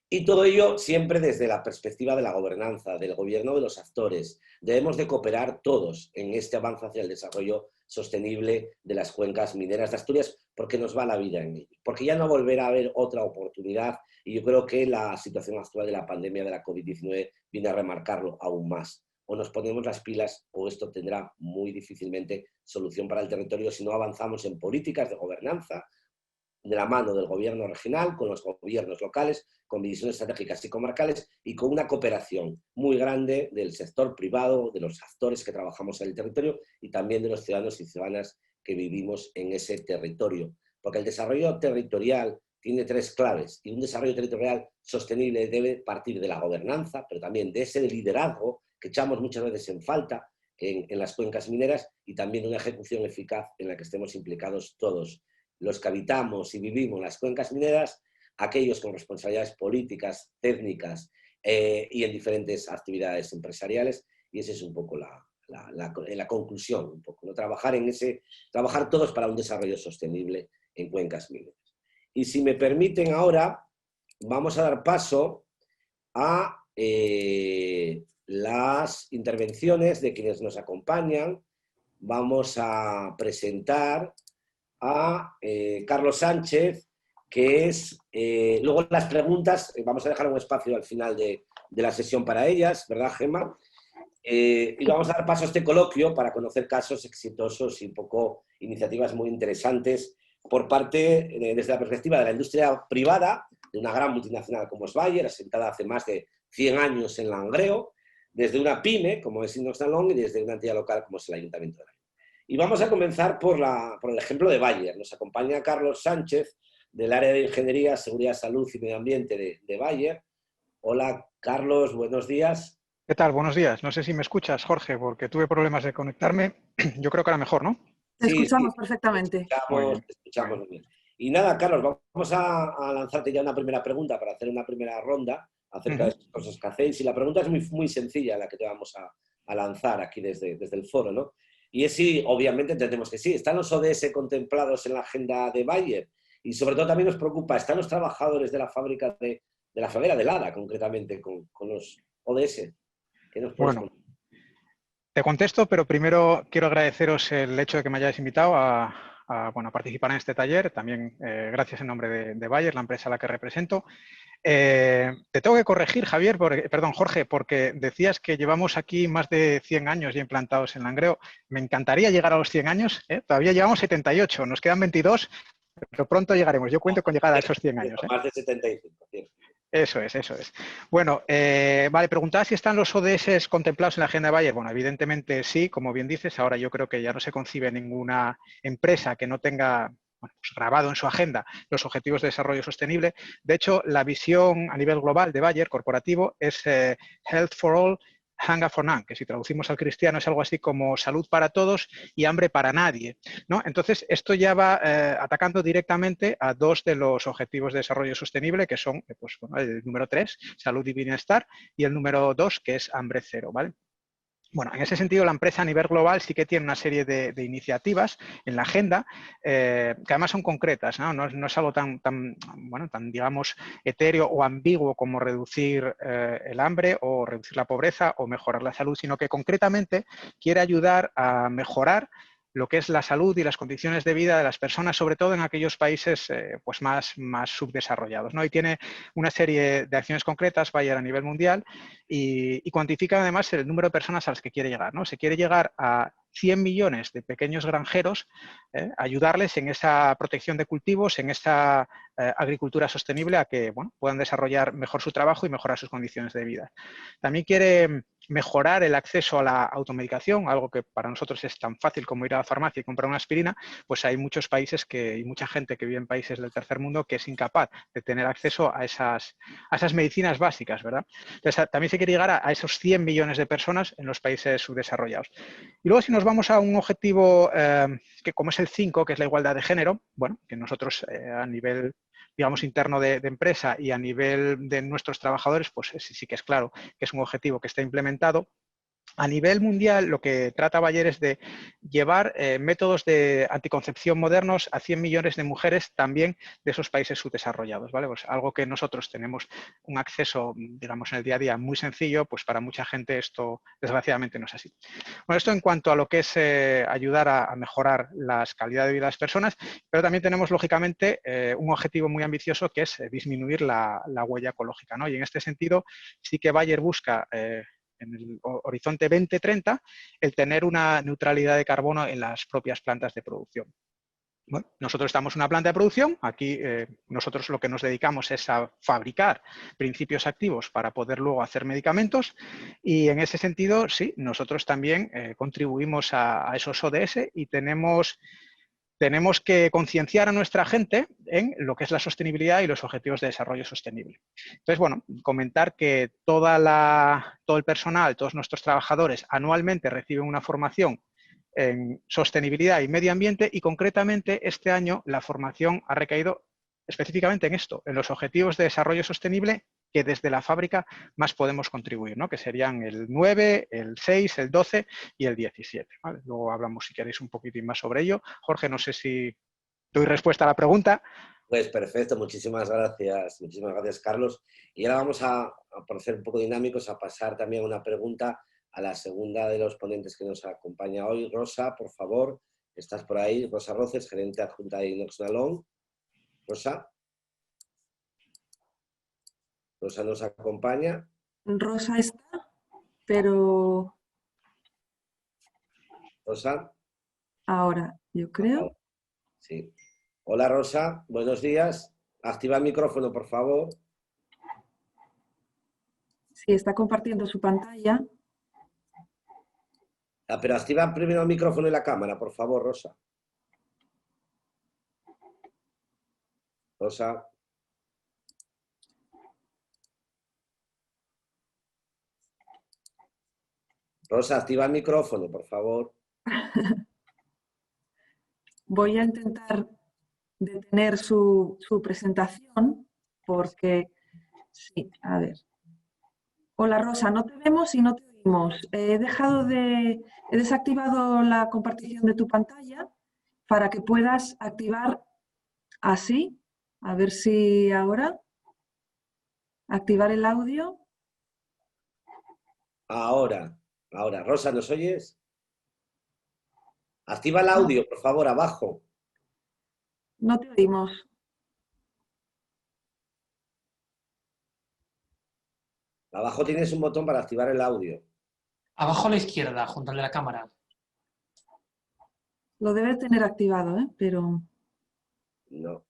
Y todo ello siempre desde la perspectiva de la gobernanza, del gobierno, de los actores. Debemos de cooperar todos en este avance hacia el desarrollo sostenible de las cuencas mineras de Asturias, porque nos va la vida en ello. Porque ya no volverá a haber otra oportunidad, y yo creo que la situación actual de la pandemia de la COVID-19 viene a remarcarlo aún más. O nos ponemos las pilas o esto tendrá muy difícilmente solución para el territorio si no avanzamos en políticas de gobernanza, de la mano del gobierno regional, con los gobiernos locales, con visiones estratégicas y comarcales y con una cooperación muy grande del sector privado, de los actores que trabajamos en el territorio y también de los ciudadanos y ciudadanas que vivimos en ese territorio. Porque el desarrollo territorial tiene tres claves y un desarrollo territorial sostenible debe partir de la gobernanza, pero también de ese liderazgo que echamos muchas veces en falta en las cuencas mineras y también de una ejecución eficaz en la que estemos implicados todos los que habitamos y vivimos las cuencas mineras, aquellos con responsabilidades políticas, técnicas y en diferentes actividades empresariales, y esa es un poco la conclusión, un poco, ¿no? Trabajar todos para un desarrollo sostenible en cuencas mineras. Y si me permiten ahora, vamos a dar paso a las intervenciones de quienes nos acompañan. Vamos a presentar a Carlos Sánchez, que es, luego las preguntas, vamos a dejar un espacio al final de la sesión para ellas, ¿verdad, Gemma? Y vamos a dar paso a este coloquio para conocer casos exitosos y un poco iniciativas muy interesantes por parte, desde la perspectiva de la industria privada, de una gran multinacional como es Bayer, asentada hace más de 100 años en Langreo, desde una pyme como es Inoxnalón y desde una entidad local como es el Ayuntamiento de Langreo. Y vamos a comenzar por el ejemplo de Bayer. Nos acompaña Carlos Sánchez, del área de Ingeniería, Seguridad, Salud y Medio Ambiente de Bayer. Hola, Carlos, buenos días. ¿Qué tal? Buenos días. No sé si me escuchas, Jorge, porque tuve problemas de conectarme. Yo creo que ahora mejor, ¿no? Te escuchamos perfectamente. Te escuchamos muy bien. Y nada, Carlos, vamos a lanzarte ya una primera pregunta para hacer una primera ronda acerca de estas cosas que hacéis. Y la pregunta es muy, muy sencilla, la que te vamos a lanzar aquí desde el foro, ¿no? Y es si, obviamente, entendemos que sí, están los ODS contemplados en la agenda de Bayer y sobre todo también nos preocupa, ¿están los trabajadores de la fábrica de la fabela de Lada, concretamente, con los ODS? ¿Qué nos puedes contar? Te contesto, pero primero quiero agradeceros el hecho de que me hayáis invitado a participar en este taller, también gracias en nombre de Bayer, la empresa a la que represento. Te tengo que corregir, Jorge, porque decías que llevamos aquí más de 100 años ya implantados en Langreo. Me encantaría llegar a los 100 años, todavía llevamos 78, nos quedan 22, pero pronto llegaremos. Yo cuento con llegar a esos 100 años. Más de 75, ¿cierto? Eso es. Bueno, vale, preguntaba si están los ODS contemplados en la agenda de Bayer. Bueno, evidentemente sí, como bien dices. Ahora yo creo que ya no se concibe ninguna empresa que no tenga pues grabado en su agenda los objetivos de desarrollo sostenible. De hecho, la visión a nivel global de Bayer corporativo es Health for All, Hunger for None, que si traducimos al cristiano es algo así como salud para todos y hambre para nadie, ¿no? Entonces, esto ya va atacando directamente a dos de los objetivos de desarrollo sostenible, que son el número 3, salud y bienestar, y el número 2, que es hambre cero, ¿vale? Bueno, en ese sentido, la empresa a nivel global sí que tiene una serie de iniciativas en la agenda que además son concretas, ¿no? No es algo tan, digamos, etéreo o ambiguo como reducir el hambre o reducir la pobreza o mejorar la salud, sino que concretamente quiere ayudar a mejorar lo que es la salud y las condiciones de vida de las personas, sobre todo en aquellos países pues más subdesarrollados, ¿no? Y tiene una serie de acciones concretas, Bayer, a nivel mundial, y cuantifica además el número de personas a las que quiere llegar, ¿no? Se quiere llegar a 100 millones de pequeños granjeros, ayudarles en esa protección de cultivos, en esa agricultura sostenible, a que puedan desarrollar mejor su trabajo y mejorar sus condiciones de vida. También quiere mejorar el acceso a la automedicación, algo que para nosotros es tan fácil como ir a la farmacia y comprar una aspirina, pues hay muchos países y mucha gente que vive en países del tercer mundo que es incapaz de tener acceso a esas medicinas básicas, ¿verdad? Entonces, también se quiere llegar a esos 100 millones de personas en los países subdesarrollados. Y luego, si nos vamos a un objetivo que como es el 5, que es la igualdad de género, bueno, que nosotros a nivel, digamos, interno de empresa y a nivel de nuestros trabajadores, pues sí que es claro que es un objetivo que está implementado. A nivel mundial, lo que trata Bayer es de llevar métodos de anticoncepción modernos a 100 millones de mujeres también de esos países subdesarrollados, ¿vale? Pues algo que nosotros tenemos un acceso, digamos, en el día a día muy sencillo, pues para mucha gente esto desgraciadamente no es así. Bueno, esto en cuanto a lo que es ayudar a mejorar la calidad de vida de las personas, pero también tenemos, lógicamente, un objetivo muy ambicioso que es disminuir la huella ecológica, ¿no? Y en este sentido sí que Bayer busca en el horizonte 2030, el tener una neutralidad de carbono en las propias plantas de producción. Bueno, nosotros estamos en una planta de producción, aquí nosotros lo que nos dedicamos es a fabricar principios activos para poder luego hacer medicamentos y en ese sentido, sí, nosotros también contribuimos a esos ODS y tenemos que concienciar a nuestra gente en lo que es la sostenibilidad y los objetivos de desarrollo sostenible. Entonces, bueno, comentar que todo el personal, todos nuestros trabajadores anualmente reciben una formación en sostenibilidad y medio ambiente y concretamente este año la formación ha recaído específicamente en esto, en los objetivos de desarrollo sostenible que desde la fábrica más podemos contribuir, ¿no? Que serían el 9, el 6, el 12 y el 17. ¿Vale? Luego hablamos, si queréis, un poquitín más sobre ello. Jorge, no sé si doy respuesta a la pregunta. Pues perfecto, muchísimas gracias, Carlos. Y ahora vamos por ser un poco dinámicos, a pasar también una pregunta a la segunda de los ponentes que nos acompaña hoy. Rosa, por favor, ¿estás por ahí? Rosa Roces, gerente adjunta de Inox Nalón. Rosa. Rosa nos acompaña. Rosa está, pero... Rosa. Ahora, yo creo. Sí. Hola, Rosa. Buenos días. Activa el micrófono, por favor. Sí, está compartiendo su pantalla. Pero activa primero el micrófono y la cámara, por favor, Rosa. Rosa. Rosa, activa el micrófono, por favor. Voy a intentar detener su presentación porque... Sí, a ver. Hola Rosa, no te vemos y no te oímos. He desactivado la compartición de tu pantalla para que puedas activar así. A ver si ahora. Activar el audio. Ahora. Rosa, ¿nos oyes? Activa el audio, por favor, abajo. No te oímos. Abajo tienes un botón para activar el audio. Abajo a la izquierda, junto al de la cámara. Lo debe tener activado, pero... No.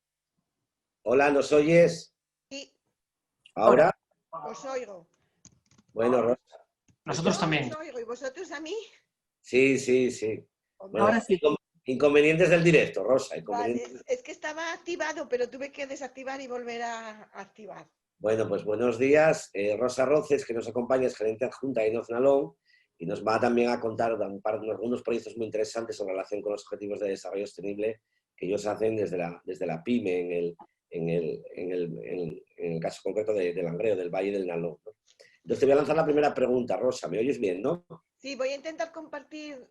Hola, ¿nos oyes? Sí. ¿Ahora? Os oigo. Bueno, Rosa. Nosotros también. Os oigo. ¿Y vosotros a mí? Sí. Bueno, ahora sí. Inconvenientes del directo, Rosa. Vale, es que estaba activado, pero tuve que desactivar y volver a activar. Bueno, pues buenos días. Rosa Roces, que nos acompaña, es gerente adjunta de Inox Nalón y nos va también a contar algunos proyectos muy interesantes en relación con los objetivos de desarrollo sostenible que ellos hacen desde la PYME en el caso concreto de Langreo, del Valle del Nalón, ¿no? Entonces te voy a lanzar la primera pregunta, Rosa. ¿Me oyes bien, no? Sí, voy a intentar compartir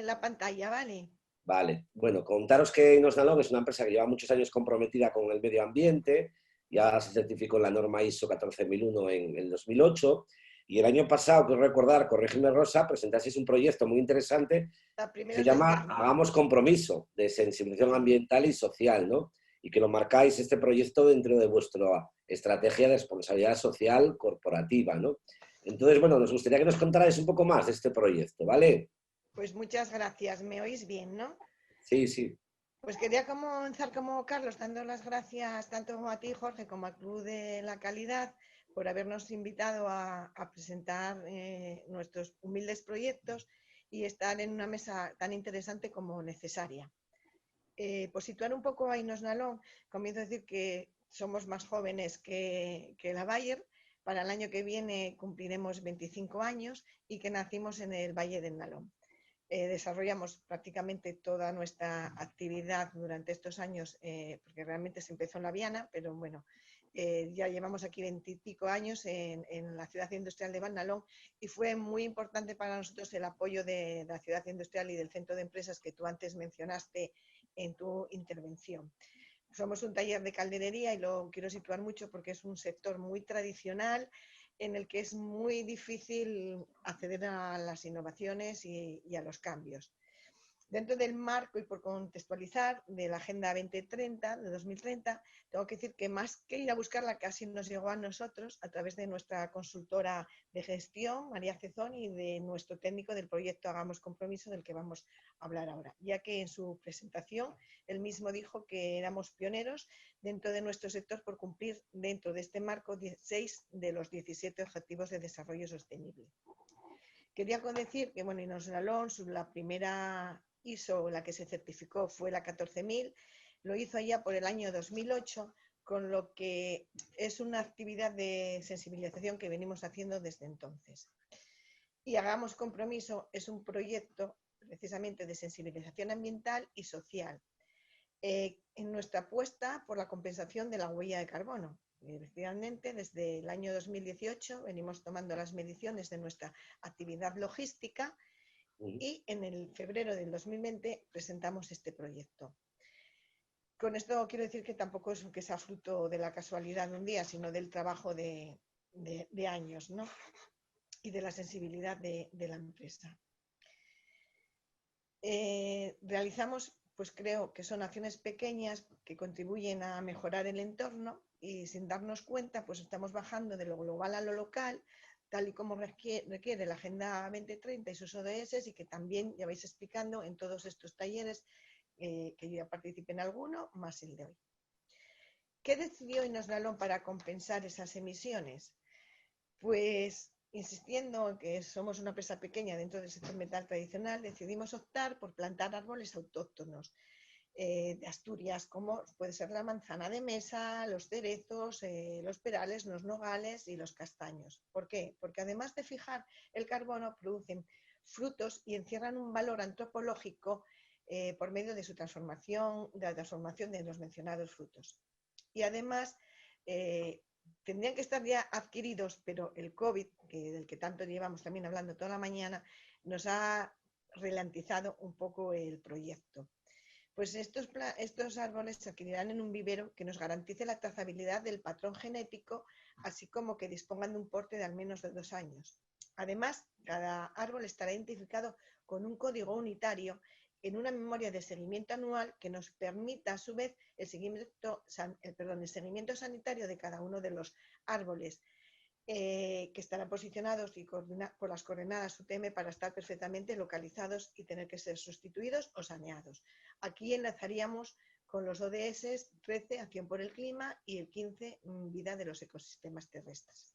la pantalla, ¿vale? Vale. Bueno, contaros que Inox Nalón es una empresa que lleva muchos años comprometida con el medio ambiente. Ya se certificó en la norma ISO 14001 en el 2008 y el año pasado, quiero recordar, corrígeme Rosa, presentasteis un proyecto muy interesante que se llama Hagamos Compromiso, de sensibilización ambiental y social, ¿no? Y que lo marcáis este proyecto dentro de vuestra estrategia de responsabilidad social corporativa, ¿no? Entonces, bueno, nos gustaría que nos contarais un poco más de este proyecto, ¿vale? Pues muchas gracias. ¿Me oís bien, no? Sí. Pues quería comenzar como Carlos, dando las gracias tanto a ti, Jorge, como al Club de la Calidad, por habernos invitado a presentar nuestros humildes proyectos y estar en una mesa tan interesante como necesaria. Por situar un poco a Ainhoa Nalón, comienzo a decir que somos más jóvenes que la Bayer. Para el año que viene cumpliremos 25 años y que nacimos en el Valle del Nalón. Desarrollamos prácticamente toda nuestra actividad durante estos años, porque realmente se empezó en La Viana, pero bueno, ya llevamos aquí 20 y pico años en la ciudad industrial de Valnalón y fue muy importante para nosotros el apoyo de la ciudad industrial y del centro de empresas que tú antes mencionaste en tu intervención. Somos un taller de calderería y lo quiero situar mucho porque es un sector muy tradicional en el que es muy difícil acceder a las innovaciones y a los cambios. Dentro del marco y por contextualizar de la Agenda 2030, de 2030, tengo que decir que más que ir a buscarla casi nos llegó a nosotros a través de nuestra consultora de gestión, María Cezón, y de nuestro técnico del proyecto Hagamos Compromiso, del que vamos a hablar ahora, ya que en su presentación él mismo dijo que éramos pioneros dentro de nuestro sector por cumplir dentro de este marco 16 de los 17 Objetivos de Desarrollo Sostenible. Quería decir que, bueno, Ainhoa Nalón, la primera ISO, la que se certificó, fue la 14.000, lo hizo allá por el año 2008, con lo que es una actividad de sensibilización que venimos haciendo desde entonces. Y Hagamos Compromiso es un proyecto precisamente de sensibilización ambiental y social, en nuestra apuesta por la compensación de la huella de carbono. Finalmente, desde el año 2018 venimos tomando las mediciones de nuestra actividad logística y en el febrero del 2020 presentamos este proyecto. Con esto quiero decir que tampoco es que sea fruto de la casualidad de un día, sino del trabajo de años, ¿no? Y de la sensibilidad de la empresa. Realizamos, pues creo que son acciones pequeñas que contribuyen a mejorar el entorno y sin darnos cuenta, pues estamos bajando de lo global a lo local, tal y como requiere la Agenda 2030 y sus ODS, y que también ya vais explicando en todos estos talleres, que yo ya participé en alguno, más el de hoy. ¿Qué decidió Ainhoa Nalón para compensar esas emisiones? Pues, insistiendo en que somos una empresa pequeña dentro del sector metal tradicional, decidimos optar por plantar árboles autóctonos de Asturias, como puede ser la manzana de mesa, los cerezos, los perales, los nogales y los castaños. ¿Por qué? Porque además de fijar el carbono, producen frutos y encierran un valor antropológico por medio de su transformación, de la transformación de los mencionados frutos. Y además tendrían que estar ya adquiridos, pero el COVID, del que tanto llevamos también hablando toda la mañana, nos ha ralentizado un poco el proyecto. Pues estos árboles se adquirirán en un vivero que nos garantice la trazabilidad del patrón genético, así como que dispongan de un porte de al menos de 2 años. Además, cada árbol estará identificado con un código unitario en una memoria de seguimiento anual que nos permita, a su vez, el seguimiento sanitario de cada uno de los árboles, que estarán posicionados y por las coordenadas UTM para estar perfectamente localizados y tener que ser sustituidos o saneados. Aquí enlazaríamos con los ODS 13, Acción por el Clima, y el 15, Vida de los ecosistemas terrestres.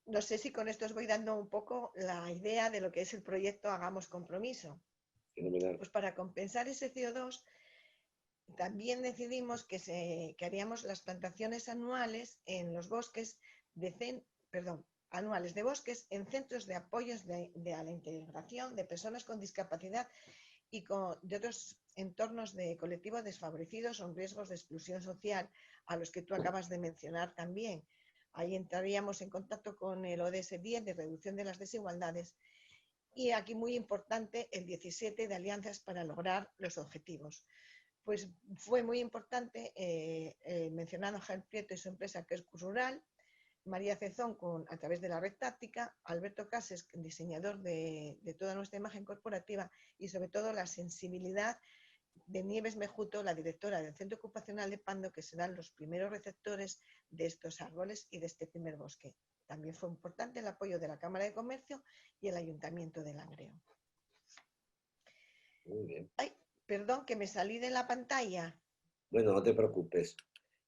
No sé si con esto os voy dando un poco la idea de lo que es el proyecto Hagamos Compromiso. Pues para compensar ese CO2, también decidimos que haríamos las plantaciones anuales en los bosques anuales de bosques en centros de apoyos a la integración de personas con discapacidad y de otros entornos de colectivos desfavorecidos o en riesgos de exclusión social, a los que tú acabas de mencionar también. Ahí entraríamos en contacto con el ODS 10 de reducción de las desigualdades, y aquí muy importante el 17 de alianzas para lograr los objetivos. Pues fue muy importante mencionando a Jaime Prieto y su empresa, que es Rural, María Cezón a través de la red táctica, Alberto Cases, diseñador de toda nuestra imagen corporativa, y sobre todo la sensibilidad de Nieves Mejuto, la directora del Centro Ocupacional de Pando, que serán los primeros receptores de estos árboles y de este primer bosque. También fue importante el apoyo de la Cámara de Comercio y el Ayuntamiento de Langreo. Muy bien. Ay, perdón, que me salí de la pantalla. Bueno, no te preocupes.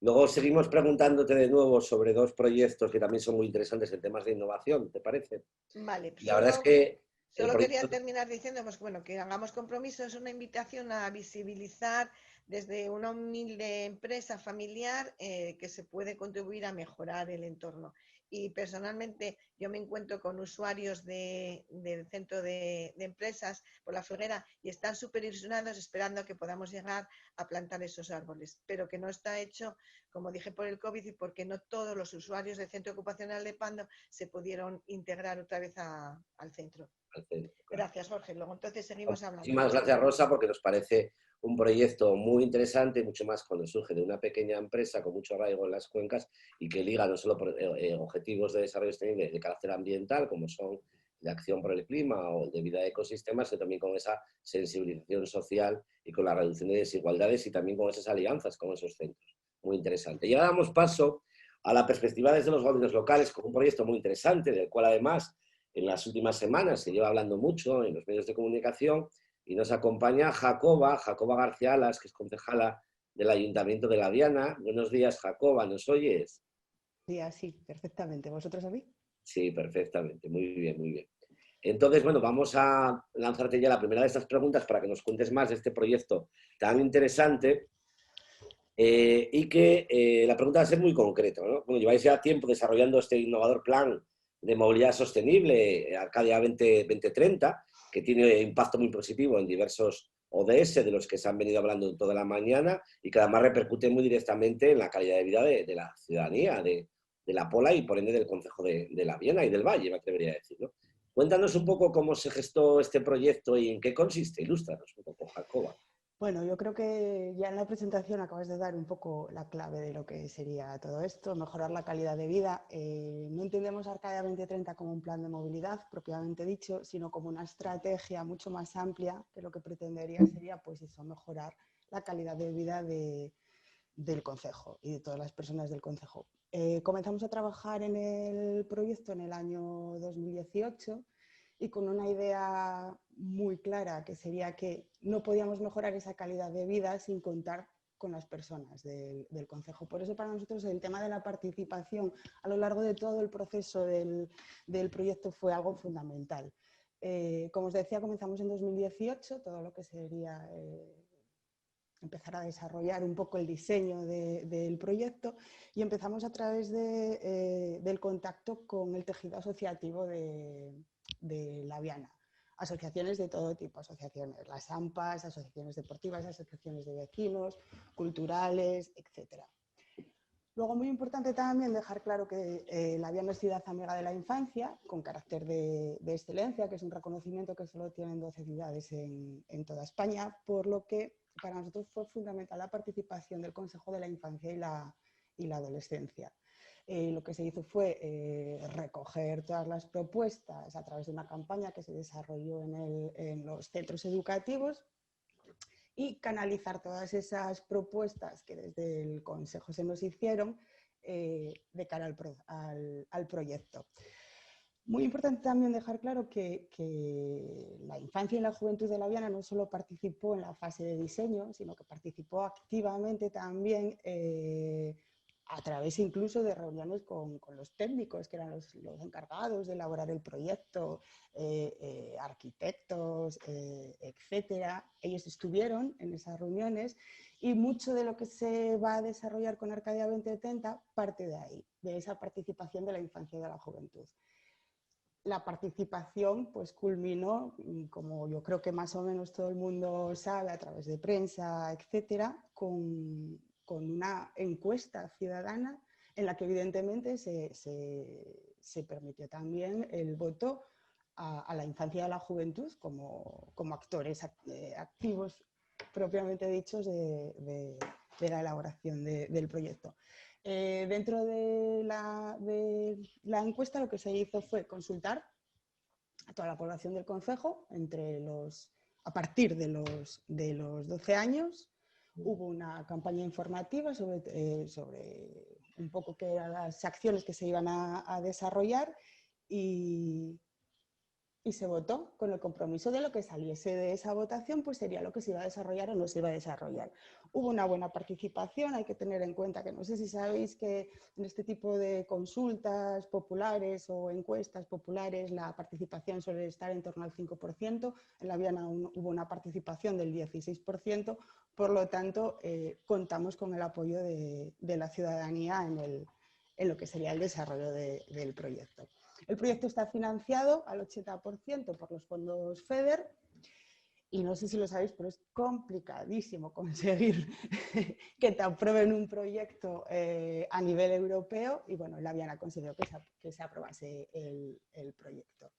Luego seguimos preguntándote de nuevo sobre dos proyectos que también son muy interesantes en temas de innovación, ¿te parece? Vale, La verdad es que el solo quería proyecto... terminar diciendo pues, bueno, que hagamos compromiso, es una invitación a visibilizar desde una humilde empresa familiar que se puede contribuir a mejorar el entorno. Y personalmente yo me encuentro con usuarios del centro de empresas por la Figuera y están súper ilusionados esperando a que podamos llegar a plantar esos árboles, pero que no está hecho, como dije, por el COVID y porque no todos los usuarios del centro ocupacional de Pando se pudieron integrar otra vez al centro. Gracias, Jorge. Luego entonces seguimos hablando. Muchísimas gracias, Rosa, porque nos parece un proyecto muy interesante, mucho más cuando surge de una pequeña empresa con mucho arraigo en las cuencas y que liga no solo por objetivos de desarrollo sostenible de carácter ambiental, como son de acción por el clima o de vida de ecosistemas, sino también con esa sensibilización social y con la reducción de desigualdades y también con esas alianzas con esos centros. Muy interesante. Y ahora damos paso a la perspectiva desde los gobiernos locales con un proyecto muy interesante, del cual además en las últimas semanas se lleva hablando mucho en los medios de comunicación y nos acompaña Jacoba García Alas, que es concejala del Ayuntamiento de La Viana. Buenos días, Jacoba, ¿nos oyes? Sí, perfectamente. ¿Vosotros a mí? Sí, perfectamente, muy bien, muy bien. Entonces, bueno, vamos a lanzarte ya la primera de estas preguntas para que nos cuentes más de este proyecto tan interesante y que la pregunta va a ser muy concreta, ¿no? Bueno, lleváis ya tiempo desarrollando este innovador plan de movilidad sostenible, Arcadia 2030, que tiene impacto muy positivo en diversos ODS de los que se han venido hablando toda la mañana y que además repercute muy directamente en la calidad de vida de la ciudadanía, de la Pola y por ende del concejo de La Viana y del Valle, me atrevería a decir, ¿no? Cuéntanos un poco cómo se gestó este proyecto y en qué consiste. Ilústranos un poco, Jacoba. Bueno, yo creo que ya en la presentación acabas de dar un poco la clave de lo que sería todo esto, mejorar la calidad de vida. No entendemos Arcadia 2030 como un plan de movilidad propiamente dicho, sino como una estrategia mucho más amplia que lo que pretendería sería, pues eso, mejorar la calidad de vida del concejo y de todas las personas del concejo. Comenzamos a trabajar en el proyecto en el año 2018 y con una idea muy clara, que sería que no podíamos mejorar esa calidad de vida sin contar con las personas del concejo. Por eso para nosotros el tema de la participación a lo largo de todo el proceso del proyecto fue algo fundamental. Como os decía, comenzamos en 2018, todo lo que sería empezar a desarrollar un poco el diseño del proyecto y empezamos a través del contacto con el tejido asociativo de La Viana. Asociaciones de todo tipo, asociaciones, las AMPAs, asociaciones deportivas, asociaciones de vecinos, culturales, etc. Luego, muy importante también dejar claro que La Viana es ciudad amiga de la infancia, con carácter de excelencia, que es un reconocimiento que solo tienen 12 ciudades en toda España, por lo que para nosotros fue fundamental la participación del Consejo de la Infancia y la Adolescencia. Lo que se hizo fue recoger todas las propuestas a través de una campaña que se desarrolló en los centros educativos y canalizar todas esas propuestas que desde el Consejo se nos hicieron de cara al proyecto. Muy importante también dejar claro que la infancia y la juventud de La Viana no solo participó en la fase de diseño, sino que participó activamente también a través incluso de reuniones con los técnicos, que eran los encargados de elaborar el proyecto, arquitectos, etcétera. Ellos estuvieron en esas reuniones y mucho de lo que se va a desarrollar con Arcadia 2030 parte de ahí, de esa participación de la infancia y de la juventud. La participación pues culminó, como yo creo que más o menos todo el mundo sabe a través de prensa, etcétera, con una encuesta ciudadana en la que evidentemente se permitió también el voto a la infancia y a la juventud como actores activos propiamente dichos de la elaboración del proyecto. Dentro de la encuesta lo que se hizo fue consultar a toda la población del concejo a partir de los 12 años. Hubo una campaña informativa sobre un poco qué eran las acciones que se iban a desarrollar y y se votó con el compromiso de lo que saliese de esa votación, pues sería lo que se iba a desarrollar o no se iba a desarrollar. Hubo una buena participación, hay que tener en cuenta que no sé si sabéis que en este tipo de consultas populares o encuestas populares la participación suele estar en torno al 5%, en la Viana hubo una participación del 16%, por lo tanto contamos con el apoyo de la ciudadanía en lo que sería el desarrollo del proyecto. El proyecto está financiado al 80% por los fondos FEDER y no sé si lo sabéis, pero es complicadísimo conseguir que te aprueben un proyecto a nivel europeo y bueno, la Viana consiguió que se aprobase el proyecto.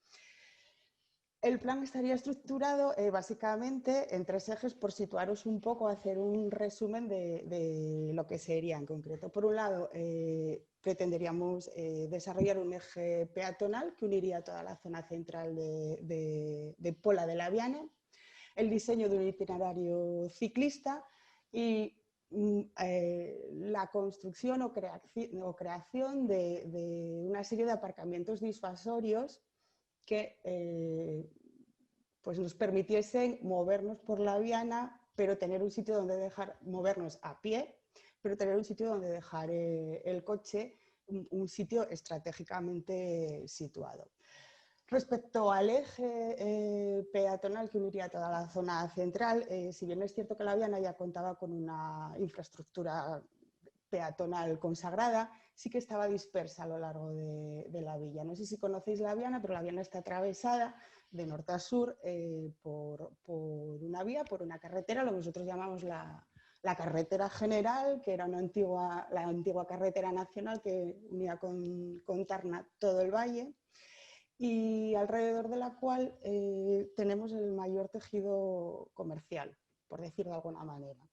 El plan estaría estructurado básicamente en 3 ejes por situaros un poco, hacer un resumen de lo que sería en concreto. Por un lado, pretenderíamos desarrollar un eje peatonal que uniría toda la zona central de Pola de la Viana, el diseño de un itinerario ciclista y la construcción o creación de una serie de aparcamientos disuasorios que pues nos permitiesen movernos por la Viana, pero tener un sitio donde movernos a pie, pero tener un sitio donde dejar el coche, un sitio estratégicamente situado. Respecto al eje peatonal que uniría toda la zona central, si bien es cierto que la Viana ya contaba con una infraestructura peatonal consagrada, sí que estaba dispersa a lo largo de la villa. No sé si conocéis la Viana, pero la Viana está atravesada de norte a sur por una vía, por una carretera, lo que nosotros llamamos la carretera general, que era la antigua carretera nacional que unía con Tarna todo el valle, y alrededor de la cual tenemos el mayor tejido comercial, por decirlo de alguna manera.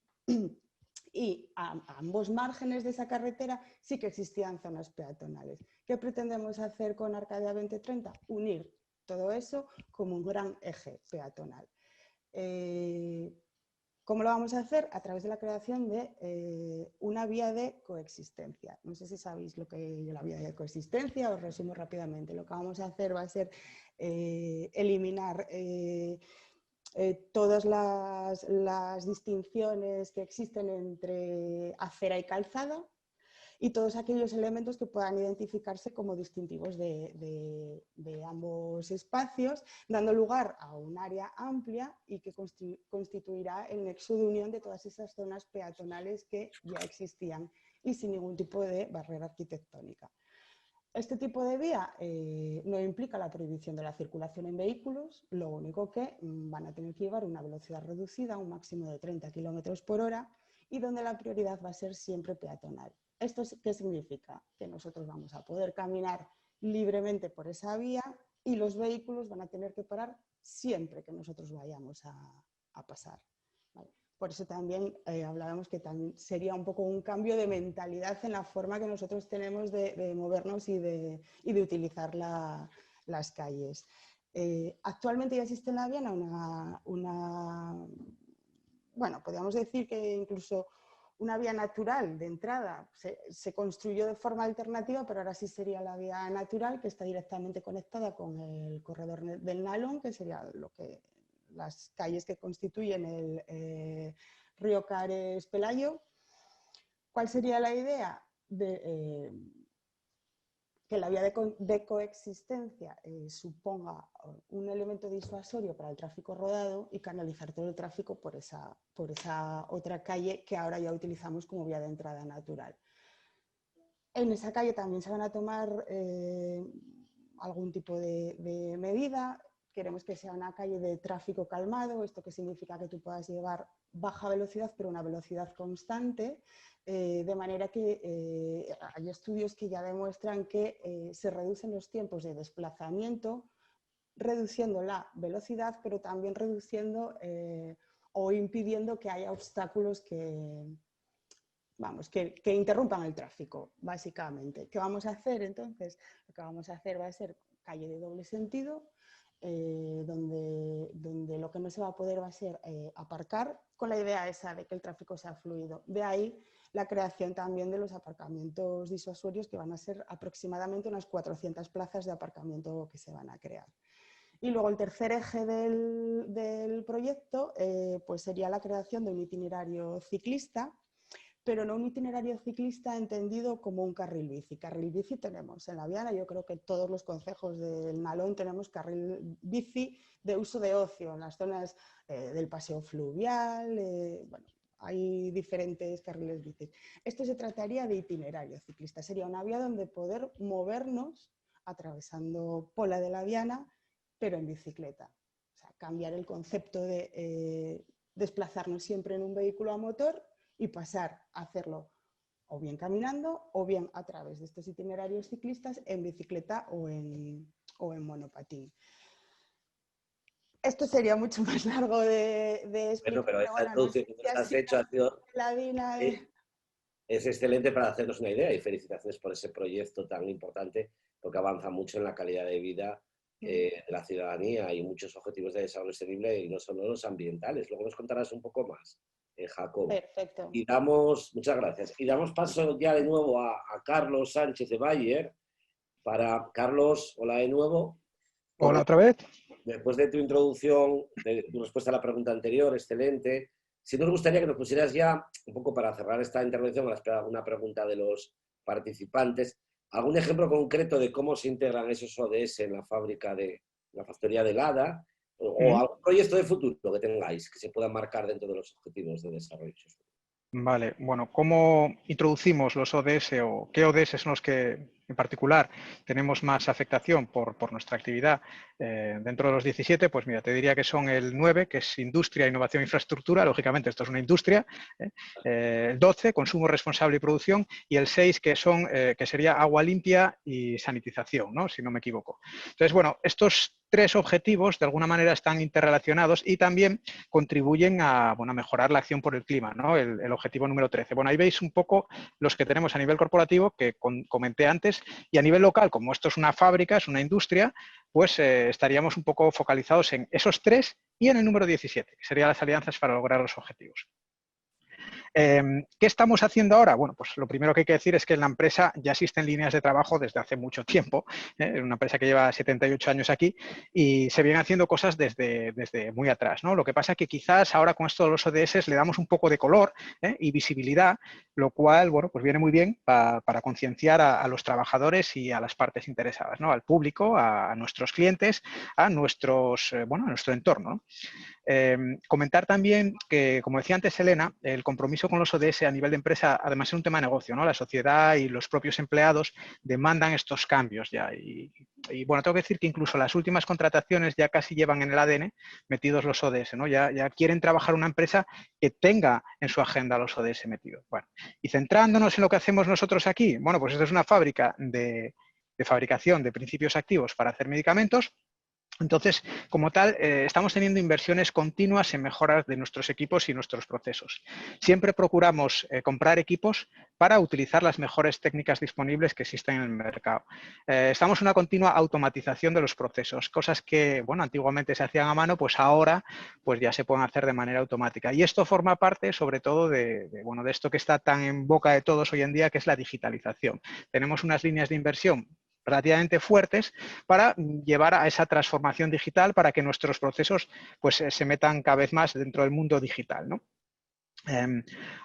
Y a ambos márgenes de esa carretera sí que existían zonas peatonales. ¿Qué pretendemos hacer con Arcadia 2030? Unir todo eso como un gran eje peatonal. ¿Cómo lo vamos a hacer? A través de la creación de una vía de coexistencia. No sé si sabéis lo que es la vía de coexistencia, os resumo rápidamente. Lo que vamos a hacer va a ser eliminar todas las distinciones que existen entre acera y calzada y todos aquellos elementos que puedan identificarse como distintivos de ambos espacios, dando lugar a un área amplia y que constituirá el nexo de unión de todas esas zonas peatonales que ya existían y sin ningún tipo de barrera arquitectónica. Este tipo de vía no implica la prohibición de la circulación en vehículos, lo único que van a tener que llevar una velocidad reducida, un máximo de 30 km por hora, y donde la prioridad va a ser siempre peatonal. ¿Esto qué significa? Que nosotros vamos a poder caminar libremente por esa vía y los vehículos van a tener que parar siempre que nosotros vayamos a pasar. ¿Vale? Por eso también hablábamos que también sería un poco un cambio de mentalidad en la forma que nosotros tenemos de movernos y de utilizar las calles. Actualmente ya existe en la Viana bueno, podríamos decir que incluso una vía natural de entrada se construyó de forma alternativa, pero ahora sí sería la vía natural que está directamente conectada con el corredor del Nalón, que sería las calles que constituyen el río Cares-Pelayo. ¿Cuál sería la idea? Que la vía de coexistencia suponga un elemento disuasorio para el tráfico rodado y canalizar todo el tráfico por esa otra calle que ahora ya utilizamos como vía de entrada natural. En esa calle también se van a tomar algún tipo de medida. Queremos que sea una calle de tráfico calmado, esto que significa que tú puedas llevar baja velocidad, pero una velocidad constante, de manera que hay estudios que ya demuestran que se reducen los tiempos de desplazamiento, reduciendo la velocidad, pero también reduciendo o impidiendo que haya obstáculos que interrumpan el tráfico, básicamente. ¿Qué vamos a hacer entonces? Lo que vamos a hacer va a ser calle de doble sentido, donde lo que no se va a poder va a ser aparcar, con la idea esa de que el tráfico sea fluido. De ahí la creación también de los aparcamientos disuasorios, que van a ser aproximadamente unas 400 plazas de aparcamiento que se van a crear. Y luego el tercer eje del proyecto pues sería la creación de un itinerario ciclista, pero no un itinerario ciclista entendido como un carril bici. Carril bici tenemos en La Viana, yo creo que todos los concejos del Nalón tenemos carril bici de uso de ocio en las zonas del paseo fluvial, bueno, hay diferentes carriles bici. Esto se trataría de itinerario ciclista, sería una vía donde poder movernos atravesando Pola de La Viana, pero en bicicleta. O sea, cambiar el concepto de desplazarnos siempre en un vehículo a motor y pasar a hacerlo o bien caminando o bien a través de estos itinerarios ciclistas en bicicleta o en monopatín. Esto sería mucho más largo de explicar. Bueno, pero esta introducción que nos has hecho ha sido, es excelente para hacernos una idea, y felicitaciones por ese proyecto tan importante, porque avanza mucho en la calidad de vida de la ciudadanía y muchos objetivos de desarrollo sostenible, y no solo los ambientales. Luego nos contarás un poco más, Jacobo. Perfecto. Y muchas gracias. Y damos paso ya de nuevo a Carlos Sánchez de Bayer. Carlos, hola de nuevo. Hola otra vez. Después de tu introducción, de tu respuesta a la pregunta anterior, excelente. Sí nos gustaría que nos pusieras ya, un poco para cerrar esta intervención, a la espera de alguna pregunta de los participantes, algún ejemplo concreto de cómo se integran esos ODS en la fábrica de la factoría de Lada, o algún proyecto de futuro que tengáis que se pueda marcar dentro de los objetivos de desarrollo sostenible. Vale, bueno, ¿cómo introducimos los ODS o qué ODS son los que en particular tenemos más afectación por nuestra actividad dentro de los 17? Pues mira, te diría que son el 9, que es industria, innovación e infraestructura, lógicamente esto es una industria, el 12, consumo responsable y producción, y el 6, que sería agua limpia y sanitización, ¿no? Si no me equivoco. Entonces, bueno, estos 3 objetivos de alguna manera están interrelacionados y también contribuyen a mejorar la acción por el clima, ¿no? El objetivo número 13. Bueno, ahí veis un poco los que tenemos a nivel corporativo, que comenté antes, y a nivel local, como esto es una fábrica, es una industria, pues estaríamos un poco focalizados en esos 3 y en el número 17, que serían las alianzas para lograr los objetivos. ¿Qué estamos haciendo ahora? Bueno, pues lo primero que hay que decir es que en la empresa ya existen líneas de trabajo desde hace mucho tiempo. Es una empresa que lleva 78 años aquí y se vienen haciendo cosas desde muy atrás, ¿no? Lo que pasa es que quizás ahora con esto de los ODS le damos un poco de color y visibilidad, lo cual, bueno, pues viene muy bien para concienciar a los trabajadores y a las partes interesadas, ¿no? Al público, a nuestros clientes, a nuestro entorno, ¿no? Comentar también que, como decía antes Elena, el compromiso con los ODS a nivel de empresa, además es un tema de negocio, ¿no? La sociedad y los propios empleados demandan estos cambios ya. Y bueno, tengo que decir que incluso las últimas contrataciones ya casi llevan en el ADN metidos los ODS, ¿no? Ya quieren trabajar una empresa que tenga en su agenda los ODS metidos. Bueno, y centrándonos en lo que hacemos nosotros aquí, bueno, pues esto es una fábrica de fabricación de principios activos para hacer medicamentos. Entonces, como tal, estamos teniendo inversiones continuas en mejoras de nuestros equipos y nuestros procesos. Siempre procuramos comprar equipos para utilizar las mejores técnicas disponibles que existen en el mercado. Estamos en una continua automatización de los procesos, cosas que, bueno, antiguamente se hacían a mano, pues ahora pues ya se pueden hacer de manera automática. Y esto forma parte, sobre todo, de esto que está tan en boca de todos hoy en día, que es la digitalización. Tenemos unas líneas de inversión relativamente fuertes para llevar a esa transformación digital, para que nuestros procesos pues, se metan cada vez más dentro del mundo digital, ¿no?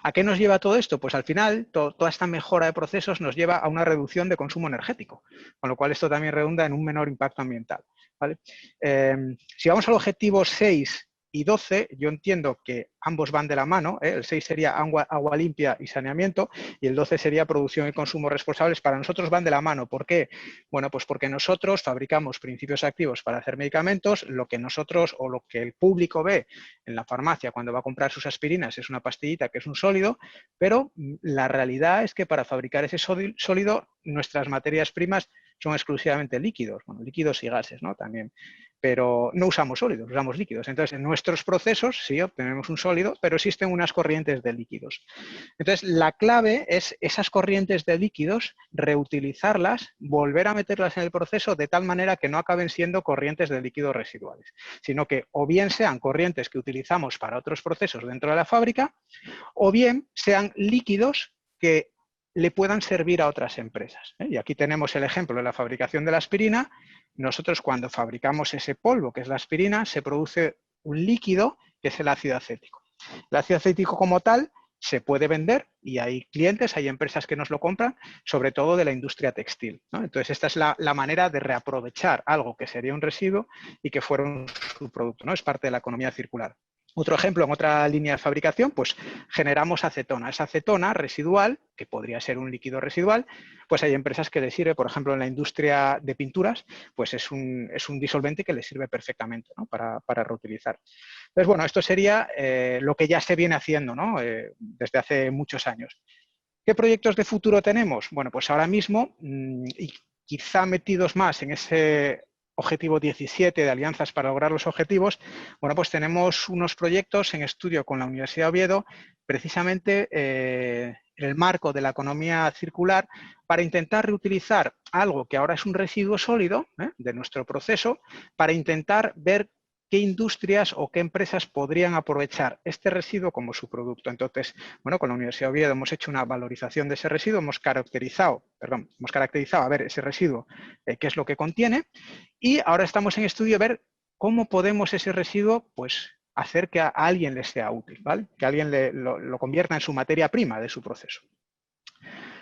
¿A qué nos lleva todo esto? Pues al final, toda esta mejora de procesos nos lleva a una reducción de consumo energético, con lo cual esto también redunda en un menor impacto ambiental, ¿vale? Si vamos al objetivo 6 y 12, yo entiendo que ambos van de la mano, ¿eh? El 6 sería agua limpia y saneamiento, y el 12 sería producción y consumo responsables. Para nosotros van de la mano. ¿Por qué? Bueno, pues porque nosotros fabricamos principios activos para hacer medicamentos. Lo que nosotros o lo que el público ve en la farmacia cuando va a comprar sus aspirinas es una pastillita que es un sólido, pero la realidad es que para fabricar ese sólido nuestras materias primas son exclusivamente líquidos, bueno, líquidos y gases, ¿no? También, pero no usamos sólidos, usamos líquidos. Entonces, en nuestros procesos sí obtenemos un sólido, pero existen unas corrientes de líquidos. Entonces, la clave es esas corrientes de líquidos, reutilizarlas, volver a meterlas en el proceso de tal manera que no acaben siendo corrientes de líquidos residuales, sino que o bien sean corrientes que utilizamos para otros procesos dentro de la fábrica, o bien sean líquidos que le puedan servir a otras empresas. Y aquí tenemos el ejemplo de la fabricación de la aspirina. Nosotros cuando fabricamos ese polvo, que es la aspirina, se produce un líquido que es el ácido acético. El ácido acético como tal se puede vender y hay clientes, hay empresas que nos lo compran, sobre todo de la industria textil, ¿no? Entonces esta es la manera de reaprovechar algo que sería un residuo y que fuera un subproducto, ¿no? Es parte de la economía circular. Otro ejemplo, en otra línea de fabricación, pues generamos acetona. Esa acetona residual, que podría ser un líquido residual, pues hay empresas que les sirve, por ejemplo, en la industria de pinturas, pues es un disolvente que les sirve perfectamente, ¿no? para reutilizar. Entonces, bueno, esto sería lo que ya se viene haciendo, ¿no? Desde hace muchos años. ¿Qué proyectos de futuro tenemos? Bueno, pues ahora mismo, y quizá metidos más en ese objetivo 17 de alianzas para lograr los objetivos, bueno, pues tenemos unos proyectos en estudio con la Universidad de Oviedo, precisamente en el marco de la economía circular, para intentar reutilizar algo que ahora es un residuo sólido de nuestro proceso, para intentar ver qué industrias o qué empresas podrían aprovechar este residuo como su producto. Entonces, bueno, con la Universidad de Oviedo hemos hecho una valorización de ese residuo, hemos caracterizado a ver ese residuo, qué es lo que contiene, y ahora estamos en estudio a ver cómo podemos ese residuo, pues, hacer que a alguien le sea útil, ¿vale? Que alguien lo convierta en su materia prima de su proceso.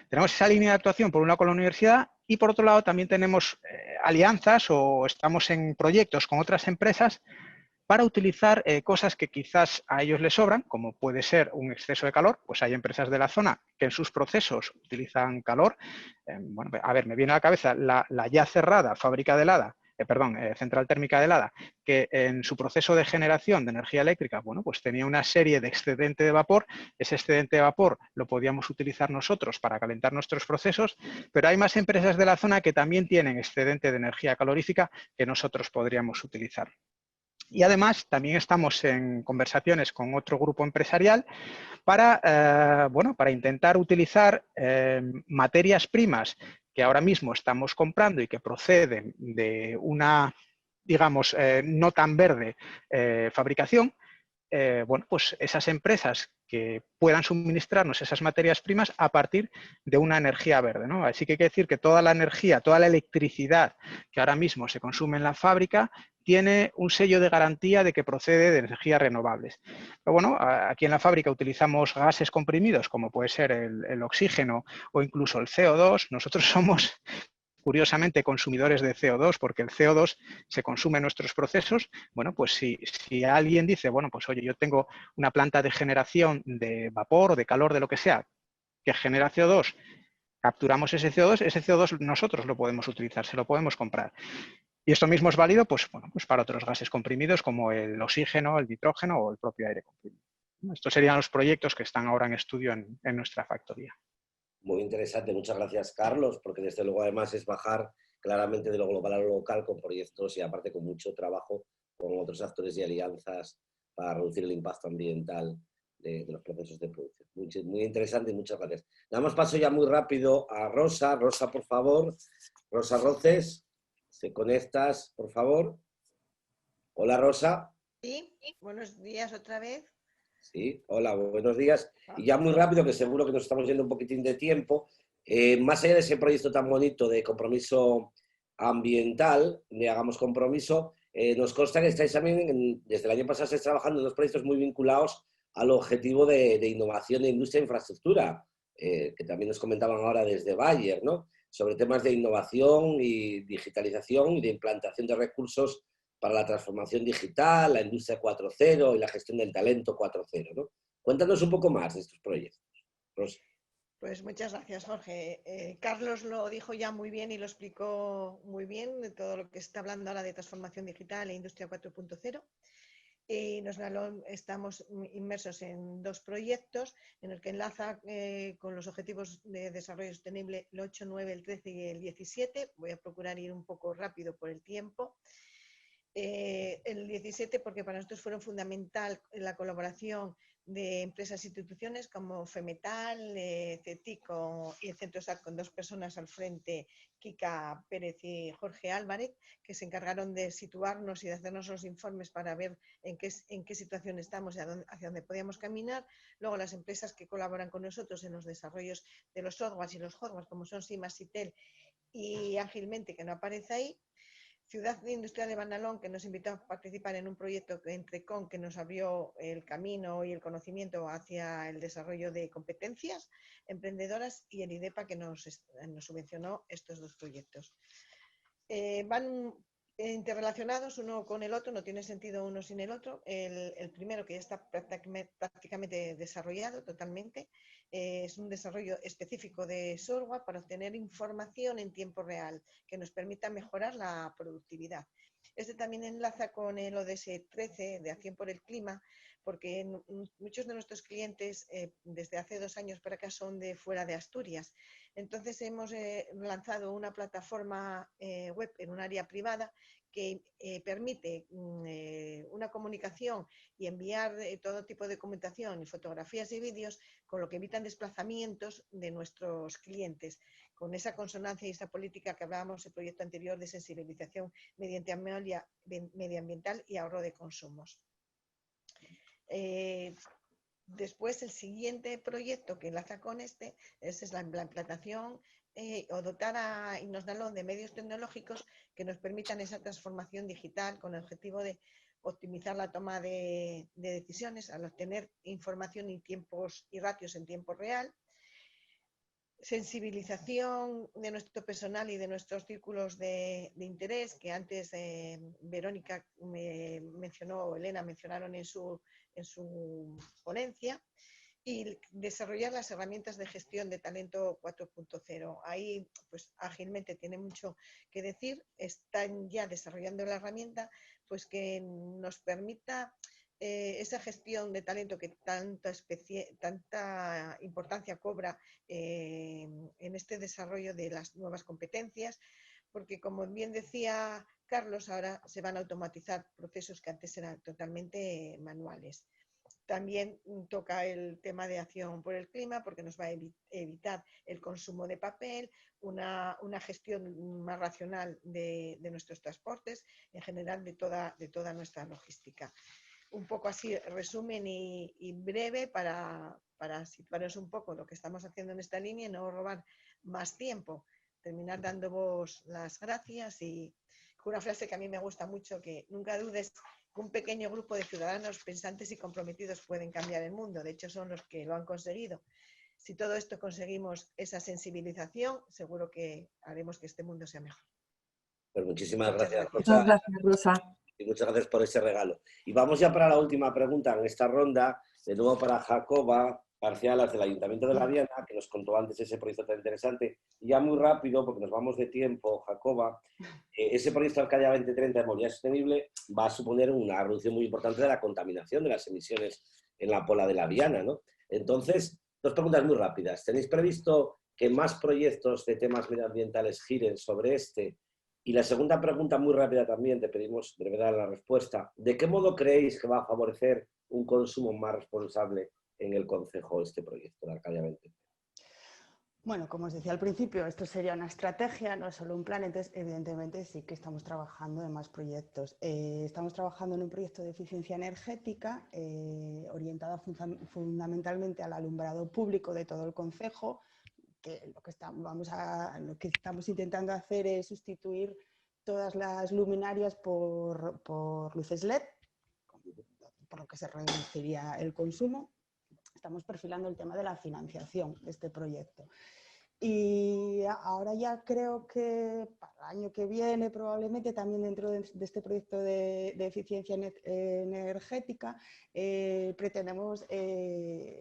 Tenemos esa línea de actuación por un lado con la universidad y por otro lado también tenemos alianzas o estamos en proyectos con otras empresas para utilizar cosas que quizás a ellos les sobran, como puede ser un exceso de calor. Pues hay empresas de la zona que en sus procesos utilizan calor. Bueno, a ver, me viene a la cabeza la ya cerrada fábrica de helada, central térmica de helada, que en su proceso de generación de energía eléctrica, bueno, pues tenía una serie de excedente de vapor. Ese excedente de vapor lo podíamos utilizar nosotros para calentar nuestros procesos, pero hay más empresas de la zona que también tienen excedente de energía calorífica que nosotros podríamos utilizar. Y además también estamos en conversaciones con otro grupo empresarial para intentar utilizar materias primas que ahora mismo estamos comprando y que proceden de una, digamos, no tan verde fabricación. Pues esas empresas que puedan suministrarnos esas materias primas a partir de una energía verde, ¿no? Así que hay que decir que toda la energía, toda la electricidad que ahora mismo se consume en la fábrica tiene un sello de garantía de que procede de energías renovables. Pero bueno, aquí en la fábrica utilizamos gases comprimidos, como puede ser el oxígeno o incluso el CO2. Nosotros somos curiosamente consumidores de CO2, porque el CO2 se consume en nuestros procesos. Bueno, pues si alguien dice, bueno, pues oye, yo tengo una planta de generación de vapor o de calor, de lo que sea, que genera CO2, capturamos ese CO2 nosotros lo podemos utilizar, se lo podemos comprar. Y esto mismo es válido, pues para otros gases comprimidos como el oxígeno, el nitrógeno o el propio aire comprimido. Estos serían los proyectos que están ahora en estudio en nuestra factoría. Muy interesante, muchas gracias, Carlos, porque desde luego además es bajar claramente de lo global a lo local con proyectos y aparte con mucho trabajo con otros actores y alianzas para reducir el impacto ambiental de los procesos de producción. Muy interesante y muchas gracias. Nada más paso ya muy rápido a Rosa. Rosa, por favor. Rosa Roces, ¿te conectas, por favor? Hola, Rosa. Sí, buenos días otra vez. Sí, hola, buenos días. Y ya muy rápido, que seguro que nos estamos yendo un poquitín de tiempo, más allá de ese proyecto tan bonito de compromiso ambiental, de Hagamos Compromiso, nos consta que estáis también, desde el año pasado, estáis trabajando en dos proyectos muy vinculados al objetivo de innovación de industria e infraestructura, que también nos comentaban ahora desde Bayer, ¿no? Sobre temas de innovación y digitalización y de implantación de recursos para la transformación digital, la industria 4.0 y la gestión del talento 4.0, ¿no? Cuéntanos un poco más de estos proyectos, Rosa. Pues muchas gracias, Jorge. Carlos lo dijo ya muy bien y lo explicó muy bien de todo lo que está hablando ahora de transformación digital e industria 4.0. Estamos inmersos en dos proyectos en el que enlaza con los objetivos de desarrollo sostenible el 8, 9, el 13 y el 17. Voy a procurar ir un poco rápido por el tiempo. El 17 porque para nosotros fueron fundamental la colaboración de empresas e instituciones como Femetal, CETICO y el Centro SAT, con 2 personas al frente, Kika Pérez y Jorge Álvarez, que se encargaron de situarnos y de hacernos los informes para ver en qué situación estamos y hacia dónde podíamos caminar. Luego las empresas que colaboran con nosotros en los desarrollos de los softwares y los hardwares, como son Simas, Sitel y Ágilmente, que no aparece ahí. Ciudad Industrial de Bandalón, que nos invitó a participar en un proyecto entre CON, que nos abrió el camino y el conocimiento hacia el desarrollo de competencias emprendedoras, y el IDEPA, que nos subvencionó estos 2 proyectos. Van interrelacionados uno con el otro, no tiene sentido uno sin el otro. El primero, que ya está prácticamente desarrollado totalmente, es un desarrollo específico de software para obtener información en tiempo real que nos permita mejorar la productividad. Este también enlaza con el ODS 13 de Acción por el Clima, porque muchos de nuestros clientes desde hace 2 años para acá son de fuera de Asturias. Entonces hemos lanzado una plataforma web en un área privada que permite una comunicación y enviar todo tipo de documentación y fotografías y vídeos, con lo que evitan desplazamientos de nuestros clientes, con esa consonancia y esa política que hablábamos en el proyecto anterior de sensibilización medioambiental y ahorro de consumos. Después, el siguiente proyecto que enlaza con este es la implantación o dotar a Inosnalón de medios tecnológicos que nos permitan esa transformación digital, con el objetivo de optimizar la toma de decisiones al obtener información y tiempos y ratios en tiempo real. Sensibilización de nuestro personal y de nuestros círculos de interés, que antes Verónica mencionó, o Elena mencionaron en su ponencia, y desarrollar las herramientas de gestión de talento 4.0. Ahí, pues, Ágilmente tiene mucho que decir. Están ya desarrollando la herramienta, pues, que nos permita esa gestión de talento que tanta importancia cobra en este desarrollo de las nuevas competencias, porque, como bien decía Carlos, ahora se van a automatizar procesos que antes eran totalmente manuales. También toca el tema de acción por el clima, porque nos va a evitar el consumo de papel, una gestión más racional de nuestros transportes, en general de toda nuestra logística. Un poco así, resumen y breve, para situaros un poco lo que estamos haciendo en esta línea y no robar más tiempo. Terminar dándoos las gracias y con una frase que a mí me gusta mucho, que nunca dudes que un pequeño grupo de ciudadanos pensantes y comprometidos pueden cambiar el mundo. De hecho, son los que lo han conseguido. Si todo esto conseguimos esa sensibilización, seguro que haremos que este mundo sea mejor. Pues muchísimas gracias, Rosa. Muchas gracias, Rosa. Y muchas gracias por ese regalo. Y vamos ya para la última pregunta en esta ronda, de nuevo para Jacoba Parcialas, del Ayuntamiento de La Viana, que nos contó antes ese proyecto tan interesante. Y ya muy rápido, porque nos vamos de tiempo, Jacoba, ese proyecto Arcadia 2030 de movilidad sostenible va a suponer una reducción muy importante de la contaminación de las emisiones en la Pola de La Viana, ¿no? Entonces, 2 preguntas muy rápidas. ¿Tenéis previsto que más proyectos de temas medioambientales giren sobre este? Y la segunda pregunta, muy rápida también, te pedimos brevedad la respuesta. ¿De qué modo creéis que va a favorecer un consumo más responsable en el concejo este proyecto de Arcadia 2030? Bueno, como os decía al principio, esto sería una estrategia, no solo un plan. Entonces, evidentemente, sí que estamos trabajando en más proyectos. Estamos trabajando en un proyecto de eficiencia energética orientada fundamentalmente al alumbrado público de todo el concejo, que lo que estamos intentando hacer es sustituir todas las luminarias por luces LED, por lo que se reduciría el consumo. Estamos perfilando el tema de la financiación de este proyecto. Y ahora ya creo que para el año que viene, probablemente también dentro de este proyecto de eficiencia energética, pretendemos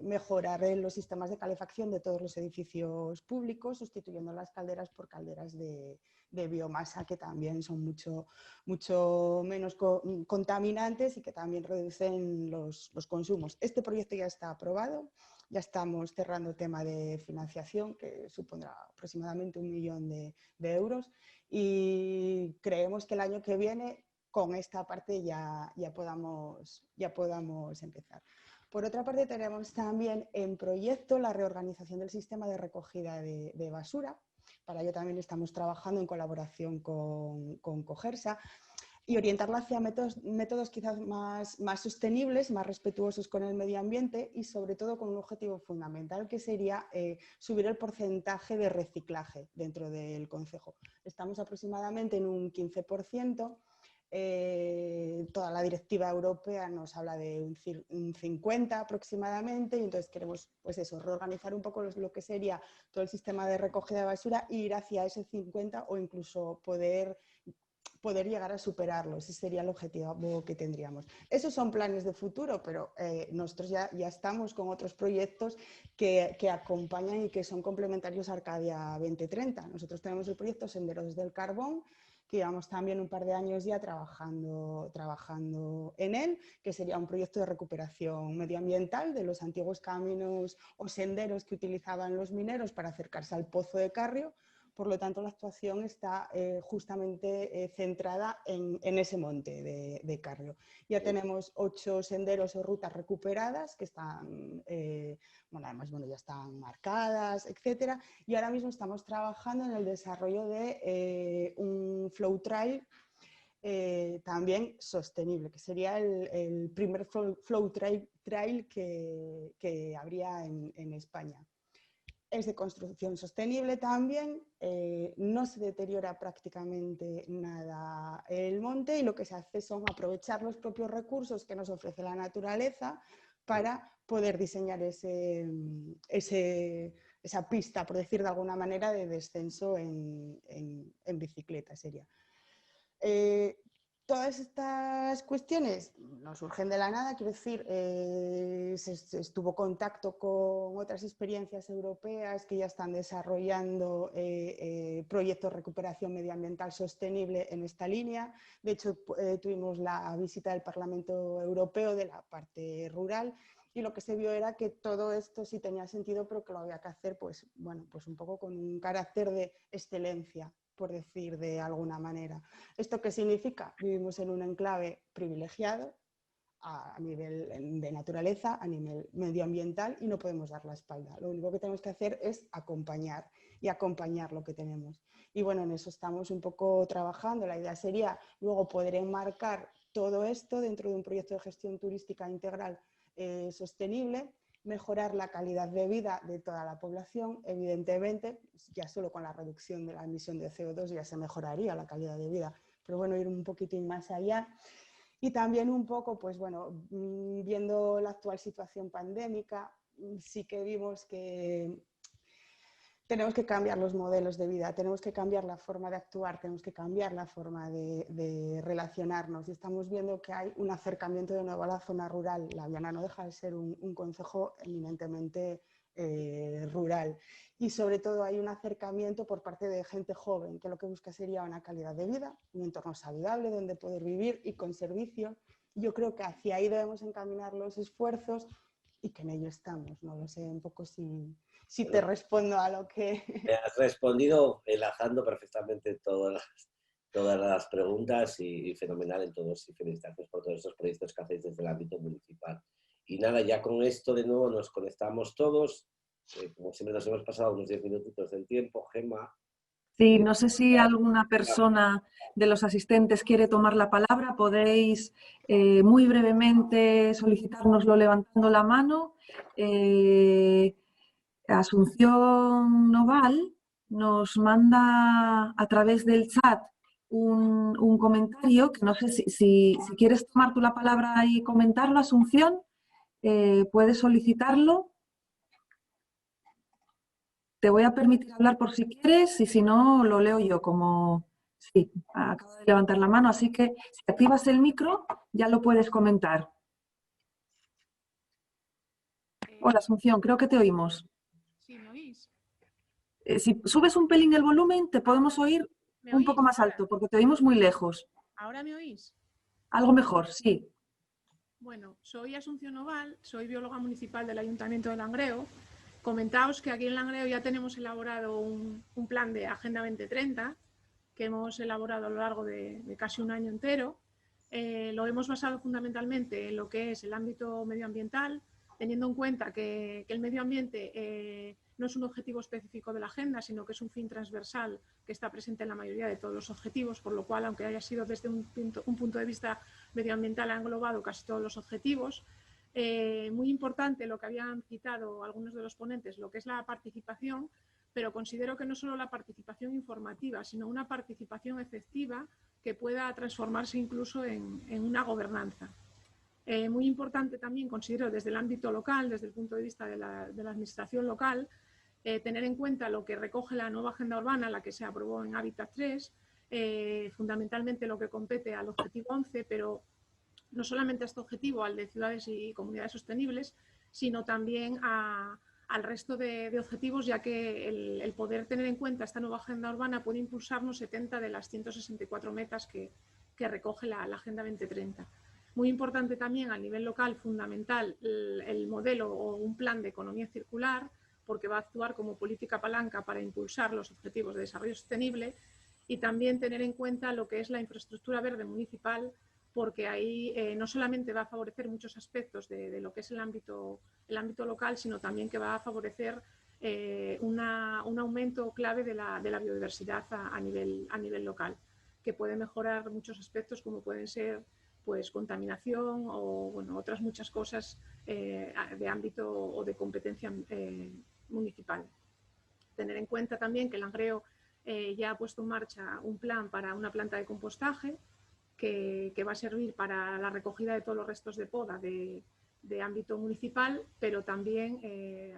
mejorar los sistemas de calefacción de todos los edificios públicos, sustituyendo las calderas por calderas de biomasa, que también son mucho menos contaminantes y que también reducen los consumos. Este proyecto ya está aprobado. Ya estamos cerrando el tema de financiación, que supondrá aproximadamente 1 millón de euros, y creemos que el año que viene con esta parte ya podamos empezar. Por otra parte, tenemos también en proyecto la reorganización del sistema de recogida de basura. Para ello también estamos trabajando en colaboración con Cogersa y orientarla hacia métodos quizás más sostenibles, más respetuosos con el medio ambiente y sobre todo con un objetivo fundamental que sería subir el porcentaje de reciclaje dentro del concejo. Estamos aproximadamente en un 15%. Toda la directiva europea nos habla de un 50 aproximadamente, y entonces queremos pues eso, reorganizar un poco lo que sería todo el sistema de recogida de basura e ir hacia ese 50 o incluso poder llegar a superarlo. Ese sería el objetivo que tendríamos. Esos son planes de futuro, pero nosotros ya estamos con otros proyectos que acompañan y que son complementarios a Arcadia 2030. Nosotros tenemos el proyecto Senderos del Carbón, que llevamos también un par de años ya trabajando en él, que sería un proyecto de recuperación medioambiental de los antiguos caminos o senderos que utilizaban los mineros para acercarse al pozo de Carrio. Por lo tanto, la actuación está justamente centrada en ese monte de Carrio. Ya tenemos 8 senderos o rutas recuperadas que están, además ya están marcadas, etcétera. Y ahora mismo estamos trabajando en el desarrollo de un flow trail también sostenible, que sería el primer flow trail que habría en España. Es de construcción sostenible también, no se deteriora prácticamente nada el monte y lo que se hace son aprovechar los propios recursos que nos ofrece la naturaleza para poder diseñar esa pista, por decir de alguna manera, de descenso en bicicleta sería. Todas estas cuestiones no surgen de la nada, quiero decir, se estuvo contacto con otras experiencias europeas que ya están desarrollando proyectos de recuperación medioambiental sostenible en esta línea. De hecho, tuvimos la visita del Parlamento Europeo de la parte rural y lo que se vio era que todo esto sí tenía sentido, pero que lo había que hacer pues un poco con un carácter de excelencia, por decir de alguna manera. ¿Esto qué significa? Vivimos en un enclave privilegiado a nivel de naturaleza, a nivel medioambiental y no podemos dar la espalda. Lo único que tenemos que hacer es acompañar y acompañar lo que tenemos. Y bueno, en eso estamos un poco trabajando. La idea sería luego poder enmarcar todo esto dentro de un proyecto de gestión turística integral sostenible, mejorar la calidad de vida de toda la población, evidentemente, ya solo con la reducción de la emisión de CO2 ya se mejoraría la calidad de vida, pero bueno, ir un poquitín más allá. Y también un poco, pues bueno, viendo la actual situación pandémica, sí que vimos que tenemos que cambiar los modelos de vida, tenemos que cambiar la forma de actuar, tenemos que cambiar la forma de relacionarnos. Y estamos viendo que hay un acercamiento de nuevo a la zona rural. La Viana no deja de ser un concejo eminentemente rural. Y sobre todo hay un acercamiento por parte de gente joven, que lo que busca sería una calidad de vida, un entorno saludable donde poder vivir y con servicio. Yo creo que hacia ahí debemos encaminar los esfuerzos y que en ello estamos. No lo sé, un poco si te respondo a lo que... Me has respondido enlazando perfectamente todas las preguntas y fenomenal en todos, y felicitaciones por todos estos proyectos que hacéis desde el ámbito municipal. Y nada, ya con esto de nuevo nos conectamos todos. Como siempre nos hemos pasado unos 10 minutitos del tiempo. Gemma. Sí, no sé si alguna persona de los asistentes quiere tomar la palabra. Podéis muy brevemente solicitárnoslo levantando la mano. Asunción Noval nos manda a través del chat un comentario, que no sé si quieres tomar tú la palabra y comentarlo, Asunción, puedes solicitarlo. Te voy a permitir hablar por si quieres y si no, lo leo yo como... Sí, acabo de levantar la mano, así que si activas el micro ya lo puedes comentar. Hola, Asunción, creo que te oímos. ¿Sí me oís? Si subes un pelín el volumen, te podemos oír un poco más alto, porque te oímos muy lejos. ¿Ahora me oís? Algo mejor, sí. Bueno, soy Asunción Noval, soy bióloga municipal del Ayuntamiento de Langreo. Comentaos que aquí en Langreo ya tenemos elaborado un plan de Agenda 2030 que hemos elaborado a lo largo de casi un año entero lo hemos basado fundamentalmente en lo que es el ámbito medioambiental, teniendo en cuenta que el medio ambiente no es un objetivo específico de la agenda, sino que es un fin transversal que está presente en la mayoría de todos los objetivos, por lo cual, aunque haya sido desde un punto de vista medioambiental, ha englobado casi todos los objetivos. Muy importante lo que habían citado algunos de los ponentes, lo que es la participación, pero considero que no solo la participación informativa, sino una participación efectiva que pueda transformarse incluso en una gobernanza. Muy importante también considero desde el ámbito local, desde el punto de vista de la administración local, tener en cuenta lo que recoge la nueva agenda urbana, la que se aprobó en Hábitat 3, fundamentalmente lo que compete al objetivo 11, pero no solamente a este objetivo, al de ciudades y comunidades sostenibles, sino también al resto de objetivos, ya que el poder tener en cuenta esta nueva agenda urbana puede impulsarnos 70 de las 164 metas que recoge la Agenda 2030. Muy importante también a nivel local, fundamental, el modelo o un plan de economía circular, porque va a actuar como política palanca para impulsar los objetivos de desarrollo sostenible, y también tener en cuenta lo que es la infraestructura verde municipal, porque ahí no solamente va a favorecer muchos aspectos de lo que es el ámbito local, sino también que va a favorecer un aumento clave de la biodiversidad a nivel local, que puede mejorar muchos aspectos como pueden ser pues, contaminación o bueno, otras muchas cosas de ámbito o de competencia municipal. Tener en cuenta también que Langreo ya ha puesto en marcha un plan para una planta de compostaje que va a servir para la recogida de todos los restos de poda de ámbito municipal, pero también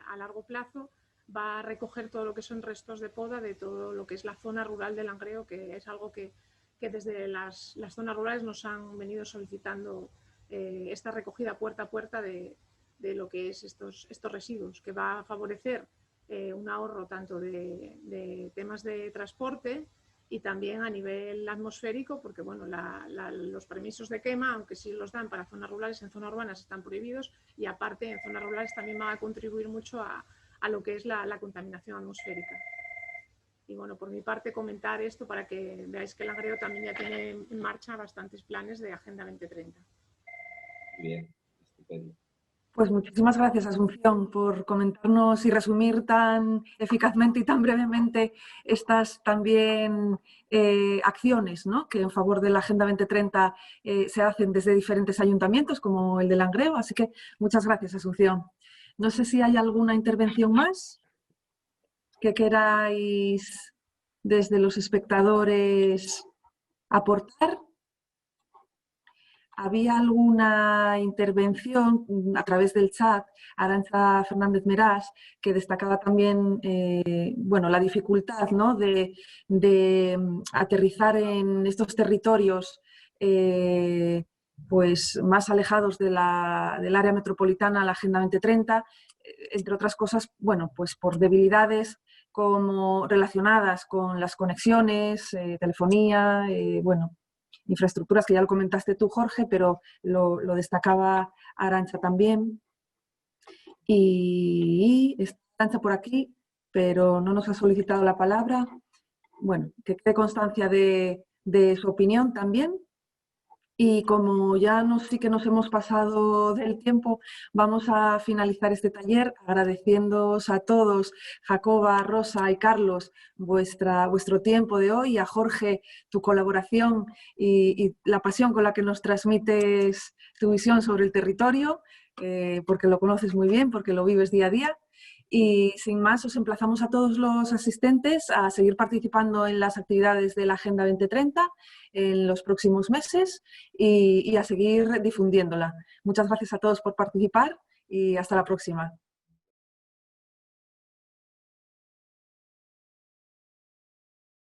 a largo plazo va a recoger todo lo que son restos de poda de todo lo que es la zona rural de Langreo, que es algo que desde las zonas rurales nos han venido solicitando esta recogida puerta a puerta de lo que es estos residuos, que va a favorecer un ahorro tanto de temas de transporte y también a nivel atmosférico, porque bueno, los permisos de quema, aunque sí los dan para zonas rurales, en zonas urbanas están prohibidos, y aparte en zonas rurales también van a contribuir mucho a lo que es la contaminación atmosférica. Y bueno, por mi parte comentar esto para que veáis que Langreo también ya tiene en marcha bastantes planes de Agenda 2030. Bien, estupendo. Pues muchísimas gracias, Asunción, por comentarnos y resumir tan eficazmente y tan brevemente estas también acciones, ¿no?, que en favor de la Agenda 2030 se hacen desde diferentes ayuntamientos, como el de Langreo. Así que muchas gracias, Asunción. No sé si hay alguna intervención más que queráis desde los espectadores aportar. Había alguna intervención a través del chat, Arantxa Fernández Meras, que destacaba también bueno, la dificultad, ¿no?, de aterrizar en estos territorios pues más alejados del área metropolitana a la Agenda 2030, entre otras cosas, bueno, pues por debilidades como relacionadas con las conexiones, telefonía, bueno, infraestructuras que ya lo comentaste tú, Jorge, pero lo destacaba Arantxa también. Y está Arantxa por aquí, pero no nos ha solicitado la palabra. Bueno, que quede constancia de su opinión también. Y como ya sí que nos hemos pasado del tiempo, vamos a finalizar este taller agradeciéndoos a todos, Jacoba, Rosa y Carlos, vuestro tiempo de hoy, a Jorge, tu colaboración y la pasión con la que nos transmites tu visión sobre el territorio, porque lo conoces muy bien, porque lo vives día a día. Y sin más, os emplazamos a todos los asistentes a seguir participando en las actividades de la Agenda 2030 en los próximos meses y a seguir difundiéndola. Muchas gracias a todos por participar y hasta la próxima.